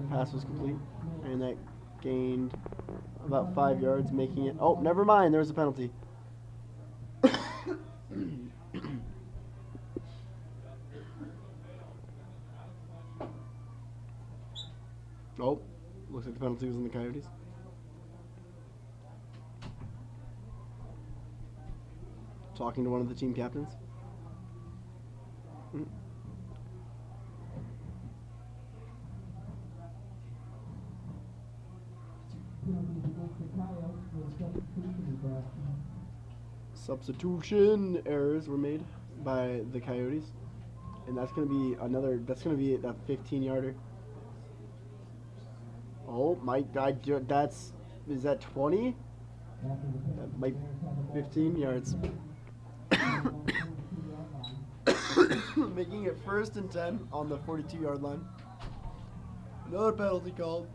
pass was complete, and that gained about 5 yards, making it. Oh, never mind. There was a penalty. Oh, looks like the penalty was in the Coyotes. Talking to one of the team captains. Substitution errors were made by the Coyotes, and that's going to be another. That's going to be a 15-yarder. Oh my God! Is that 20? That might 15 yards. Making it 1st and 10 on the 42-yard line. Another penalty called.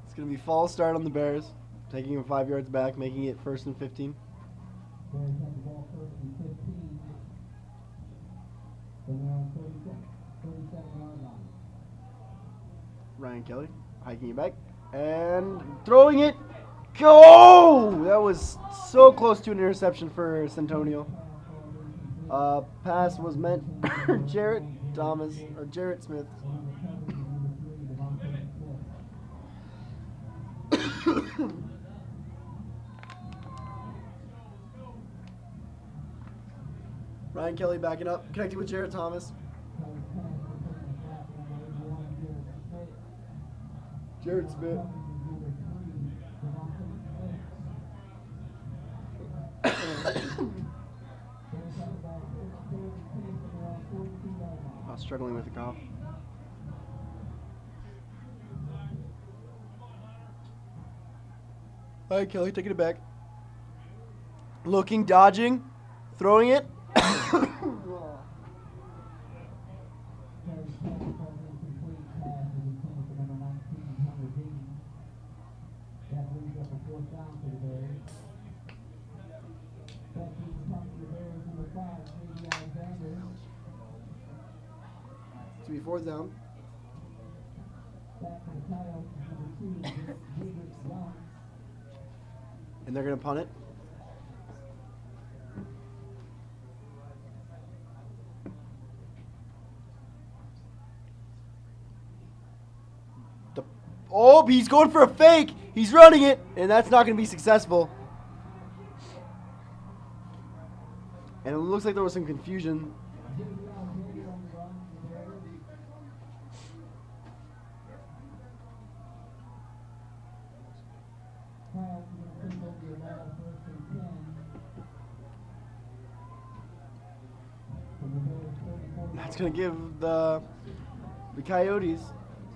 It's going to be false start on the Bears, taking him 5 yards back, making it 1st and 15. Bears have the ball 1st and 15. Then they're on 37-yard line. Ryan Kelly hiking it back and throwing it. Go! That was so close to an interception for Centennial. Pass was meant for Jarrett Smith. Ryan Kelly backing up, connecting with Jarrett Thomas. Jarrett Smith. Struggling with the cough. All right, Kelly, taking it back. Looking, dodging, throwing it. To be 4th down. And they're going to punt it. Oh, he's going for a fake. He's running it, and that's not going to be successful. And it looks like there was some confusion. That's going to give the Coyotes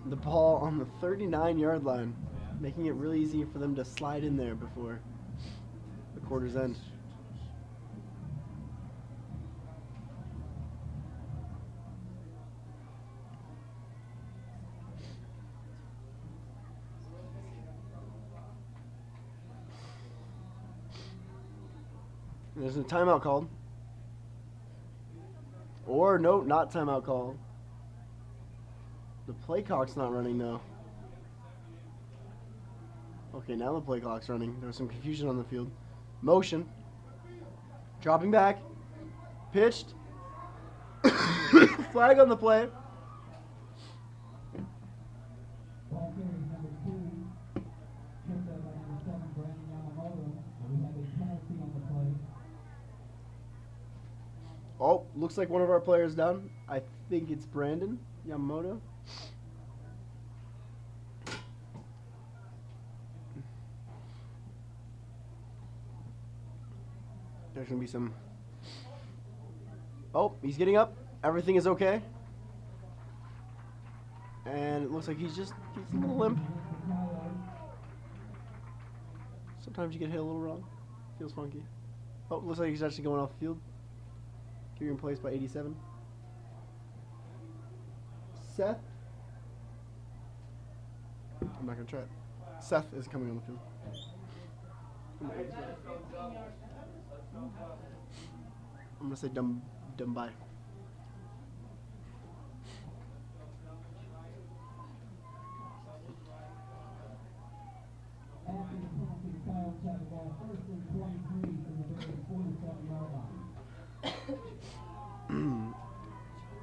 the ball on the 39-yard line, making it really easy for them to slide in there before the quarter's end. There's a timeout called. Or, no, not timeout called. The play clock's not running, though. Okay, now the play clock's running. There was some confusion on the field. Motion. Dropping back. Pitched. Flag on the play. Oh, looks like one of our players down. I think it's Brandon Yamamoto. There's gonna be some. Oh, he's getting up. Everything is okay. And it looks like he's a little limp. Sometimes you get hit a little wrong. Feels funky. Oh, looks like he's actually going off the field. Carry in place by 87. Seth. I'm not gonna try it. Seth is coming on the field. I'm gonna say dumb bye.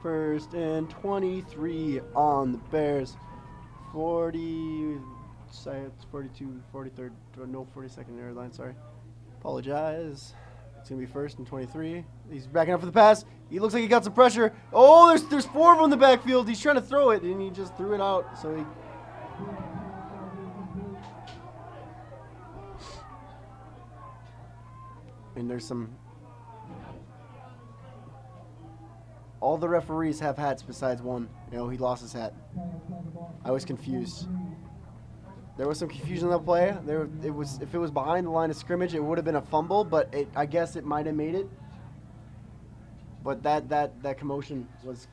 First and 23 on the Bears. 40 seconds, 42, 43rd, no 42nd yard line, sorry. Apologize. It's going to be first and 23. He's backing up for the pass. He looks like he got some pressure. Oh, there's 4 of them in the backfield. He's trying to throw it, and he just threw it out. So he... And there's some... All the referees have hats besides one. You know, he lost his hat. I was confused. There was some confusion on that play. It was, if it was behind the line of scrimmage, it would have been a fumble, but I guess it might have made it. But that commotion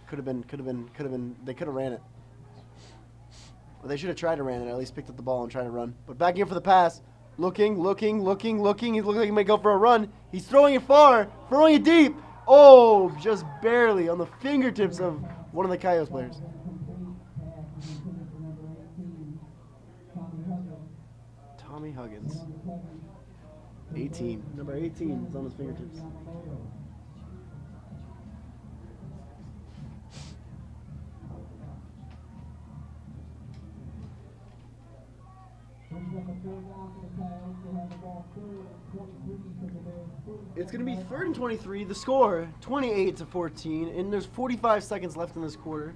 could have been. They could have ran it. Well, they should have tried to ran it. At least picked up the ball and tried to run. But backing up for the pass, looking. He looks like he might go for a run. He's throwing it far, throwing it deep. Oh, just barely on the fingertips of one of the Coyotes players. Tommy Huggins. 18. Number 18 is on his fingertips. It's going to be 3rd and 23. The score, 28-14, and there's 45 seconds left in this quarter.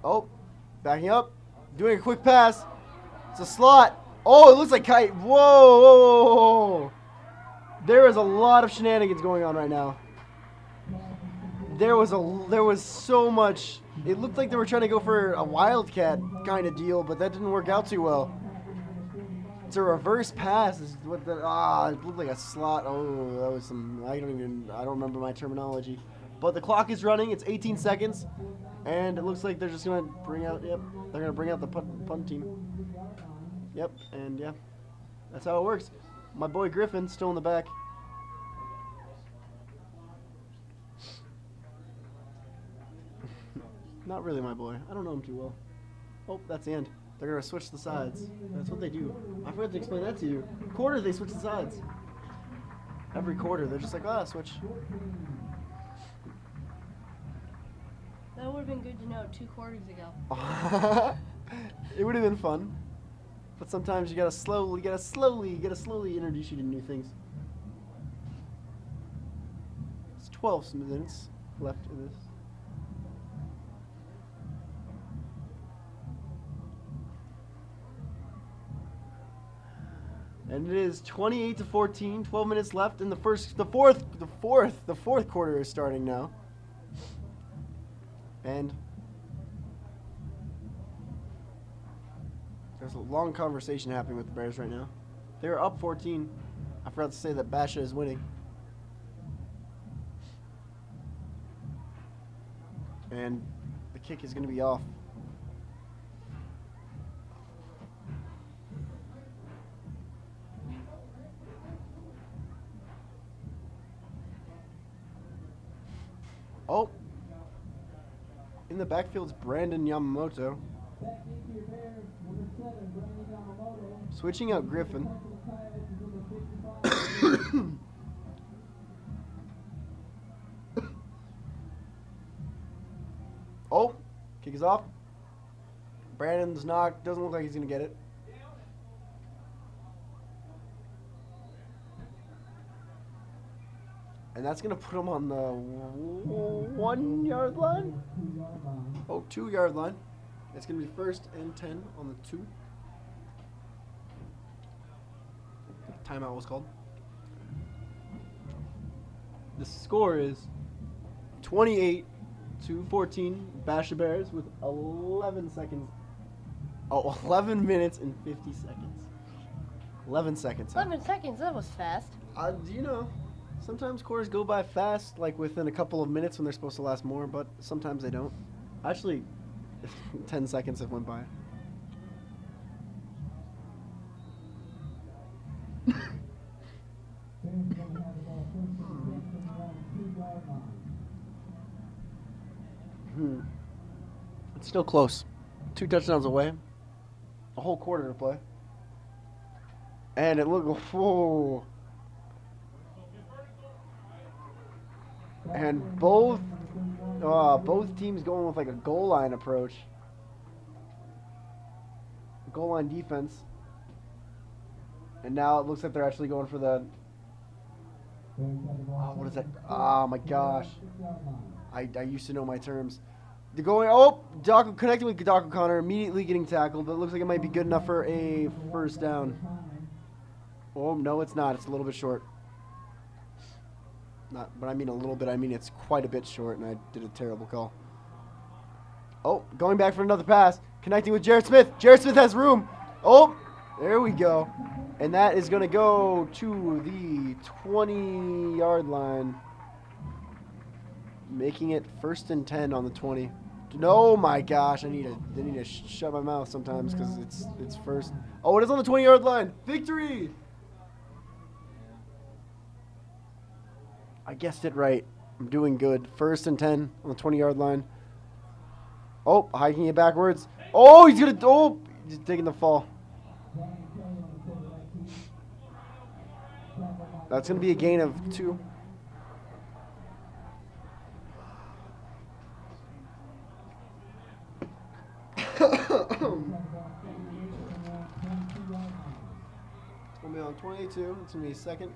Oh, backing up, doing a quick pass. It's a slot. Oh, it looks like Kite. Whoa. There is a lot of shenanigans going on right now. There was so much. It looked like they were trying to go for a wildcat kind of deal, but that didn't work out too well. It's a reverse pass. Is what the, it looked like a slot. Oh, that was some. I don't remember my terminology. But the clock is running. It's 18 seconds, and it looks like they're just gonna bring out. Yep, they're gonna bring out the punt team. Yep, and yeah, that's how it works. My boy Griffin still in the back. Not really my boy. I don't know him too well. Oh, that's the end. They're going to switch the sides. That's what they do. I forgot to explain that to you. Quarter, they switch the sides. Every quarter, they're just like, switch. That would have been good to know 2 quarters ago. It would have been fun. But sometimes you gotta slowly introduce you to new things. It's 12 minutes left in this. And it is 28-14, 12 minutes left in the fourth quarter is starting now. And there's a long conversation happening with the Bears right now. They're up 14. I forgot to say that Basha is winning. And the kick is going to be off. Oh. In the backfield's Brandon Yamamoto. Switching out Griffin. Oh, kick is off. Brandon's knocked. Doesn't look like he's going to get it. And that's going to put him on the 1 yard line. Oh, 2 yard line. It's going to be 1st and 10 on the 2. Timeout was called. The score is 28-14. Basha Bears with 11 seconds. Oh, 11 minutes and 50 seconds. 11 seconds. 11 seconds, that was fast. You know, sometimes quarters go by fast, like within a couple of minutes when they're supposed to last more, but sometimes they don't. Actually, 10 seconds have went by. It's still close. 2 touchdowns away. A whole quarter to play. And it looked full. And both teams going with like a goal line approach. Goal line defense. And now it looks like they're actually going for the... Oh, what is that? Oh, my gosh. I used to know my terms. They're going... Oh, connecting with Doc O'Connor, immediately getting tackled, but it looks like it might be good enough for a first down. Oh, no, it's not. It's a little bit short. Not, but I mean a little bit. I mean it's quite a bit short, and I did a terrible call. Oh, going back for another pass. Connecting with Jared Smith. Jared Smith has room. Oh, there we go. And that is going to go to the 20-yard line. Making it 1st and 10 on the 20. No, my gosh. I need to shut my mouth sometimes because it's first. Oh, it is on the 20-yard line. Victory! I guessed it right. I'm doing good. 1st and 10 on the 20-yard line. Oh, hiking it backwards. Oh, he's going to... Oh, he's taking the fall. That's going to be a gain of 2. It's going to be on 22. It's going to be 2nd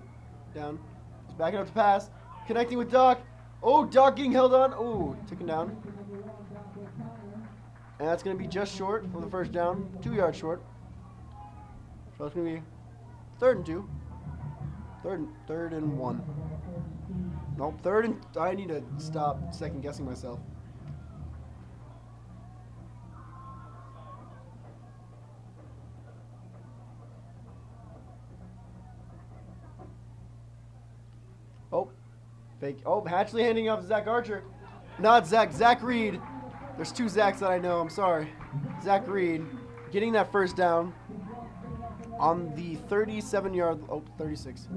down. He's backing up to pass. Connecting with Doc. Oh, Doc getting held on. Oh, taken down. And that's going to be just short of the first down. 2 yards short. So it's going to be 3rd and 2. Third and 1. Nope, 3rd and... I need to stop second guessing myself. Oh, fake. Oh, Hatchley handing off to Zach Archer. Not Zach. Zach Reed. There's 2 Zachs that I know. I'm sorry. Zach Reed getting that first down on the 37-yard. Oh, 36.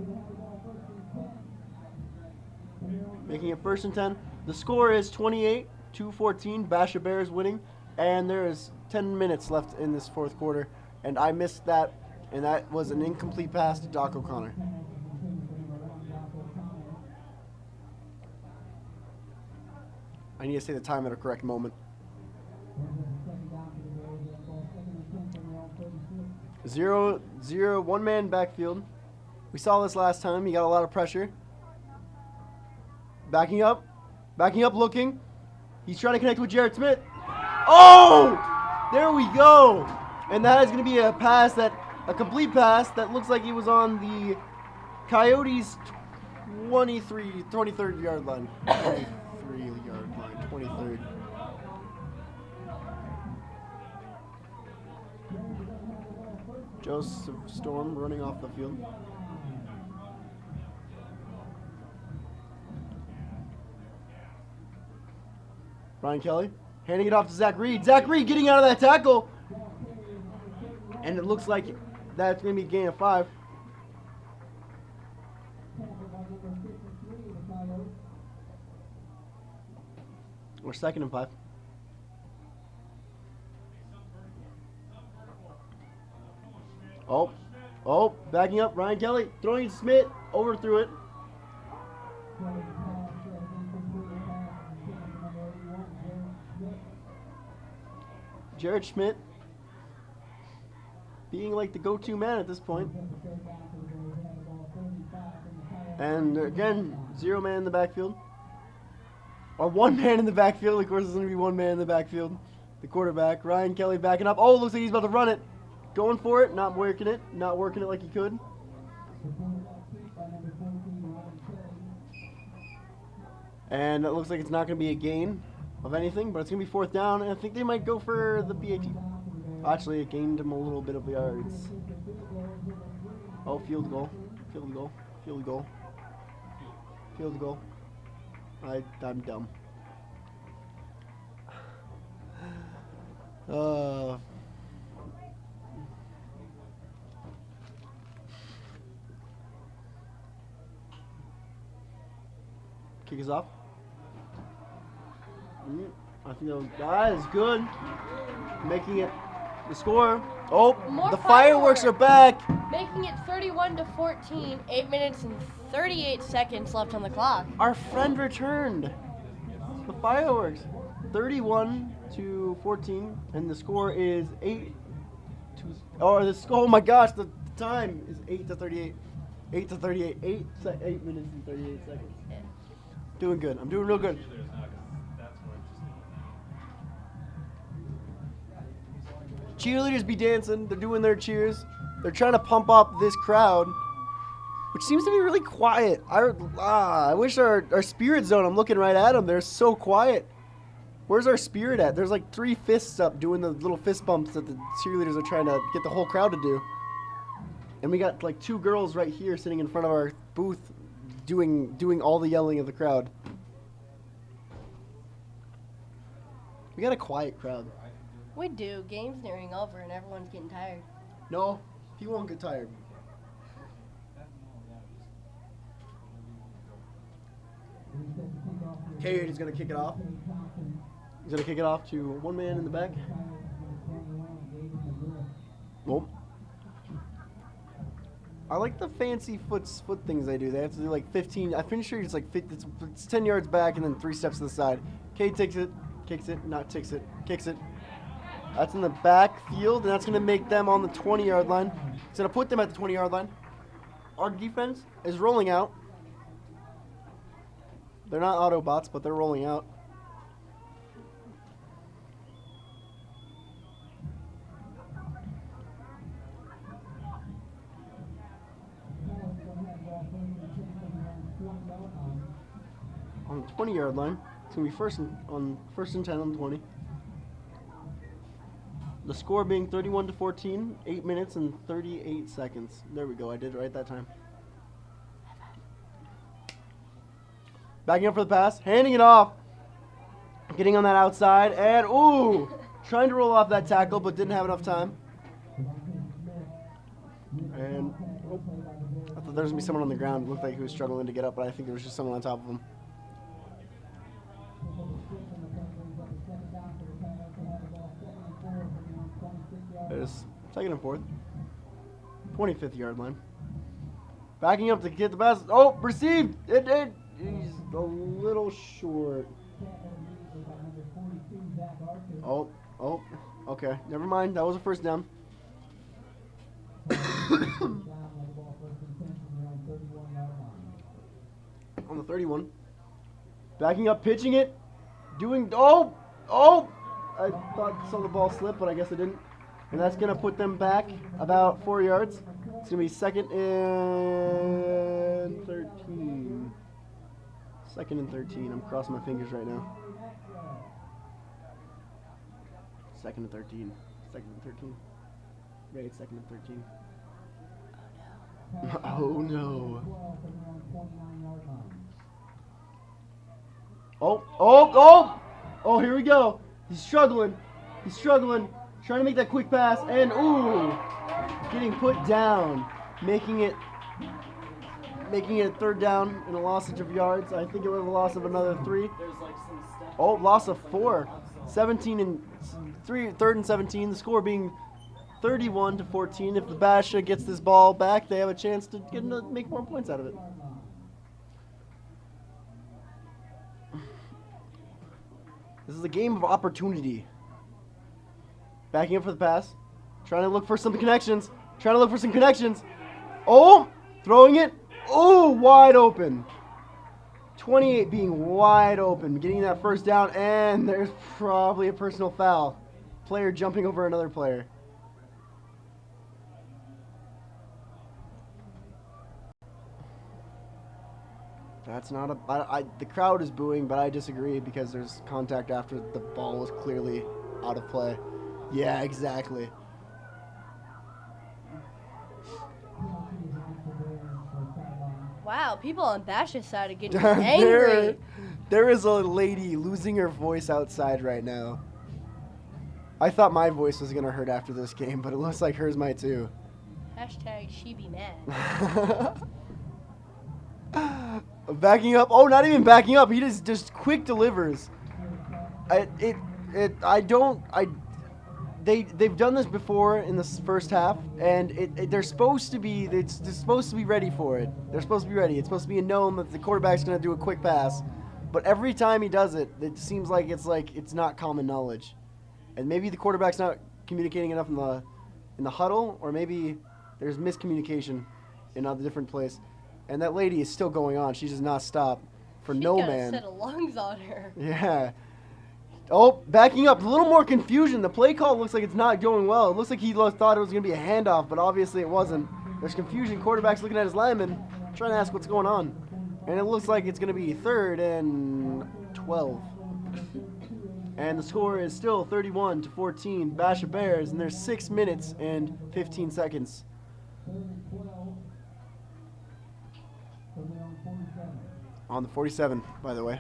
Making it 1st and 10. The score is 28-14. Basha Bears winning. And there is 10 minutes left in this 4th quarter. And I missed that. And that was an incomplete pass to Doc O'Connor. I need to say the time at a correct moment. 0-0, 1-man backfield. We saw this last time. He got a lot of pressure. Backing up, looking. He's trying to connect with Jared Smith. Oh! There we go. And that is going to be a complete pass that looks like he was on the Coyotes' 23rd yard line. 23-yard line, 23rd. Joseph Storm running off the field. Brian Kelly handing it off to Zach Reed. Zach Reed getting out of that tackle. And it looks like that's going to be a gain of 5. We're 2nd and 5. Oh, backing up. Ryan Kelly throwing it to Smith. Overthrew it. Jared Schmidt being like the go-to man at this point. And again, 0 man in the backfield. Or 1 man in the backfield. Of course, there's going to be 1 man in the backfield. The quarterback, Ryan Kelly, backing up. Oh, looks like he's about to run it. Going for it, not working it like he could. And it looks like it's not going to be a gain of anything, but it's going to be 4th down, and I think they might go for the PAT. Actually, it gained him a little bit of yards. Oh, field goal. Field goal. Field goal. Field goal. I'm dumb. Kick us off. I think that is good. Making it the score. Oh, More the fireworks are back. Making it 31-14, 8 minutes and 38 seconds left on the clock. Our friend returned. The fireworks. 31-14, and the score is 8 to. Oh my gosh, the time is 8-38. 8-38. 8 minutes and 38 seconds. Doing good. I'm doing real good. Cheerleaders be dancing. They're doing their cheers. They're trying to pump up this crowd, which seems to be really quiet. I wish our spirit zone, I'm looking right at them. They're so quiet. Where's our spirit at? There's like 3 fists up doing the little fist bumps that the cheerleaders are trying to get the whole crowd to do. And we got like 2 girls right here sitting in front of our booth doing all the yelling of the crowd. We got a quiet crowd. We do. Game's nearing over and everyone's getting tired. No, he won't get tired. Cade is going to kick it off. He's going to kick it off to 1 man in the back. Nope. I like the fancy foot things they do. They have to do like 15. I'm pretty sure it's like it's 10 yards back and then 3 steps to the side. Cade takes it, kicks it, not takes it, kicks it. That's in the backfield, and that's going to make them on the 20-yard line. It's going to put them at the 20-yard line. Our defense is rolling out. They're not Autobots, but they're rolling out. On the 20-yard line, it's going to be first and 10 on the 20. The score being 31-14, 8 minutes and 38 seconds. There we go. I did it right that time. Backing up for the pass, handing it off. Getting on that outside, and ooh! Trying to roll off that tackle, but didn't have enough time. And I thought there was going to be someone on the ground. It looked like he was struggling to get up, but I think there was just someone on top of him. There's 2nd and 4th. 25th yard line. Backing up to get the pass. Oh, received! He's a little short. Oh, okay. Never mind. That was a first down. On the 31. Backing up, pitching it. I thought saw the ball slip, but I guess it didn't. And that's going to put them back about 4 yards. It's going to be 2nd and 13. 2nd and 13. I'm crossing my fingers right now. 2nd and 13. 2nd and 13. Right, 2nd and 13. Oh no. Oh, here we go. He's struggling. Trying to make that quick pass, and ooh, getting put down, making it a 3rd down and a loss of yards. I think it was a loss of another 3. Oh, loss of 4. 17 and 3, 3rd and 17. The score being 31-14. If the Basha gets this ball back, they have a chance to make more points out of it. This is a game of opportunity. Backing up for the pass. Trying to look for some connections. Oh, throwing it. Oh, wide open. 28 being wide open, getting that first down, and there's probably a personal foul. Player jumping over another player. That's not a... the crowd is booing, but I disagree because there's contact after the ball was clearly out of play. Yeah, exactly. Wow, people on Basha's side are getting angry. There is a lady losing her voice outside right now. I thought my voice was going to hurt after this game, but it looks like hers might too. Hashtag she be mad. Backing up. Oh, not even backing up. He just quick delivers. They've done this before in this first half, and they're supposed to be ready for it. They're supposed to be ready. It's supposed to be a known that the quarterback's going to do a quick pass. But every time he does it, it seems like it's not common knowledge. And maybe the quarterback's not communicating enough in the huddle, or maybe there's miscommunication in a different place. And that lady is still going on. She does not stop for no man. She's got a set of lungs on her. Yeah. Oh, backing up. A little more confusion. The play call looks like it's not going well. It looks like he thought it was going to be a handoff, but obviously it wasn't. There's confusion. Quarterback's looking at his lineman, trying to ask what's going on. And it looks like it's going to be 3rd and 12. And the score is still 31-14. Basha Bears, and there's 6 minutes and 15 seconds. On the 47, by the way.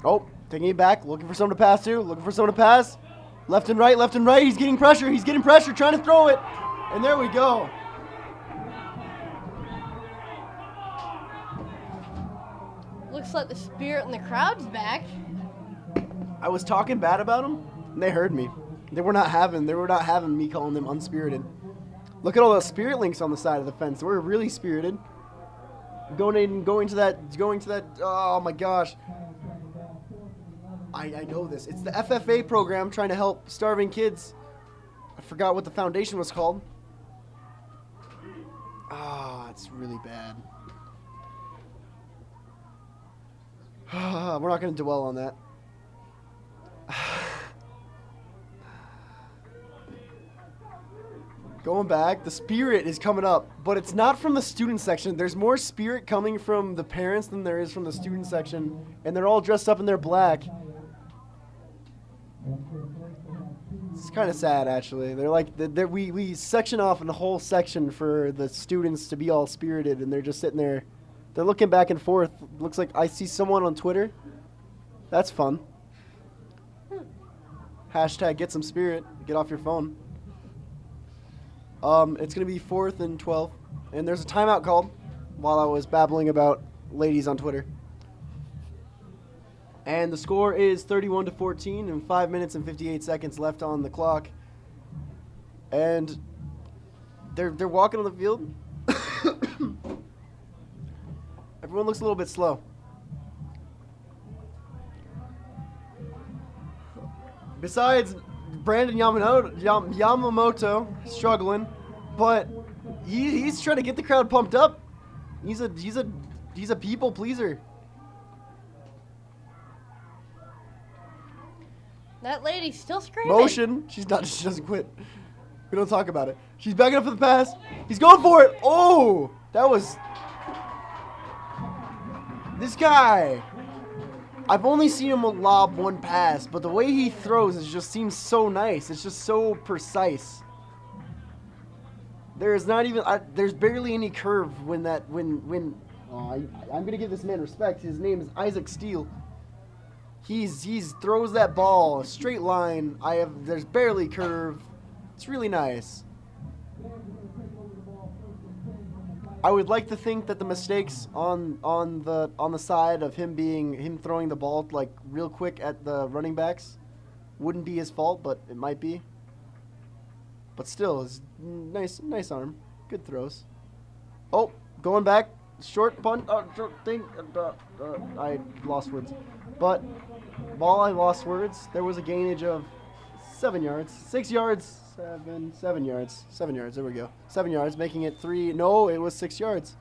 Oh, taking it back, looking for someone to pass to, Left and right, he's getting pressure, trying to throw it. And there we go. Looks like the spirit in the crowd's back. I was talking bad about them, and they heard me. They were not having me calling them unspirited. Look at all those spirit links on the side of the fence. We're really spirited. Going to that, oh my gosh. I know this. It's the FFA program trying to help starving kids. I forgot what the foundation was called. Ah, it's really bad. We're not going to dwell on that. Going back, the spirit is coming up, but it's not from the student section. There's more spirit coming from the parents than there is from the student section, and they're all dressed up in their black. It's kind of sad, actually. They're like, we section off in a whole section for the students to be all spirited, and they're just sitting there. They're looking back and forth. Looks like I see someone on Twitter. That's fun. Hashtag get some spirit. Get off your phone. It's going to be 4th and 12. And there's a timeout called while I was babbling about ladies on Twitter. And the score is 31-14 and 5 minutes and 58 seconds left on the clock. And they're walking on the field. Everyone looks a little bit slow. Besides Brandon Yamamoto struggling, but he's trying to get the crowd pumped up. He's a people pleaser. That lady's still screaming. Motion. She doesn't quit. We don't talk about it. She's backing up for the pass. He's going for it. Oh, that was this guy. I've only seen him lob one pass, but the way he throws just seems so nice. It's just so precise. There's not even there's barely any curve when I'm gonna give this man respect. His name is Isaac Steele. He's throws that ball a straight line. There's barely curve. It's really nice. I would like to think that the mistakes on the side of him throwing the ball like real quick at the running backs wouldn't be his fault, but it might be. But still, it's nice arm, good throws. Oh, going back, short punt, short thing. I lost words, but ball I lost words. There was a gainage of 7 yards, 6 yards. 7 yards. 7 yards. There we go. 7 yards, making it 3. No, it was 6 yards.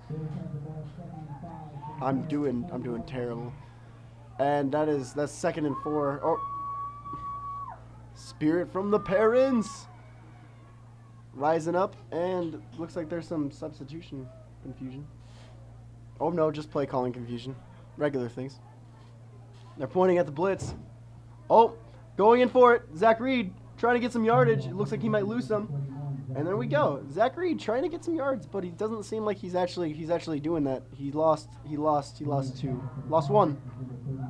I'm doing terrible. And that's 2nd and 4. Oh, Spirit from the parents rising up, and looks like there's some substitution confusion. Oh no, just play calling confusion. Regular things. They're pointing at the blitz. Oh, going in for it. Zach Reed trying to get some yardage. It looks like he might lose some. And there we go. Zach Reed trying to get some yards, but he doesn't seem like he's actually doing that. He lost 2. Lost 1.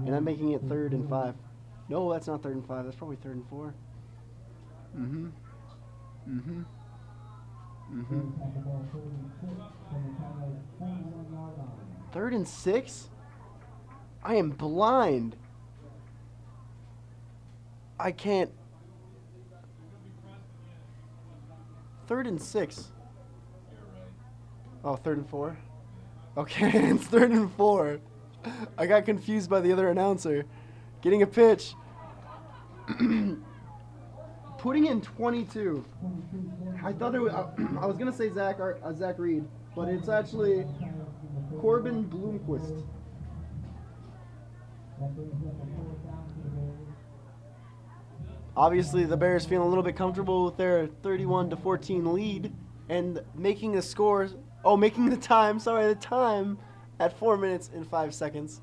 And I'm making it 3rd and 5. No, that's not 3rd and 5. That's probably 3rd and 4. Mm-hmm. Mm-hmm. Mm-hmm. 3rd and 6? I am blind. I can't. 3rd and 6. Oh, 3rd and 4? Okay, it's 3rd and 4. I got confused by the other announcer. Getting a pitch. Putting in 22. I thought it was, I was going to say Zach Reed, but it's actually Corbin Bloomquist. Obviously, the Bears feeling a little bit comfortable with their 31-14 lead and making the scores. Oh, making the time. Sorry, the time at 4 minutes and 5 seconds.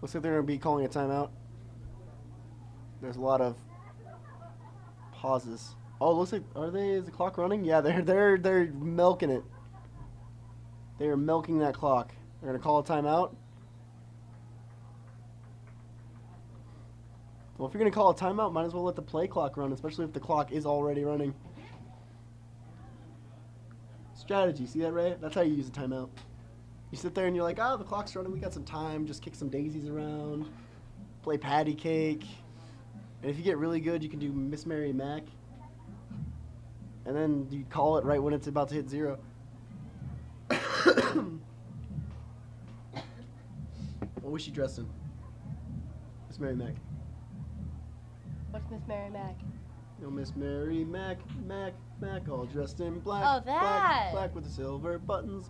Looks like they're going to be calling a timeout. There's a lot of pauses. Oh, it looks like is the clock running? Yeah, they're milking it. They are milking that clock. They're going to call a timeout. Well, if you're going to call a timeout, might as well let the play clock run, especially if the clock is already running. Strategy, see that, Ray? That's how you use a timeout. You sit there and you're like, oh, the clock's running, we got some time, just kick some daisies around, play patty cake. And if you get really good, you can do Miss Mary Mac. And then you call it right when it's about to hit 0. What was she dressed in? Miss Mary Mac. What's Miss Mary Mac? You know, Miss Mary Mac, all dressed in black. Oh, that! Black with the silver buttons,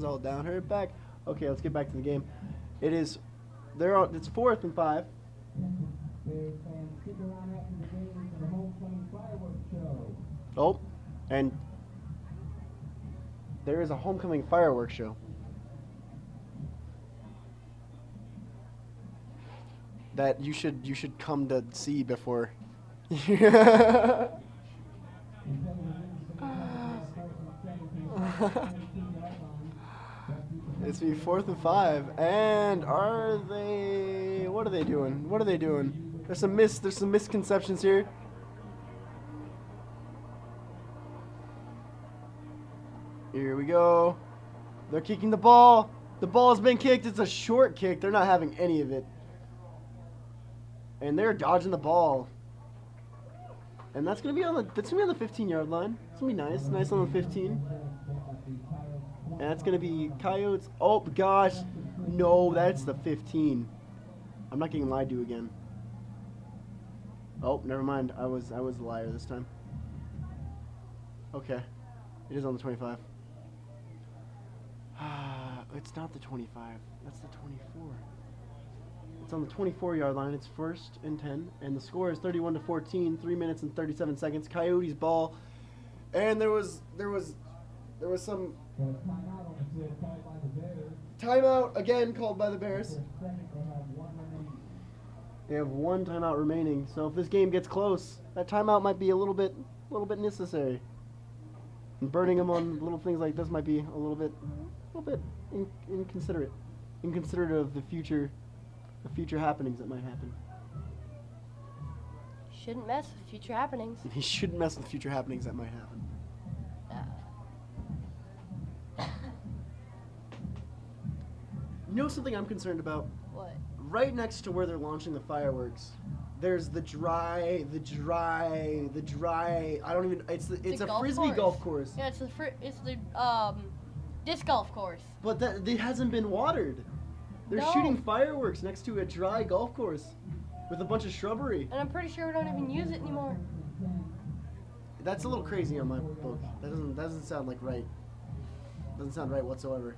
all down her back. Okay, let's get back to the game. It's 4th and 5. Oh, and there is a homecoming fireworks show. That you should come to see before. It's be 4th and 5, and what are they doing? There's some misconceptions here. Here we go. They're kicking the ball. The ball has been kicked. It's a short kick. They're not having any of it. And they're dodging the ball. And that's gonna be on the 15-yard line. It's gonna be nice on the 15. And that's gonna be Coyotes. Oh gosh, no, that's the 15. I'm not getting lied to again. Oh, never mind. I was the liar this time. Okay, it is on the 25. It's not the 25. That's the 24. It's on the 24-yard line. It's 1st and 10, and the score is 31-14. 3 minutes and 37 seconds. Coyotes ball, and there was some timeout again called by the Bears. They have 1 timeout remaining. So if this game gets close, that timeout might be a little bit necessary. And burning them on little things like this might be a little bit inconsiderate of the future happenings that might happen. Shouldn't mess with future happenings. He shouldn't mess with future happenings that might happen. You know something I'm concerned about? What? Right next to where they're launching the fireworks, there's the dry. I don't even. It's a frisbee golf course. Yeah, it's the disc golf course. But it hasn't been watered. They're shooting fireworks next to a dry golf course with a bunch of shrubbery. And I'm pretty sure we don't even use it anymore. That's a little crazy on my book. That doesn't sound like right. Doesn't sound right whatsoever.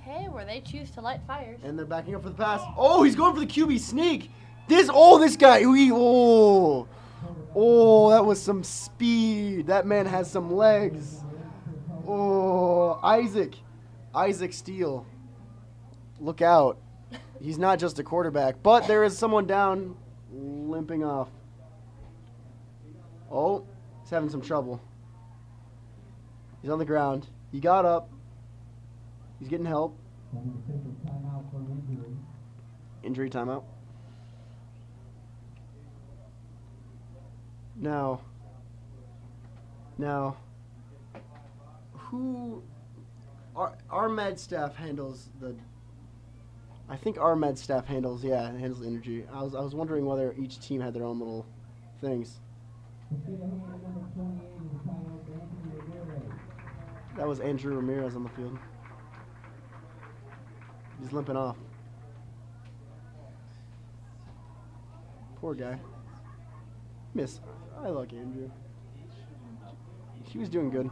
Hey, where they choose to light fires. And they're backing up for the pass. Oh, he's going for the QB sneak. This guy. Oh, that was some speed. That man has some legs. Oh, Isaac Steele. Look out. He's not just a quarterback, but there is someone down, limping off. Oh, he's having some trouble. He's on the ground. He got up. He's getting help. Injury timeout. Now, who, our med staff handles the, I think our med staff handles the energy. I was wondering whether each team had their own little things. That was Andrew Ramirez on the field. He's limping off. Poor guy. Miss. I like Andrew. He was doing good.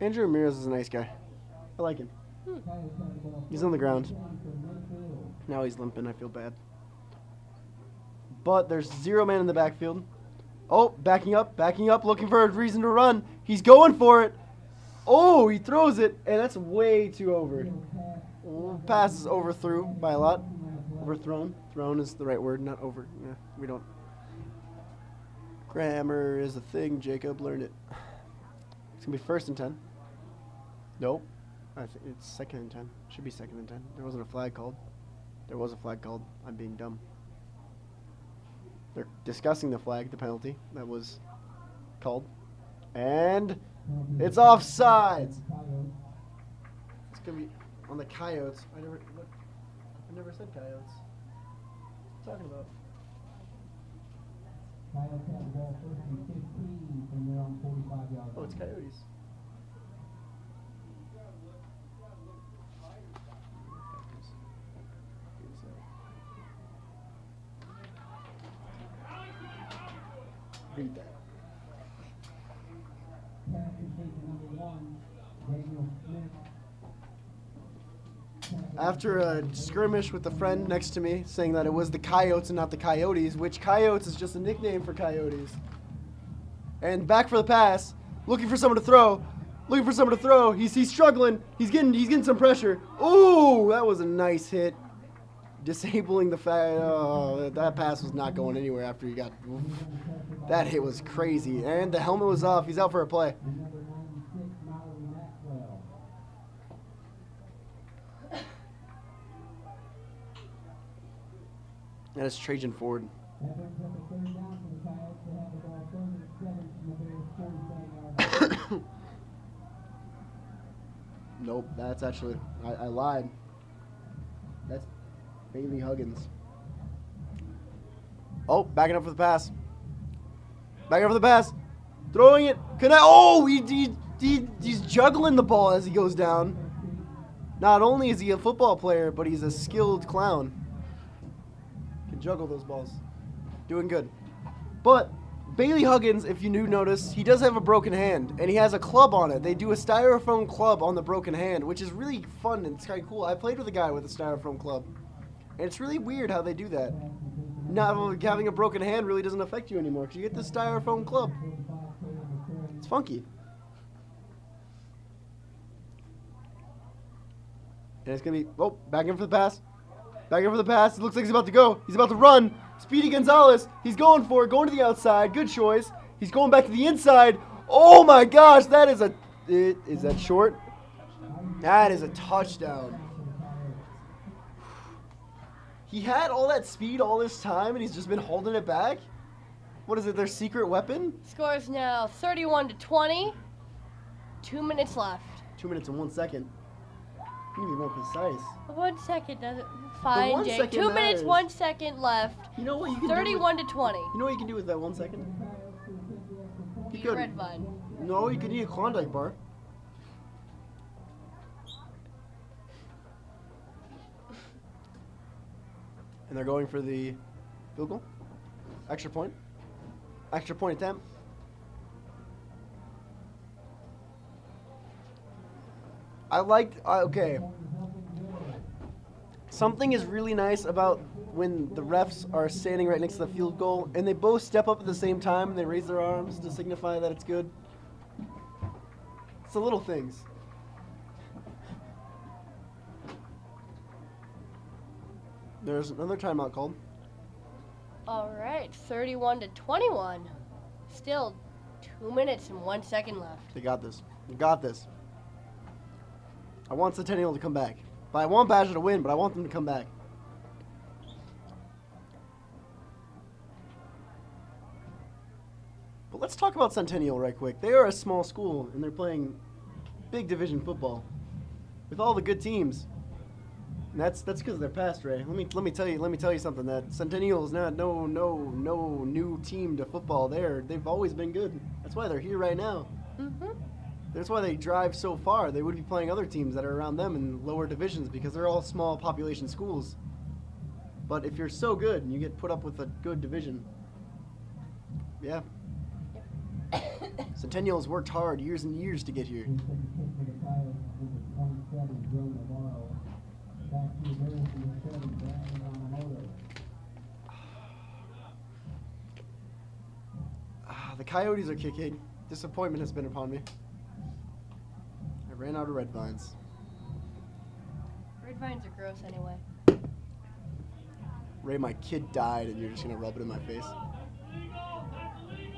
Andrew Ramirez is a nice guy. I like him. He's on the ground. Now he's limping. I feel bad. But there's 0 man in the backfield. Oh, backing up, looking for a reason to run. He's going for it. Oh, he throws it, and that's way too over. Pass is overthrew by a lot. Overthrown. Thrown is the right word, not over. Yeah, we don't. Grammar is a thing, Jacob. Learn it. It's going to be 1st and 10. Nope. I think it's 2nd and 10. Should be 2nd and 10. There wasn't a flag called. There was a flag called. I'm being dumb. They're discussing the flag, the penalty that was called. And it's offsides. It's going to be on the Coyotes. I never said Coyotes. What are you talking about? Oh, it's Coyotes. Read that. After a skirmish with a friend next to me saying that it was the Coyotes and not the Coyotes, which Coyotes is just a nickname for Coyotes. And back for the pass, looking for someone to throw. He's struggling. He's getting some pressure. Ooh, that was a nice hit. Disabling the that pass was not going anywhere after he got. That hit was crazy, and the helmet was off. He's out for a play. That is Trajan Ford. Nope, that's actually, I lied. That's Bailey Huggins. Oh, backing up for the pass. Throwing it. Oh, he's juggling the ball as he goes down. Not only is he a football player, but he's a skilled clown. Can juggle those balls. Doing good. But Bailey Huggins, if you notice, he does have a broken hand, and he has a club on it. They do a styrofoam club on the broken hand, which is really fun and it's kind of cool. I played with a guy with a styrofoam club, and it's really weird how they do that. Not having a broken hand really doesn't affect you anymore because you get this styrofoam club. It's funky. And it's going to be, oh, back in for the pass. It looks like he's about to go. He's about to run. Speedy Gonzalez. He's going for it, going to the outside. Good choice. He's going back to the inside. Oh my gosh, that is is that short? That is a touchdown. He had all that speed all this time, and he's just been holding it back? What is it, their secret weapon? Score is now 31-20. 2 minutes left. 2 minutes and 1 second. You need to be more precise. 1 second doesn't. Fine, Jake. 2 minutes, matters. 1 second left. You know what you can 31-20. You know what you can do with that 1 second? Eat a red vine. No, you can eat a Klondike bar. And they're going for the field goal. Extra point attempt. Okay. Something is really nice about when the refs are standing right next to the field goal and they both step up at the same time and they raise their arms to signify that it's good. It's the little things. There's another timeout called. All right, 31 to 21. Still 2 minutes and 1 second left. They got this. They got this. I want Centennial to come back. But I want Basha to win, but I want them to come back. But let's talk about Centennial right quick. They are a small school, and they're playing big division football with all the good teams. And that's because of their past, Ray. Let me tell you something. That Centennial is not no new team to football. They've always been good. That's why they're here right now. Mhm. That's why they drive so far. They would be playing other teams that are around them in lower divisions because they're all small population schools. But if you're so good and you get put up with a good division, yeah. Centennial's worked hard years and years to get here. The Coyotes are kicking. Disappointment has been upon me. I ran out of red vines. Red vines are gross anyway. Ray, my kid died and you're just gonna rub it in my face.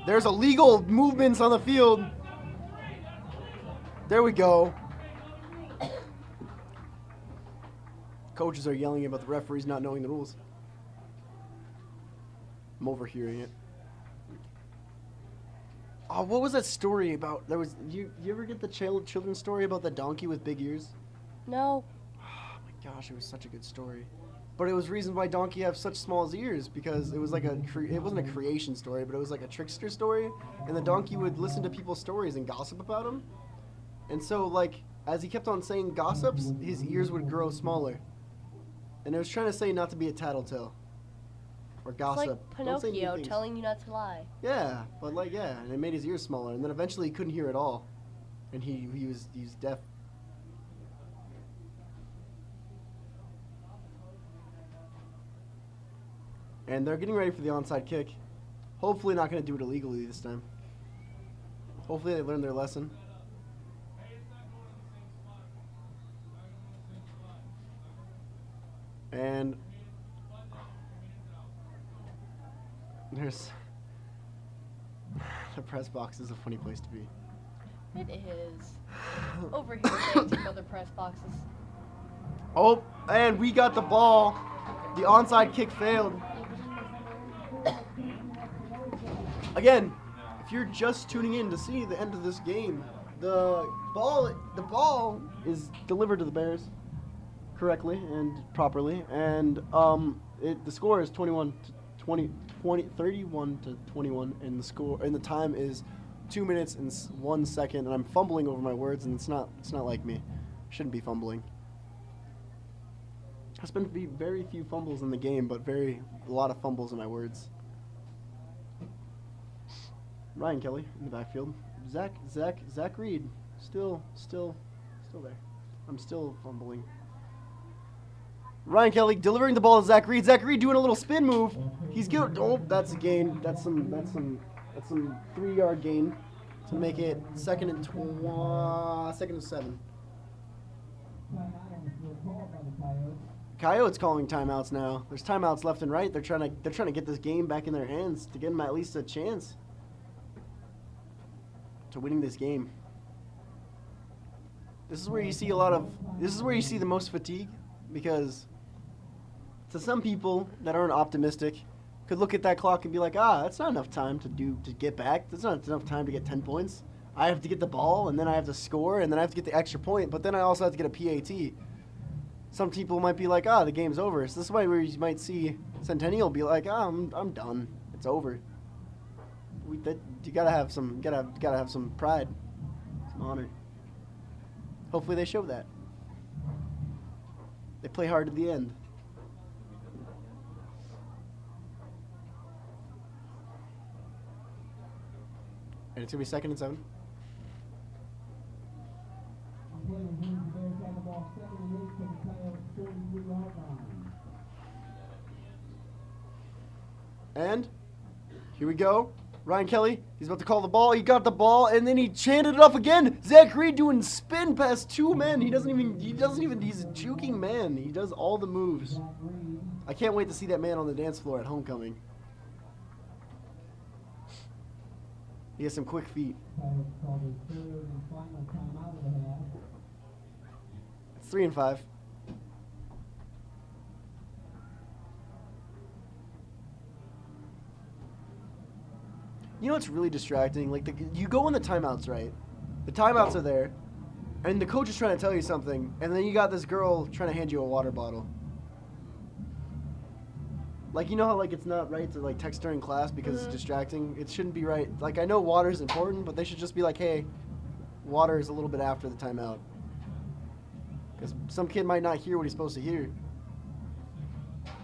There's illegal movements on the field. There we go. Coaches are yelling about the referees not knowing the rules. I'm overhearing it. Oh, what was that story about? There was you ever get the children's story about the donkey with big ears? No. Oh my gosh, it was such a good story. But it was reason why donkey have such small ears because it was like it wasn't a creation story, but it was like a trickster story, and the donkey would listen to people's stories and gossip about them. And so like as he kept on saying gossips, his ears would grow smaller. And it was trying to say not to be a tattletale. Or gossip. It's like Pinocchio telling you not to lie. Yeah, but like yeah, and it made his ears smaller, and then eventually he couldn't hear at all, and he was deaf. And they're getting ready for the onside kick. Hopefully not going to do it illegally this time. Hopefully they learned their lesson. And there's the press box is a funny place to be. It is. Over here, thanks to other press boxes. Oh, and we got the ball. The onside kick failed. Again, if you're just tuning in to see the end of this game, the ball is delivered to the Bears correctly and properly, and the score is 31 to 21, and the time is 2 minutes and 1 second, and I'm fumbling over my words, and it's not like me. Shouldn't be fumbling. There's been very few fumbles in the game, but a lot of fumbles in my words. Ryan Kelly in the backfield. Zach Reed still there. I'm still fumbling. Ryan Kelly delivering the ball to Zach Reed. Zach Reed doing a little spin move. He's good. Oh, that's a gain. That's some 3-yard gain to make it second and 7. Coyotes calling timeouts now. There's timeouts left and right. They're trying to get this game back in their hands to get them at least a chance to winning this game. This is where you see the most fatigue, because to some people that aren't optimistic could look at that clock and be like, that's not enough time to get back. That's not enough time to get 10 points. I have to get the ball, and then I have to score, and then I have to get the extra point, but then I also have to get a PAT. Some people might be like, the game's over. So this is why you might see Centennial be like, I'm done. It's over. You gotta have some pride, some honor. Hopefully they show that. They play hard to the end. And it's gonna be 2nd and 7. And here we go. Ryan Kelly, he's about to call the ball. He got the ball, and then he chanted it up again. Zach Reed doing spin past two men. He's a juking man. He does all the moves. I can't wait to see that man on the dance floor at homecoming. He has some quick feet. It's 3 and 5. You know what's really distracting? Like, you go in the timeouts, right? The timeouts are there, and the coach is trying to tell you something, and then you got this girl trying to hand you a water bottle. Like, you know how, like, it's not right to, like, text during class because it's distracting? It shouldn't be right. Like, I know water is important, but they should just be like, hey, water is a little bit after the timeout. Because some kid might not hear what he's supposed to hear.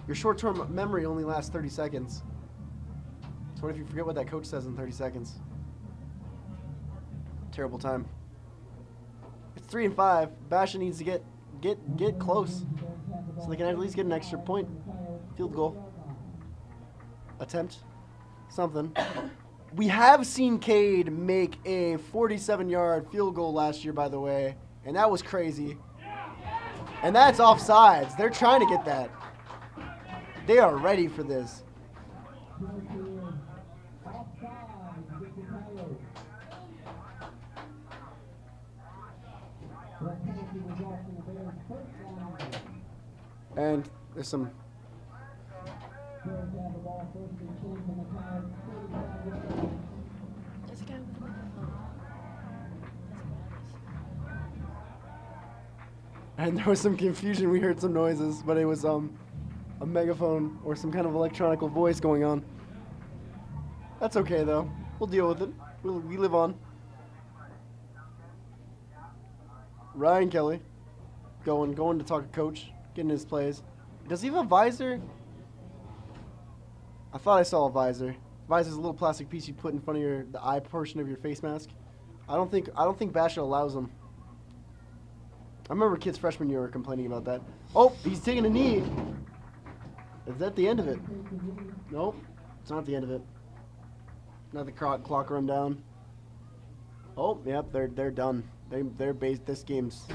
Your short-term memory only lasts 30 seconds. So what if you forget what that coach says in 30 seconds? Terrible time. It's 3 and 5. Basha needs to get close, so they can at least get an extra point. Field goal. Attempt. Something. We have seen Cade make a 47-yard field goal last year, by the way, and that was crazy. And that's offsides. They're trying to get that. They are ready for this. And there's some. There's a guy with a microphone. And there was some confusion. We heard some noises, but it was a megaphone or some kind of electronic voice going on. That's okay though. We'll deal with it. We live on. Ryan Kelly, going to talk to coach, getting his plays. Does he have a visor? I thought I saw a visor. Visor's a little plastic piece you put in front of the eye portion of your face mask. I don't think Basha allows them. I remember kids freshman year were complaining about that. Oh, he's taking a knee. Is that the end of it? Nope, it's not the end of it. Not the clock run down. Oh, yep, they're done. They're based. This game's.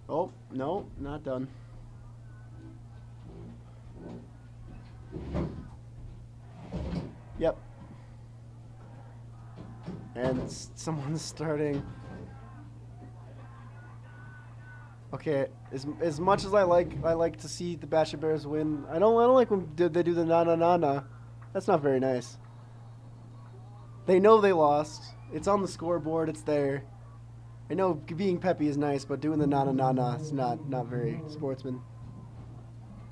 Oh no, not done. Yep. And someone's starting. Okay, as much as I like to see the Basha Bears win, I don't like when they do the na. That's not very nice. They know they lost. It's on the scoreboard. It's there. I know being peppy is nice, but doing the na is not very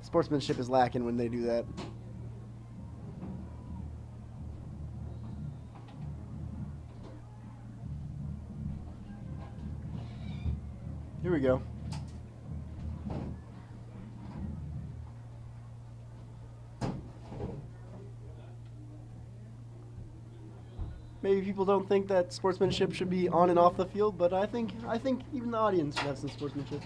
sportsmanship is lacking when they do that. Here we go. Maybe people don't think that sportsmanship should be on and off the field, but I think even the audience should have some sportsmanship.